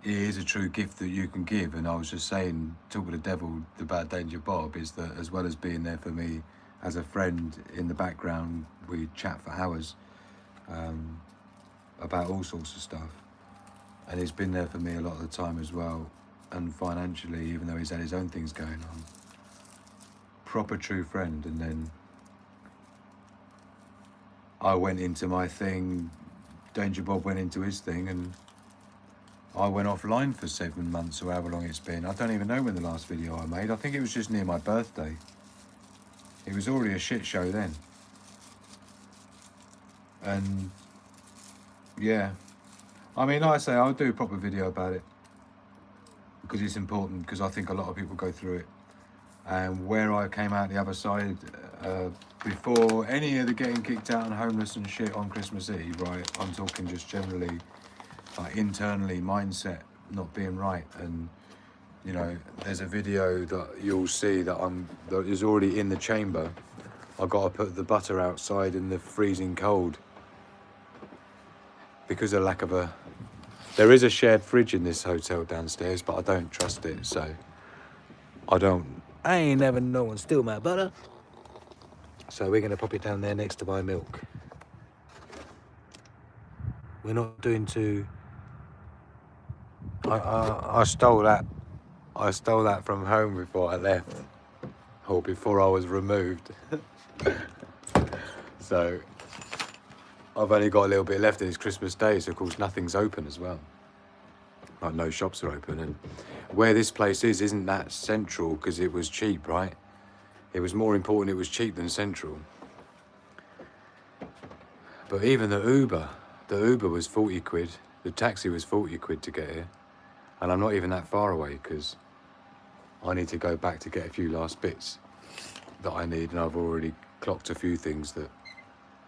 it is a true gift that you can give. And I was just saying, talking to the devil about Danger Bob, is that as well as being there for me as a friend in the background, we chat for hours about all sorts of stuff. And he's been there for me a lot of the time as well. And financially, even though he's had his own things going on. Proper true friend. And then I went into my thing, Danger Bob went into his thing, and I went offline for 7 months or however long it's been. I don't even know when the last video I made. I think it was just near my birthday. It was already a shit show then. And yeah, I mean, like I say, I'll do a proper video about it because it's important, because I think a lot of people go through it. And where I came out the other side, before any of the getting kicked out and homeless and shit on Christmas Eve, right? I'm talking just generally, like internally, mindset not being right. And you know, there's a video that you'll see that is already in the chamber. I got to put the butter outside in the freezing cold because of lack of a. There is a shared fridge in this hotel downstairs, but I don't trust it, so I ain't never no one steal my butter. So we're gonna pop it down there next to my milk. We're not doing too. I stole that. I stole that from home before I left, or before I was removed. So I've only got a little bit left. It's Christmas Day, so of course nothing's open as well. Like no shops are open, and where this place isn't that central because it was cheap, right? It was more important it was cheap than central. But even the Uber was 40 quid. The taxi was 40 quid to get here. And I'm not even that far away because I need to go back to get a few last bits that I need, and I've already clocked a few things that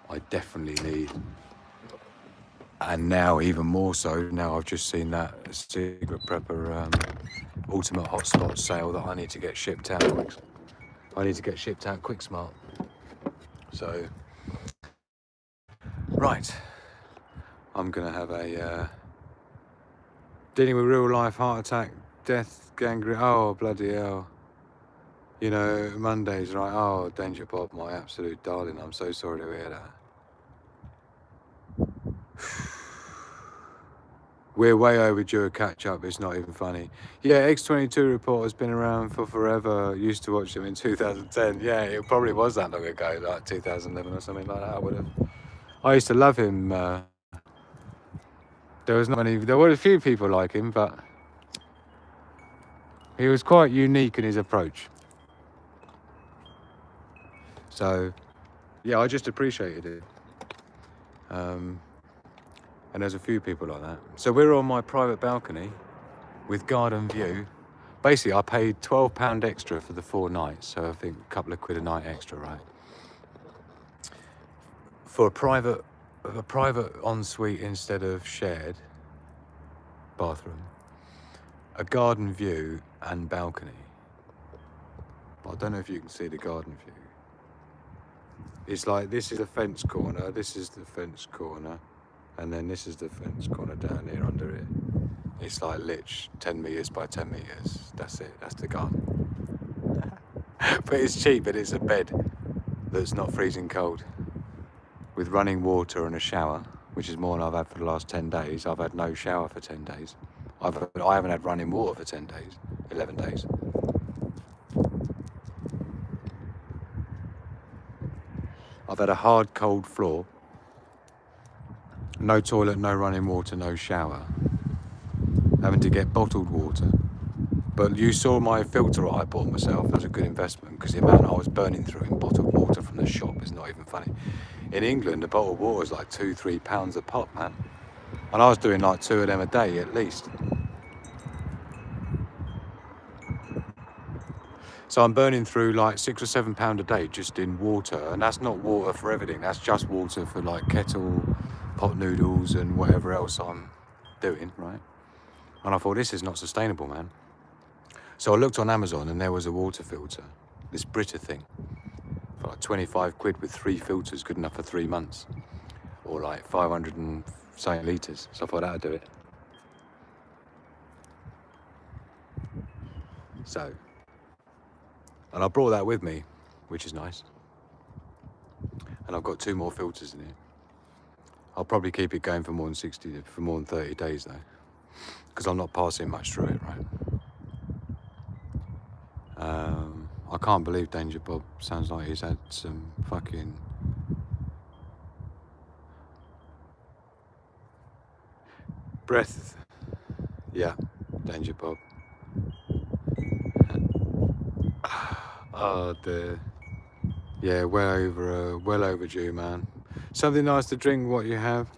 I definitely need. And now even more so. Now I've just seen that Secret Prepper Ultimate Hotspot sale that I need to get shipped out quick. I need to get shipped out quick smart. So, right, I'm gonna have a dealing with real life heart attack, death, gangrene. Oh bloody hell! You know, Mondays, right? Oh, Danger Bob, my absolute darling. I'm so sorry to hear that. We're way overdue a catch up. It's not even funny. Yeah, X22 report has been around for forever. Used to watch them in 2010. Yeah, it probably was that long ago, like 2011 or something like that. I used to love him. There was not many. There were a few people like him, but he was quite unique in his approach. So, yeah, I just appreciated it. And there's a few people like that. So we're on my private balcony with garden view. Basically, I paid £12 extra for the 4 nights, so I think a couple of quid a night extra, right? For a private ensuite instead of shared bathroom, a garden view and balcony. I don't know if you can see the garden view. It's like this is the fence corner, this is the fence corner, and then this is the fence corner down here under it. It's like lich 10 metres by 10 metres. That's it, that's the garden. But it's cheap, but it's a bed that's not freezing cold. With running water and a shower, which is more than I've had for the last 10 days. I've had no shower for 10 days. I haven't had running water for 10 days, 11 days. I've had a hard, cold floor. No toilet, no running water, no shower. Having to get bottled water. But you saw my filter I bought myself. That was a good investment because the amount I was burning through in bottled water from the shop is not even funny. In England, a bottle of water is like £2-3 a pop, man. And I was doing like 2 of them a day at least. So I'm burning through like £6 or £7 a day just in water, and that's not water for everything. That's just water for like kettle, pot noodles, and whatever else I'm doing, right? And I thought, this is not sustainable, man. So I looked on Amazon, and there was a water filter, this Brita thing, for like 25 quid with 3 filters, good enough for 3 months, or like 500 and something litres. So I thought that'd do it. So. And I brought that with me, which is nice. And I've got 2 more filters in here. I'll probably keep it going for more than 30 days though, because I'm not passing much through it, right? I can't believe Danger Bob sounds like he's had some fucking breath. Yeah, Danger Bob. Oh dear. Yeah, well overdue, man. Something nice to drink, what you have.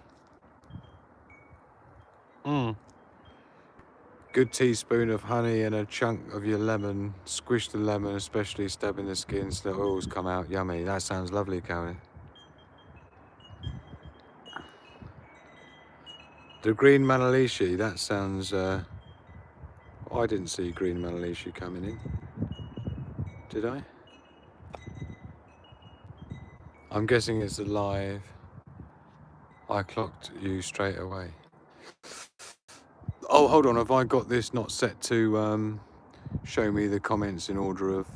Good teaspoon of honey and a chunk of your lemon. Squish the lemon, especially stabbing the skin so the oils come out. Yummy. That sounds lovely, Carolyn. The green Manalishi, that sounds... I didn't see green Manalishi coming in. Did I? I'm guessing it's alive. I clocked you straight away. Oh, hold on. Have I got this not set to show me the comments in order of...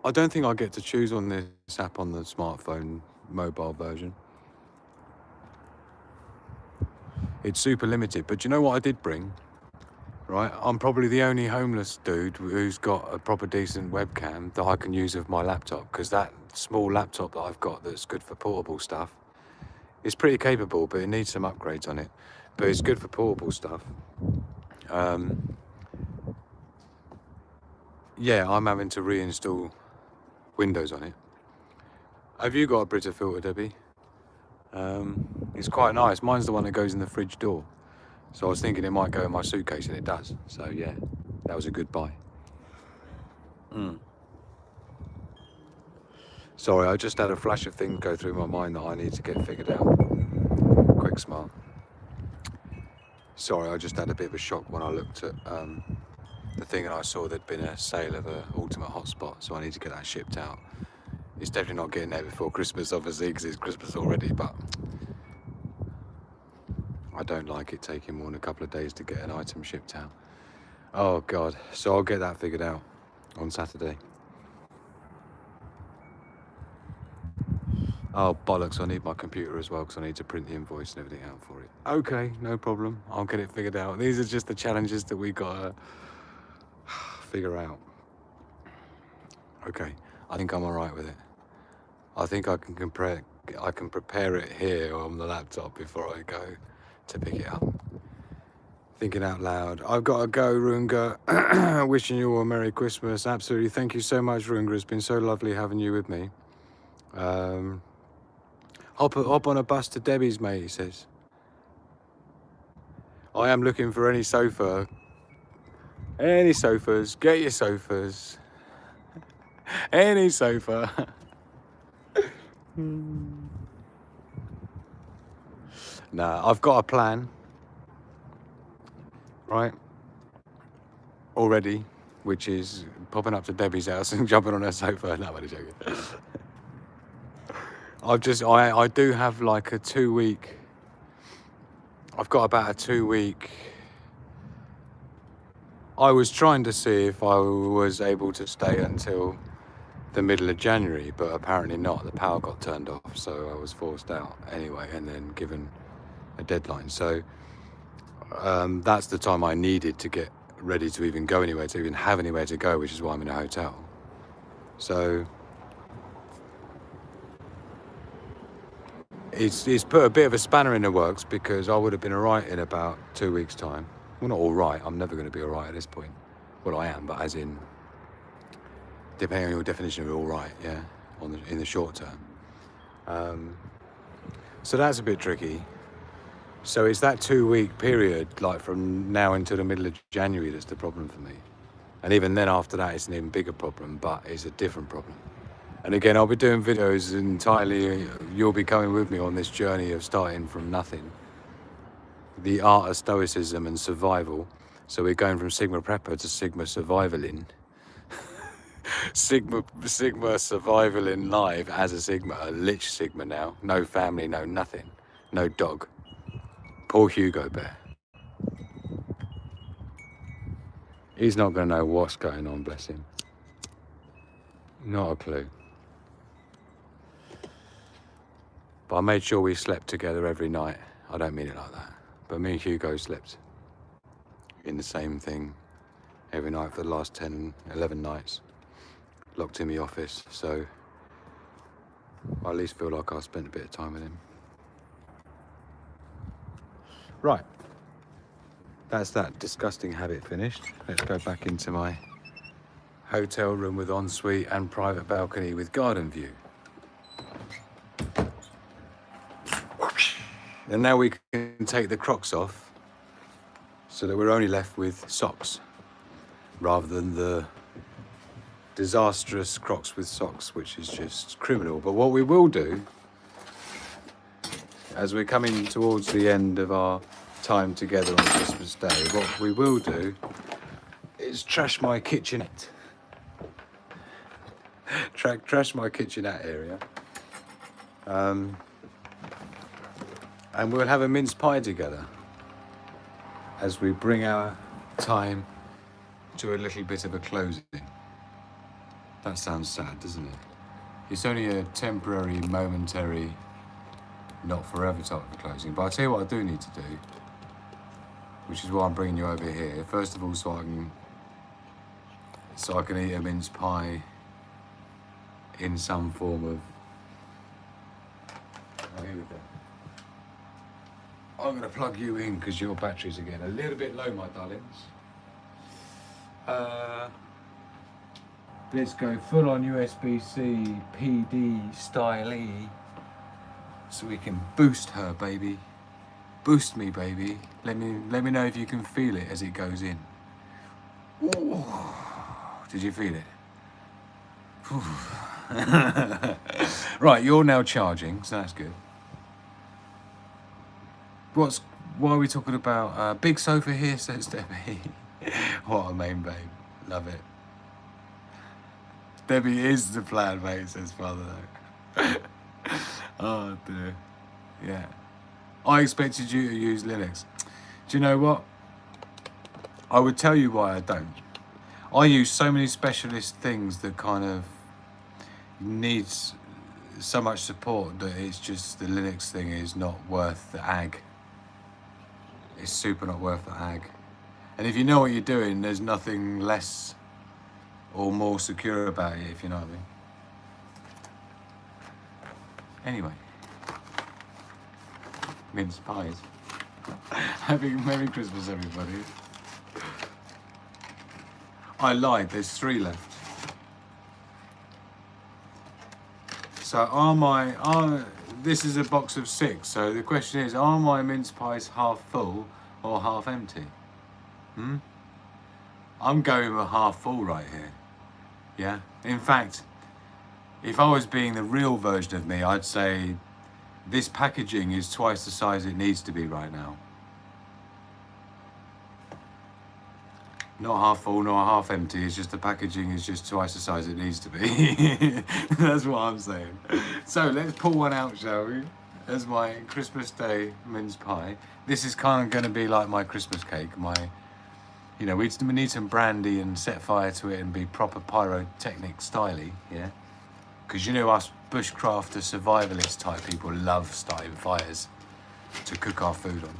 I don't think I get to choose on this app on the smartphone mobile version. It's super limited. But you know what I did bring? Right, I'm probably the only homeless dude who's got a proper decent webcam that I can use with my laptop, because that small laptop that I've got that's good for portable stuff is pretty capable, but it needs some upgrades on it. But it's good for portable stuff. Yeah, I'm having to reinstall Windows on it. Have you got a Brita filter, Debbie? It's quite nice. Mine's the one that goes in the fridge door. So I was thinking it might go in my suitcase, and it does. So yeah, that was a good buy. Sorry, I just had a flash of things go through my mind that I need to get figured out. Quick look smart. Sorry, I just had a bit of a shock when I looked at the thing and I saw there'd been a sale of a ultimate hotspot, so I need to get that shipped out. It's definitely not getting there before Christmas, obviously, because it's Christmas already, but I don't like it taking more than a couple of days to get an item shipped out. Oh God, so I'll get that figured out on Saturday. Oh bollocks, I need my computer as well because I need to print the invoice and everything out for it. Okay, no problem, I'll get it figured out. These are just the challenges that we gotta figure out. Okay, I think I'm alright with it. I think I can prepare it here on the laptop before I go to pick it up. Thinking out loud. I've got to go, Runga. Wishing you all a Merry Christmas. Absolutely. Thank you so much, Runga. It's been so lovely having you with me. Hop on a bus to Debbie's, mate, he says. I am looking for any sofa. Any sofas. Get your sofas. Any sofa. Nah, I've got a plan. Right? Already, which is popping up to Debbie's house and jumping on her sofa. No, I'm only joking. I do have like a 2 week. I've got about a 2 week. I was trying to see if I was able to stay until the middle of January, but apparently not. The power got turned off, so I was forced out anyway, and then given a deadline. So that's the time I needed to get ready to even go anywhere, to even have anywhere to go, which is why I'm in a hotel. So it's put a bit of a spanner in the works because I would have been alright in about 2 weeks' time. Well, not alright, I'm never going to be alright at this point. Well, I am, but as in, depending on your definition of alright, yeah, in the short term. So that's a bit tricky. So it's that 2 week period, like from now until the middle of January, that's the problem for me. And even then after that, it's an even bigger problem, but it's a different problem. And again, I'll be doing videos entirely, you'll be coming with me on this journey of starting from nothing. The art of stoicism and survival. So we're going from Sigma Prepper to Sigma Survivaling. Sigma Survivaling live as a Sigma, a lich Sigma now. No family, no nothing, no dog. Poor Hugo Bear. He's not going to know what's going on, bless him. Not a clue. But I made sure we slept together every night. I don't mean it like that. But me and Hugo slept in the same thing every night for the last 10, 11 nights. Locked in the office, so I at least feel like I spent a bit of time with him. Right. That's that disgusting habit finished. Let's go back into my hotel room with ensuite and private balcony with garden view. And now we can take the Crocs off so that we're only left with socks rather than the disastrous Crocs with socks, which is just criminal. But what we will do, as we're coming towards the end of our time together on Christmas Day, what we will do is trash my kitchenette. Trash my kitchenette area. And we'll have a mince pie together as we bring our time to a little bit of a closing. That sounds sad, doesn't it? It's only a temporary, momentary, not forever type of closing. But I'll tell you what I do need to do, which is why I'm bringing you over here. First of all, so I can eat a mince pie in some form of... Oh, here we go. I'm going to plug you in because your batteries are getting a little bit low, my darlings. Let's go full on USB-C PD style E so we can boost her, baby. Boost me, baby. Let me know if you can feel it as it goes in. Ooh. Did you feel it? Right, you're now charging, so that's good. Why are we talking about big sofa here? Says Debbie. What a main babe. Love it. Debbie is the plan, mate. Says father. Oh dear. Yeah. I expected you to use Linux. Do you know what? I would tell you why I don't. I use so many specialist things that kind of needs so much support that it's just the Linux thing is not worth the ag. It's super not worth the ag. And if you know what you're doing, there's nothing less or more secure about it, if you know what I mean. Anyway. Mince pies. Happy Merry Christmas, everybody. I lied, there's 3 left. So this is a box of 6, so the question is, are my mince pies half full or half empty? I'm going with half full right here. Yeah? In fact, if I was being the real version of me, I'd say this packaging is twice the size it needs to be right now. Not half full, not half empty, it's just the packaging is just twice the size it needs to be. That's what I'm saying. So let's pull one out, shall we? As my Christmas Day mince pie. This is kind of going to be like my Christmas cake. We need some brandy and set fire to it and be proper pyrotechnic styly, yeah? Because you know us bushcrafter survivalist type people love starting fires to cook our food on.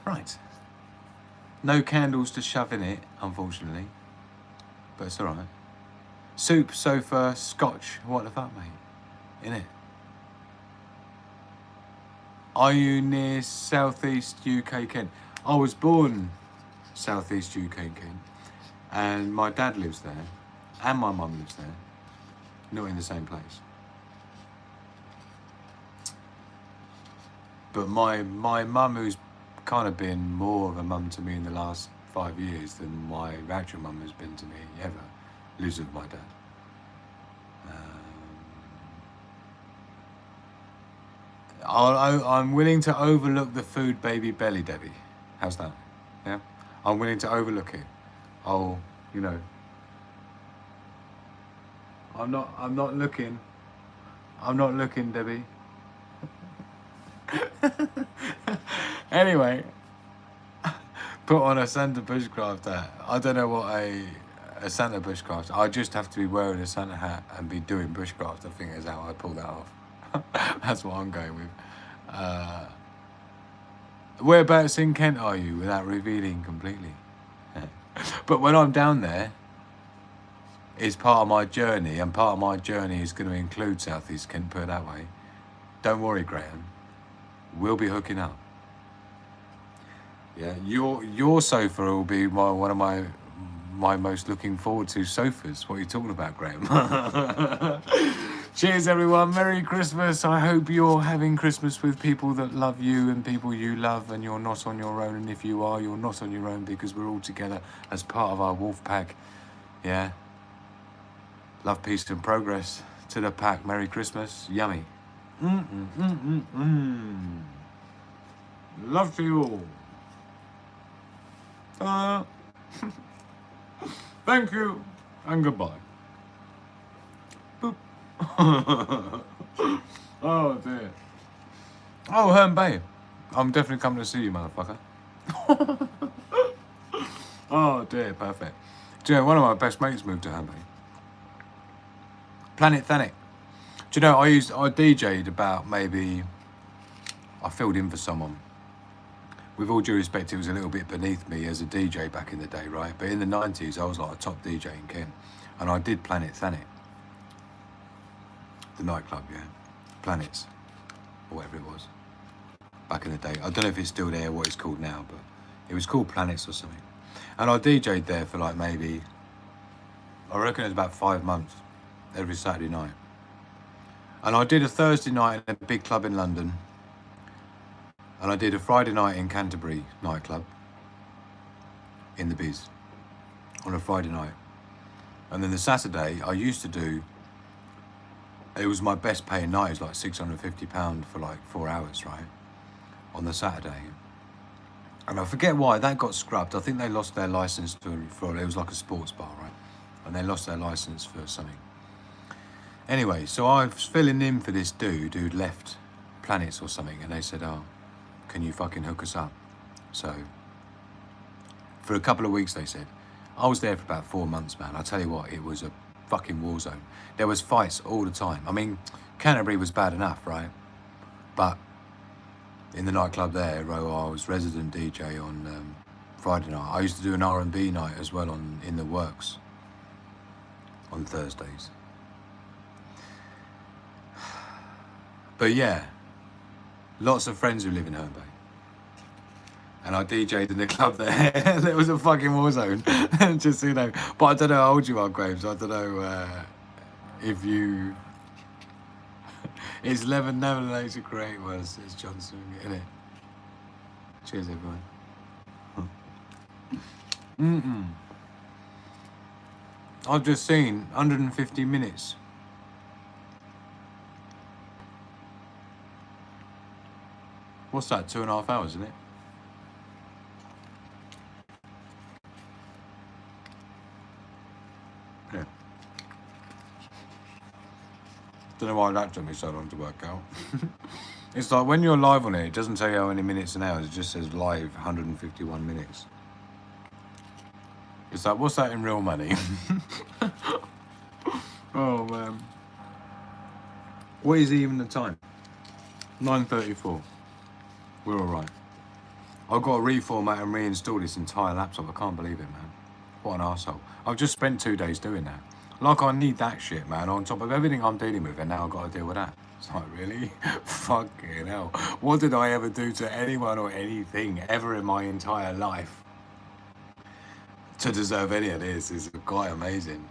Right. No candles to shove in it, unfortunately. But it's alright. Soup, sofa, scotch. What the fuck, mate? Innit? Are you near Southeast UK Kent? I was born Southeast UK Kent. And my dad lives there. And my mum lives there. Not in the same place. But my mum, who's kind of been more of a mum to me in the last 5 years than my actual mum has been to me ever, lives with my dad. I'm willing to overlook the food baby belly, Debbie. How's that? Yeah? I'm willing to overlook it. I'm not looking. I'm not looking, Debbie. Anyway, put on a Santa bushcraft hat. I don't know what a Santa bushcraft. I just have to be wearing a Santa hat and be doing bushcraft. I think is how I pull that off. That's what I'm going with. Whereabouts in Kent are you, without revealing completely? But when I'm down there, it's part of my journey, and part of my journey is going to include Southeast Kent, put it that way. Don't worry, Graham. We'll be hooking up. Yeah, your sofa will be one of my most looking forward to sofas. What are you talking about, Graham? Cheers, everyone. Merry Christmas. I hope you're having Christmas with people that love you and people you love, and you're not on your own. And if you are, you're not on your own, because we're all together as part of our wolf pack. Yeah. Love, peace, and progress to the pack. Merry Christmas. Yummy. Love to you all. Thank you and goodbye. Boop. Oh dear. Oh, Herne Bay. I'm definitely coming to see you, motherfucker. Oh dear, perfect. Do you know, one of my best mates moved to Herne Bay. Planet Thanet. Do you know, I DJ'd about maybe, I filled in for someone. With all due respect, it was a little bit beneath me as a DJ back in the day, right? But in the 90s, I was like a top DJ in Kent. And I did Planet Thanet. The nightclub, yeah. Planets. Or whatever it was. Back in the day. I don't know if it's still there, what it's called now, but it was called Planets or something. And I DJ'd there for like maybe, I reckon it was about 5 months. Every Saturday night. And I did a Thursday night in a big club in London. And I did a Friday night in Canterbury nightclub. In the Biz. On a Friday night. And then the Saturday, I used to do it was my best paying night. It was like £650 for like 4 hours, right? On the Saturday. And I forget why that got scrubbed. I think they lost their license for it was like a sports bar, right? And they lost their license for something. Anyway, so I was filling in for this dude who'd left Planets or something, and they said, "Oh, can you fucking hook us up?" So for a couple of weeks, they said. I was there for about 4 months, man. I tell you what, it was a fucking war zone. There was fights all the time. I mean, Canterbury was bad enough, right? But in the nightclub there, I was resident DJ on Friday night. I used to do an R&B night as well in the works on Thursdays. But yeah, lots of friends who live in Herne Bay. And I DJ'd in the club there. There was a fucking war zone, just so you know. But I don't know how old you are, Graves. I don't know if you... It's 11 never great was it's Johnson, isn't it? Cheers, everyone. I've just seen 150 minutes. What's that, 2.5 hours, isn't it? Yeah. Don't know why that took me so long to work out. It's like when you're live on it doesn't tell you how many minutes and hours, it just says live 151 minutes. It's like, what's that in real money? Oh man. What is even the time? 9:34. We're alright. I've got to reformat and reinstall this entire laptop. I can't believe it, man. What an arsehole. I've just spent 2 days doing that. Like, I need that shit, man, on top of everything I'm dealing with, and now I've got to deal with that. It's like, really? Fucking hell. What did I ever do to anyone or anything ever in my entire life to deserve any of this? It's quite amazing.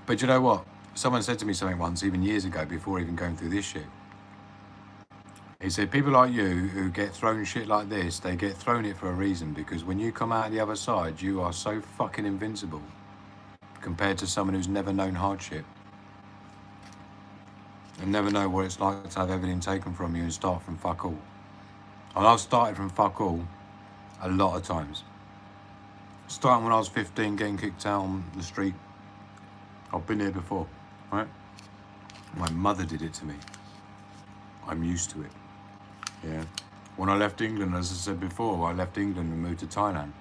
But you know what? Someone said to me something once, even years ago, before even going through this shit. He said, people like you who get thrown shit like this, they get thrown it for a reason, because when you come out the other side, you are so fucking invincible compared to someone who's never known hardship and never know what it's like to have everything taken from you and start from fuck all. And I've started from fuck all a lot of times. Starting when I was 15, getting kicked out on the street. I've been here before, right? My mother did it to me. I'm used to it. Yeah. When I left England, as I said before, I left England and moved to Thailand.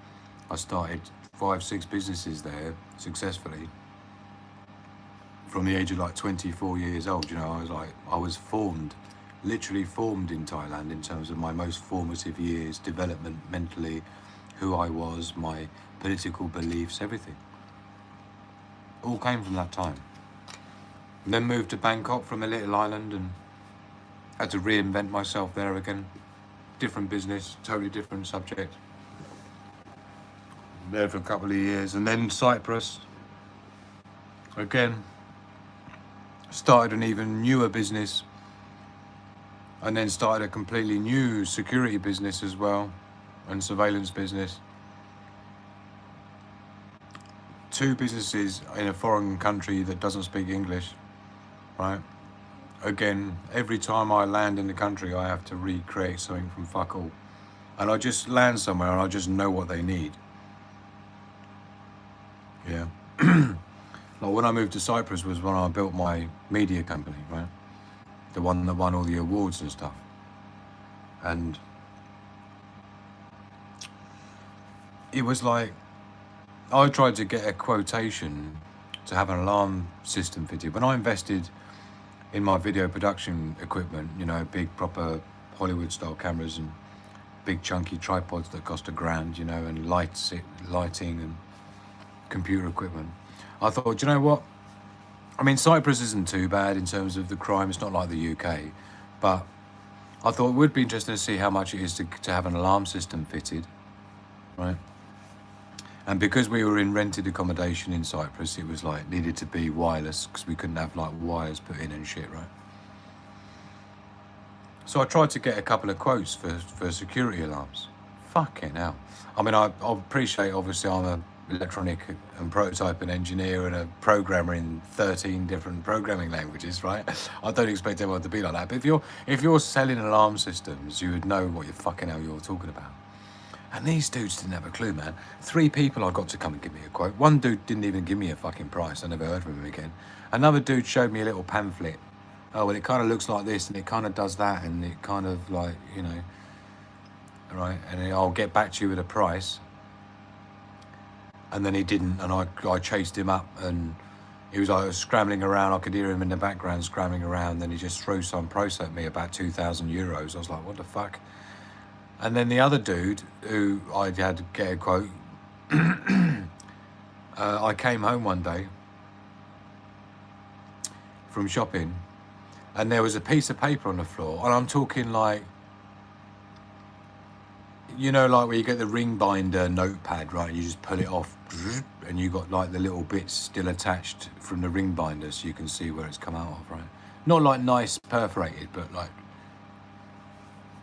I started 5-6 businesses there successfully. From the age of like 24 years old, you know, I was formed, literally formed in Thailand in terms of my most formative years, development mentally, who I was, my political beliefs, everything. All came from that time. And then moved to Bangkok from a little island and had to reinvent myself there again. Different business, totally different subject. There for a couple of years. And then Cyprus. Again, started an even newer business. And then started a completely new security business as well. And surveillance business. 2 businesses in a foreign country that doesn't speak English, right? Again, every time I land in the country, I have to recreate something from fuck all. And I just land somewhere and I just know what they need. Yeah. Like when I moved to Cyprus was when I built my media company, right? The one that won all the awards and stuff. And it was like, I tried to get a quotation to have an alarm system fitted. When I invested in my video production equipment, you know, big proper Hollywood style cameras and big chunky tripods that cost $1,000, you know, and lighting and computer equipment. I thought, do you know what? I mean, Cyprus isn't too bad in terms of the crime. It's not like the UK, but I thought it would be interesting to see how much it is to have an alarm system fitted, right? And because we were in rented accommodation in Cyprus, it was like needed to be wireless because we couldn't have like wires put in and shit, right? So I tried to get a couple of quotes for security alarms. Fucking hell. I mean, I appreciate, obviously, I'm a electronic and prototyping engineer and a programmer in 13 different programming languages, right? I don't expect everyone to be like that. But if you're selling alarm systems, you would know what you fucking hell you're talking about. And these dudes didn't have a clue, man. 3 people I got to come and give me a quote. One dude didn't even give me a fucking price. I never heard from him again. Another dude showed me a little pamphlet. Oh, well, it kind of looks like this and it kind of does that and it kind of like, you know, right? And then I'll get back to you with a price. And then he didn't, and I chased him up and he was like scrambling around. I could hear him in the background scrambling around. Then he just threw some price at me, about €2,000. I was like, what the fuck? And then the other dude who I had to get a quote, I came home one day from shopping and there was a piece of paper on the floor, and I'm talking like, you know, like where you get the ring binder notepad, right? You just pull it off and you got like the little bits still attached from the ring binder so you can see where it's come out of, right? Not like nice perforated, but like,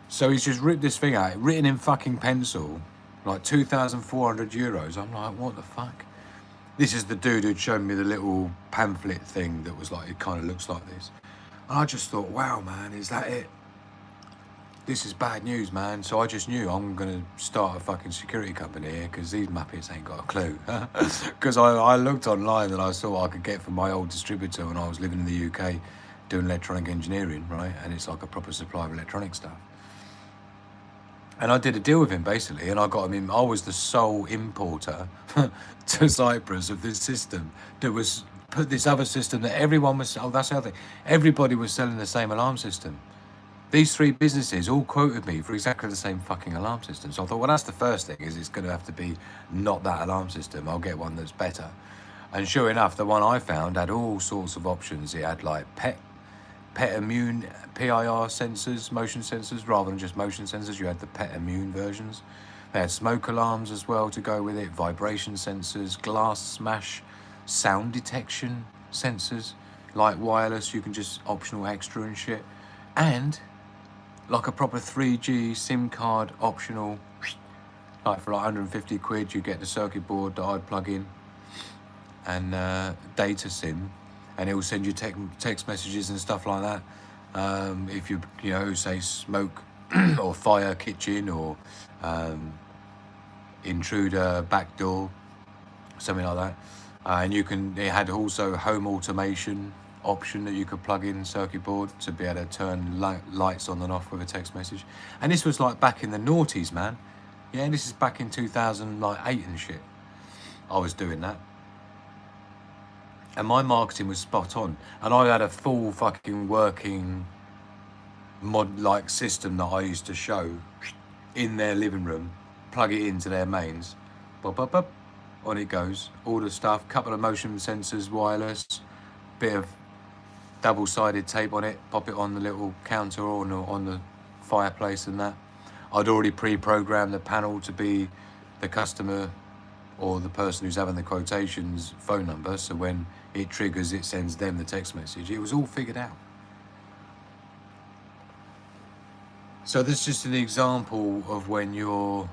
so he's just ripped this thing out, written in fucking pencil, like €2,400. I'm like, what the fuck? This is the dude who'd shown me the little pamphlet thing that was like, it kind of looks like this. And I just thought, wow, man, is that it? This is bad news, man. So I just knew I'm going to start a fucking security company here because these muppets ain't got a clue. Because I looked online and I saw what I could get from my old distributor when I was living in the UK doing electronic engineering, right? And it's like a proper supply of electronic stuff. And I did a deal with him basically, and I got him in. I was the sole importer to Cyprus of this system that was put this other system that everyone was. Oh, that's the other thing. Everybody was selling the same alarm system. These 3 businesses all quoted me for exactly the same fucking alarm system. So I thought, well, that's the first thing, is it's going to have to be not that alarm system. I'll get one that's better. And sure enough, the one I found had all sorts of options. It had like pet immune PIR sensors, motion sensors, rather than just motion sensors. You had the pet immune versions. They had smoke alarms as well to go with it, vibration sensors, glass smash, sound detection sensors, like wireless, you can just optional extra and shit. And like a proper 3G SIM card optional, like for like 150 quid, you get the circuit board that I'd plug in and data SIM, and it will send you text messages and stuff like that. If you know, say smoke or fire kitchen or intruder back door, something like that. And you can, it had also home automation option that you could plug in circuit board to be able to turn lights on and off with a text message. And this was like back in the noughties, man. Yeah, and this is back in 2008 and shit. I was doing that. And my marketing was spot on. And I had a full fucking working mod-like system that I used to show in their living room, plug it into their mains, bop, bop, bop, on it goes, all the stuff, couple of motion sensors, wireless, bit of double-sided tape on it, pop it on the little counter or on the fireplace and that. I'd already pre-programmed the panel to be the customer or the person who's having the quotations phone number, so when it triggers, it sends them the text message. It was all figured out. So this is just an example of when you're,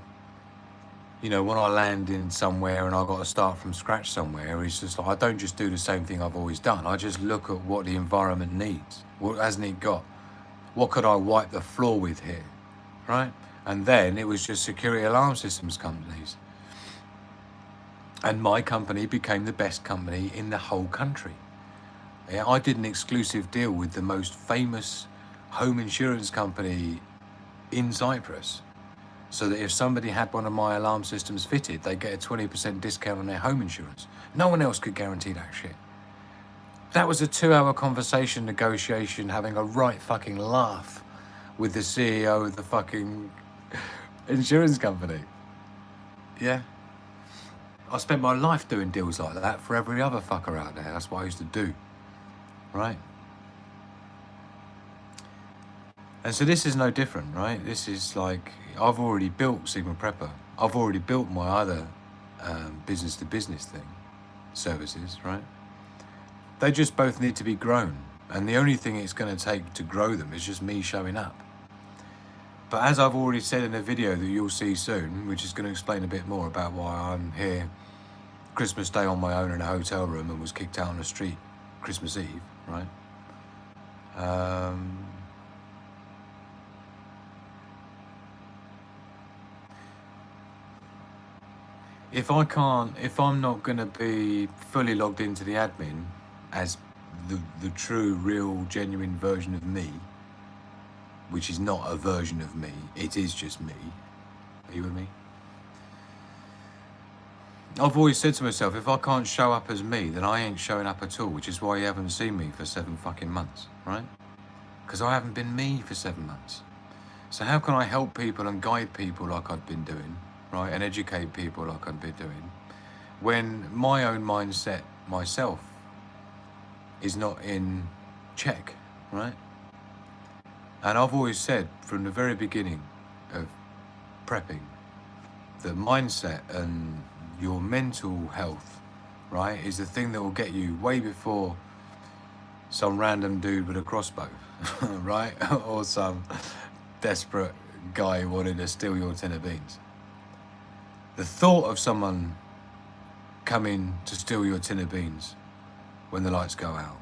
you know, when I land in somewhere and I've got to start from scratch somewhere, it's just like, I don't just do the same thing I've always done. I just look at what the environment needs. What hasn't it got? What could I wipe the floor with here, right? And then it was just security alarm systems companies. And my company became the best company in the whole country. Yeah, I did an exclusive deal with the most famous home insurance company in Cyprus, so that if somebody had one of my alarm systems fitted, they get a 20% discount on their home insurance. No one else could guarantee that shit. That was a 2-hour conversation, negotiation, having a right fucking laugh with the CEO of the fucking insurance company. Yeah. I spent my life doing deals like that for every other fucker out there. That's what I used to do, right? And so this is no different, right? This is like, I've already built Sigma Prepper. I've already built my other business-to-business thing, services, right? They just both need to be grown. And the only thing it's going to take to grow them is just me showing up. But as I've already said in a video that you'll see soon, which is going to explain a bit more about why I'm here Christmas Day on my own in a hotel room and was kicked out on the street Christmas Eve, right? If I'm not going to be fully logged into the admin as the true, real, genuine version of me, which is not a version of me, it is just me. Are you with me? I've always said to myself, if I can't show up as me, then I ain't showing up at all, which is why you haven't seen me for 7 fucking months, right? Because I haven't been me for 7 months. So how can I help people and guide people like I've been doing, right? And educate people like I've been doing, when my own mindset myself is not in check, right? And I've always said from the very beginning of prepping that mindset and your mental health, right, is the thing that will get you way before some random dude with a crossbow, right? Or some desperate guy who wanted to steal your tin of beans. The thought of someone coming to steal your tin of beans when the lights go out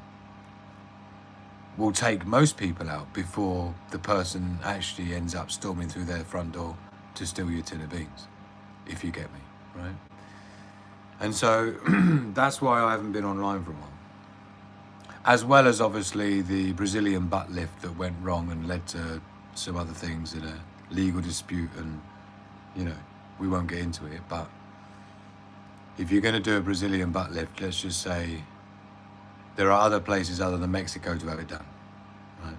will take most people out before the person actually ends up storming through their front door to steal your tin of beans, if you get me, right? And so that's why I haven't been online for a while. As well as obviously the Brazilian butt lift that went wrong and led to some other things in a legal dispute, and you know, we won't get into it, but if you're going to do a Brazilian butt lift, let's just say there are other places other than Mexico to have it done, right?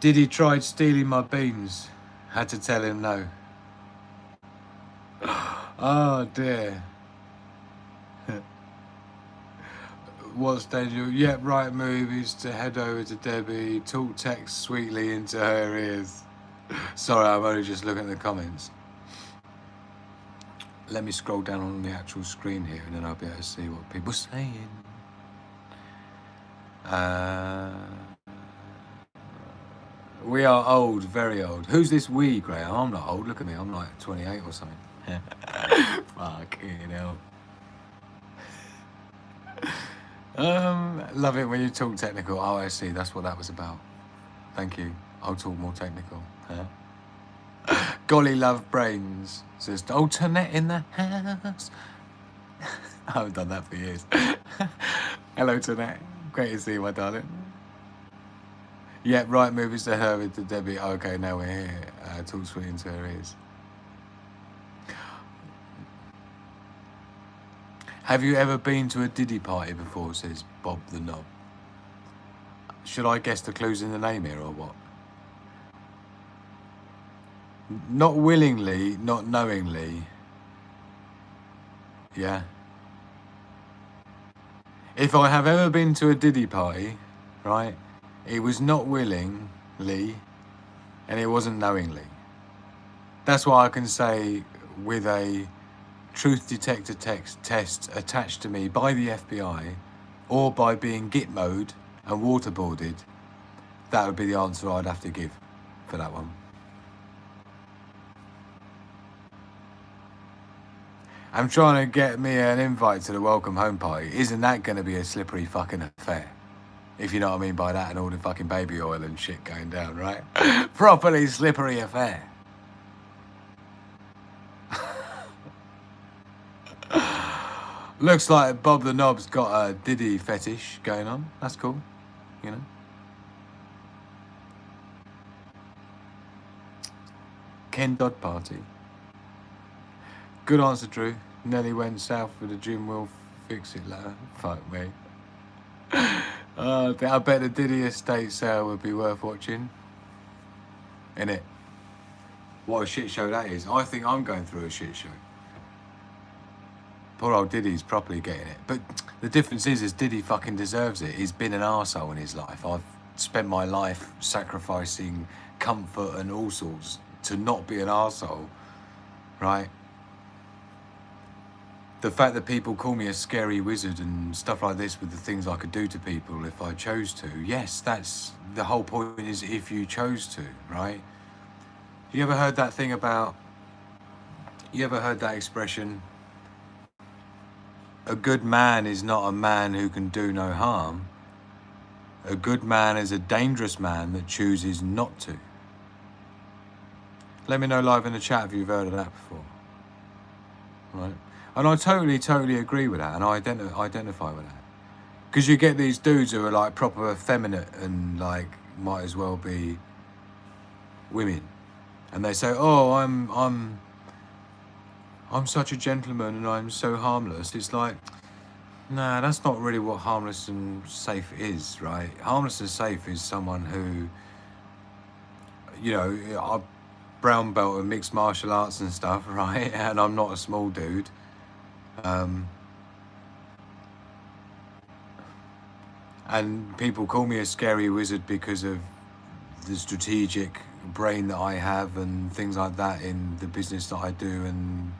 Diddy tried stealing my beans. Had to tell him no. Oh dear. What's danger? Yep, right move is to head over to Debbie, talk text sweetly into her ears. Sorry, I'm only just looking at the comments. Let me scroll down on the actual screen here and then I'll be able to see what people are saying. We are old, very old. Who's this we, Graham? I'm not old, look at me, I'm like 28 or something. Fucking hell. Love it when you talk technical. Oh, I see, that's what that was about. Thank you. I'll talk more technical. Golly love brains. Says, alternate in the house. I haven't done that for years. Hello, Tonette. Great to see you, my darling. Yeah, right movies to her with the Debbie. Okay, now we're here. Talk sweet into her ears. Have you ever been to a Diddy party before, says Bob the Knob. Should I guess the clues in the name here or what? Not willingly, not knowingly. Yeah. If I have ever been to a Diddy party, right, it was not willingly and it wasn't knowingly. That's why I can say with a truth detector test attached to me by the FBI or by being gitmoed and waterboarded, that would be the answer I'd have to give for that one. I'm trying to get me an invite to the welcome home party. Isn't that going to be a slippery fucking affair? If you know what I mean by that, and all the fucking baby oil and shit going down, right? Properly slippery affair. Looks like Bob the Knob's got a Diddy fetish going on. That's cool, you know. Ken Dodd party. Good answer, Drew. Nelly went south with the gym, will fix it later. Fuck me. I bet the Diddy estate sale would be worth watching. Innit? What a shit show that is. I think I'm going through a shit show. Poor old Diddy's properly getting it. But the difference is Diddy fucking deserves it. He's been an arsehole in his life. I've spent my life sacrificing comfort and all sorts to not be an arsehole, right? The fact that people call me a scary wizard and stuff like this with the things I could do to people if I chose to. Yes, that's the whole point, is if you chose to, right? You ever heard that thing about You ever heard that expression? A good man is not a man who can do no harm. A good man is a dangerous man that chooses not to. Let me know live in the chat if you've heard of that before. Right? And I totally agree with that, and I identify with that. Because you get these dudes who are like proper effeminate and like might as well be women, and they say, "Oh, I'm such a gentleman and I'm so harmless." It's like, nah, that's not really what harmless and safe is, right? Harmless and safe is someone who, you know, I brown belt in mixed martial arts and stuff, right? And I'm not a small dude. And people call me a scary wizard because of the strategic brain that I have and things like that in the business that I do and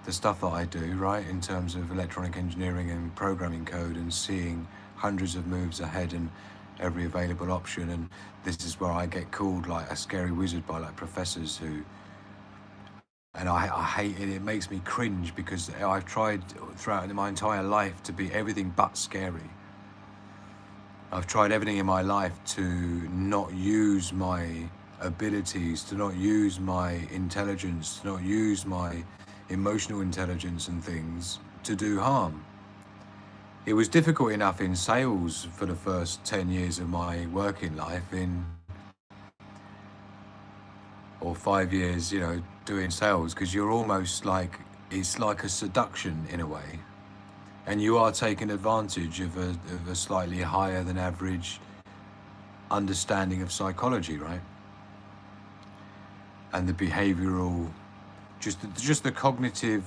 the stuff that I do, right? In terms of electronic engineering and programming code and seeing hundreds of moves ahead and every available option. And this is where I get called like a scary wizard by like professors who, and I hate it. It makes me cringe because I've tried throughout my entire life to be everything but scary. I've tried everything in my life to not use my abilities, to not use my intelligence, to not use my emotional intelligence and things to do harm. It was difficult enough in sales for the first 10 years of my working life, or 5 years, you know, doing sales, because you're almost like, it's like a seduction in a way. And you are taking advantage of a slightly higher than average understanding of psychology, right? And the behavioral, just the cognitive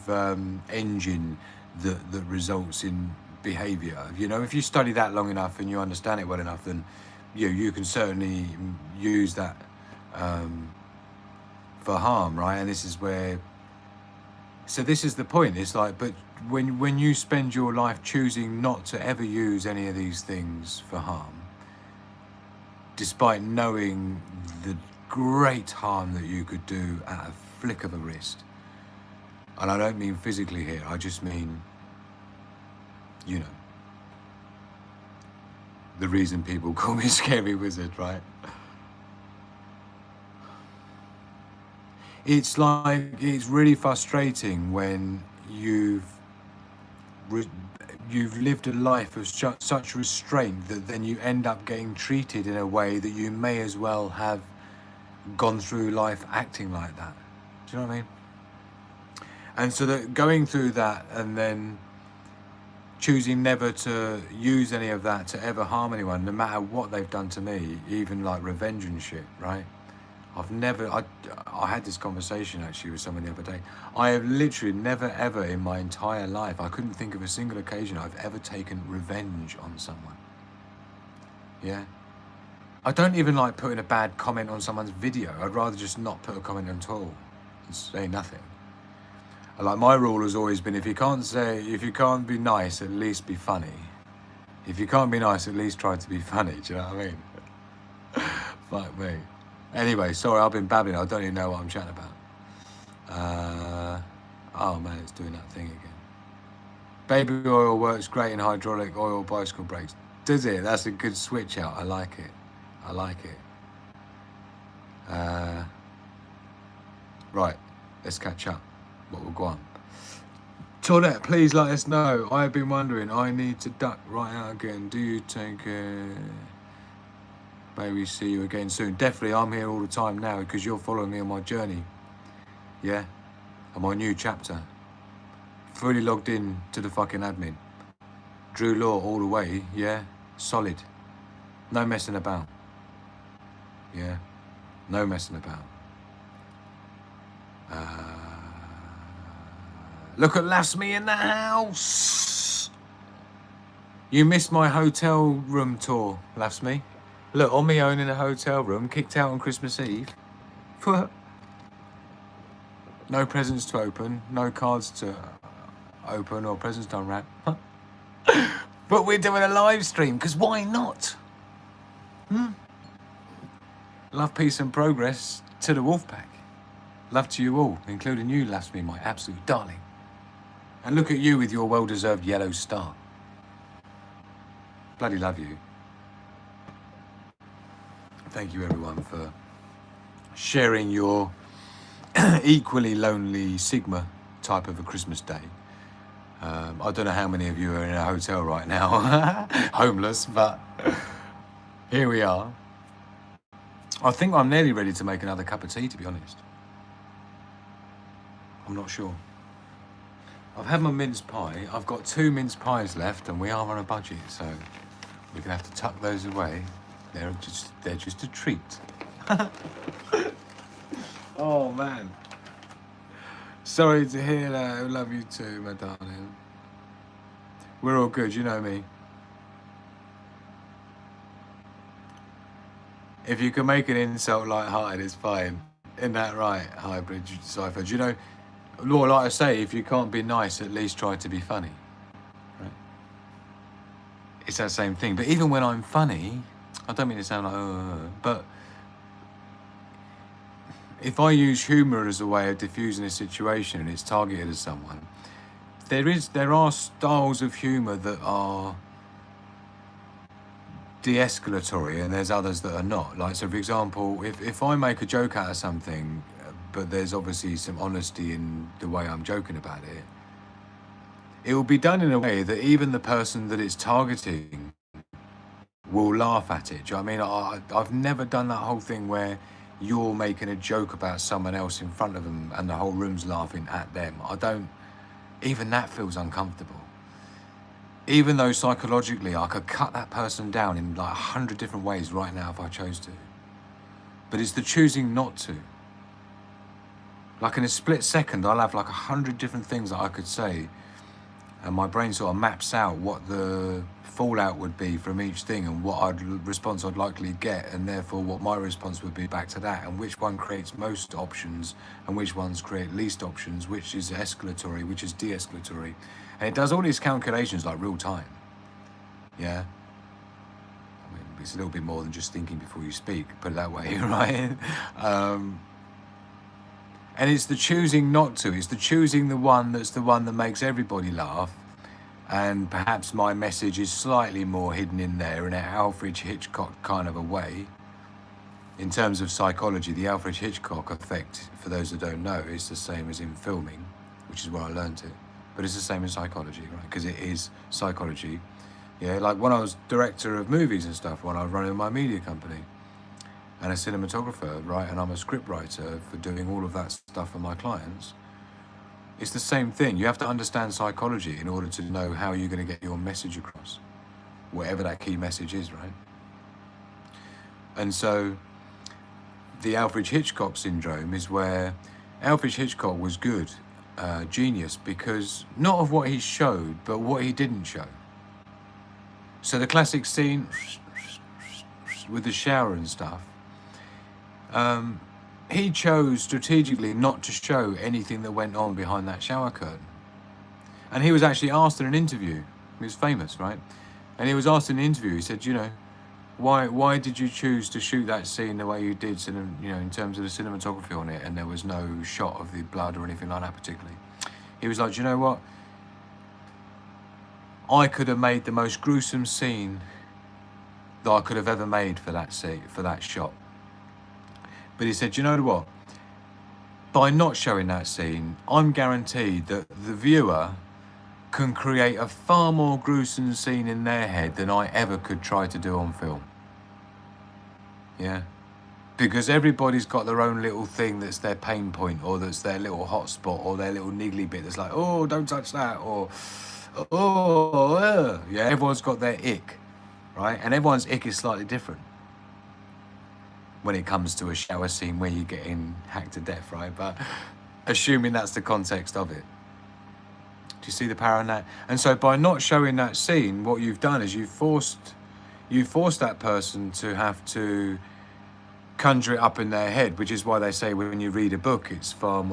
engine that results in behavior. You know, if you study that long enough and you understand it well enough, then you can certainly use that for harm, right? And this is where, so this is the point. It's like, but when you spend your life choosing not to ever use any of these things for harm, despite knowing the great harm that you could do at a flick of a wrist, and I don't mean physically here, I just mean, you know, the reason people call me scary wizard, right? It's like, it's really frustrating when you've lived a life of such restraint that then you end up getting treated in a way that you may as well have gone through life acting like that. Do you know what I mean? And so that going through that and then choosing never to use any of that to ever harm anyone, no matter what they've done to me, even like revenge and shit, right? I had this conversation actually with someone the other day. I have literally never ever in my entire life, I couldn't think of a single occasion I've ever taken revenge on someone. Yeah. I don't even like putting a bad comment on someone's video. I'd rather just not put a comment at all and say nothing. Like, my rule has always been, if you can't be nice, at least be funny. If you can't be nice, at least try to be funny. Do you know what I mean? Fuck me. Anyway, sorry, I've been babbling. I don't even know what I'm chatting about. Oh man, it's doing that thing again. Baby oil works great in hydraulic oil bicycle brakes. Does it? That's a good switch out. I like it. I like it. Right, let's catch up. What will go on? Toadette, please let us know. I've been wondering. I need to duck right out again. Do you take maybe see you again soon? Definitely, I'm here all the time now because you're following me on my journey. Yeah, on my new chapter. Fully logged in to the fucking admin. Drew Law all the way. Yeah, solid. No messing about. Yeah, no messing about. Look at Lasme in the house. You missed my hotel room tour, Lasme. Look, on my own in a hotel room, kicked out on Christmas Eve. No presents to open, no cards to open or presents to unwrap. But we're doing a live stream, because why not? Love, peace and progress to the Wolfpack. Love to you all, including you, Lasmi, my absolute darling. And look at you with your well-deserved yellow star. Bloody love you. Thank you, everyone, for sharing your equally lonely Sigma type of a Christmas day. I don't know how many of you are in a hotel right now, homeless, but here we are. I think I'm nearly ready to make another cup of tea, to be honest. I'm not sure. I've had my mince pie. I've got 2 mince pies left, and we are on a budget, so we're gonna have to tuck those away. They're just a treat. Oh man. Sorry to hear that. I love you too, my darling. We're all good, you know me. If you can make an insult light-hearted, it's fine. Isn't that right, Hybrid Cypher? Do you know, Lord, like I say, if you can't be nice, at least try to be funny. Right? It's that same thing. But even when I'm funny, I don't mean to sound like, but if I use humour as a way of diffusing a situation and it's targeted at someone, there are styles of humour that are de-escalatory and there's others that are not. Like, so for example, if I make a joke out of something, but there's obviously some honesty in the way I'm joking about it, it will be done in a way that even the person that it's targeting will laugh at it. Do you know what I mean? I've never done that whole thing where you're making a joke about someone else in front of them and the whole room's laughing at them. Even that feels uncomfortable. Even though psychologically I could cut that person down in like 100 different ways right now if I chose to. But it's the choosing not to. Like in a split second, I'll have like 100 different things that I could say, and my brain sort of maps out what the fallout would be from each thing and what response I'd likely get, and therefore what my response would be back to that, and which one creates most options and which ones create least options, which is escalatory, which is de-escalatory. And it does all these calculations like real time. Yeah. I mean, it's a little bit more than just thinking before you speak, put it that way, right? And it's the choosing not to. It's the choosing the one that's the one that makes everybody laugh. And perhaps my message is slightly more hidden in there in an Alfred Hitchcock kind of a way. In terms of psychology, the Alfred Hitchcock effect, for those that don't know, is the same as in filming, which is where I learned it. But it's the same in psychology, right? Because it is psychology. Yeah, like when I was director of movies and stuff, when I was running my media company, and a cinematographer, right? And I'm a script writer for doing all of that stuff for my clients. It's the same thing. You have to understand psychology in order to know how you're going to get your message across, whatever that key message is, right? And so the Alfred Hitchcock syndrome is where Alfred Hitchcock was good, genius, because not of what he showed, but what he didn't show. So the classic scene with the shower and stuff, he chose strategically not to show anything that went on behind that shower curtain. And he was actually asked in an interview, he was famous, right? And he was asked in an interview, he said, you know, why did you choose to shoot that scene the way you did, you know, in terms of the cinematography on it, and there was no shot of the blood or anything like that particularly? He was like, do you know what? I could have made the most gruesome scene that I could have ever made for that scene, for that shot. But he said, you know what? By not showing that scene, I'm guaranteed that the viewer can create a far more gruesome scene in their head than I ever could try to do on film. Yeah. Because everybody's got their own little thing that's their pain point, or that's their little hot spot, or their little niggly bit that's like, oh, don't touch that, or, oh, yeah, everyone's got their ick, right? And everyone's ick is slightly different when it comes to a shower scene where you're getting hacked to death, right? But assuming that's the context of it. Do you see the power in that? And so by not showing that scene, what you've done is you've forced that person to have to conjure it up in their head, which is why they say when you read a book, it's far more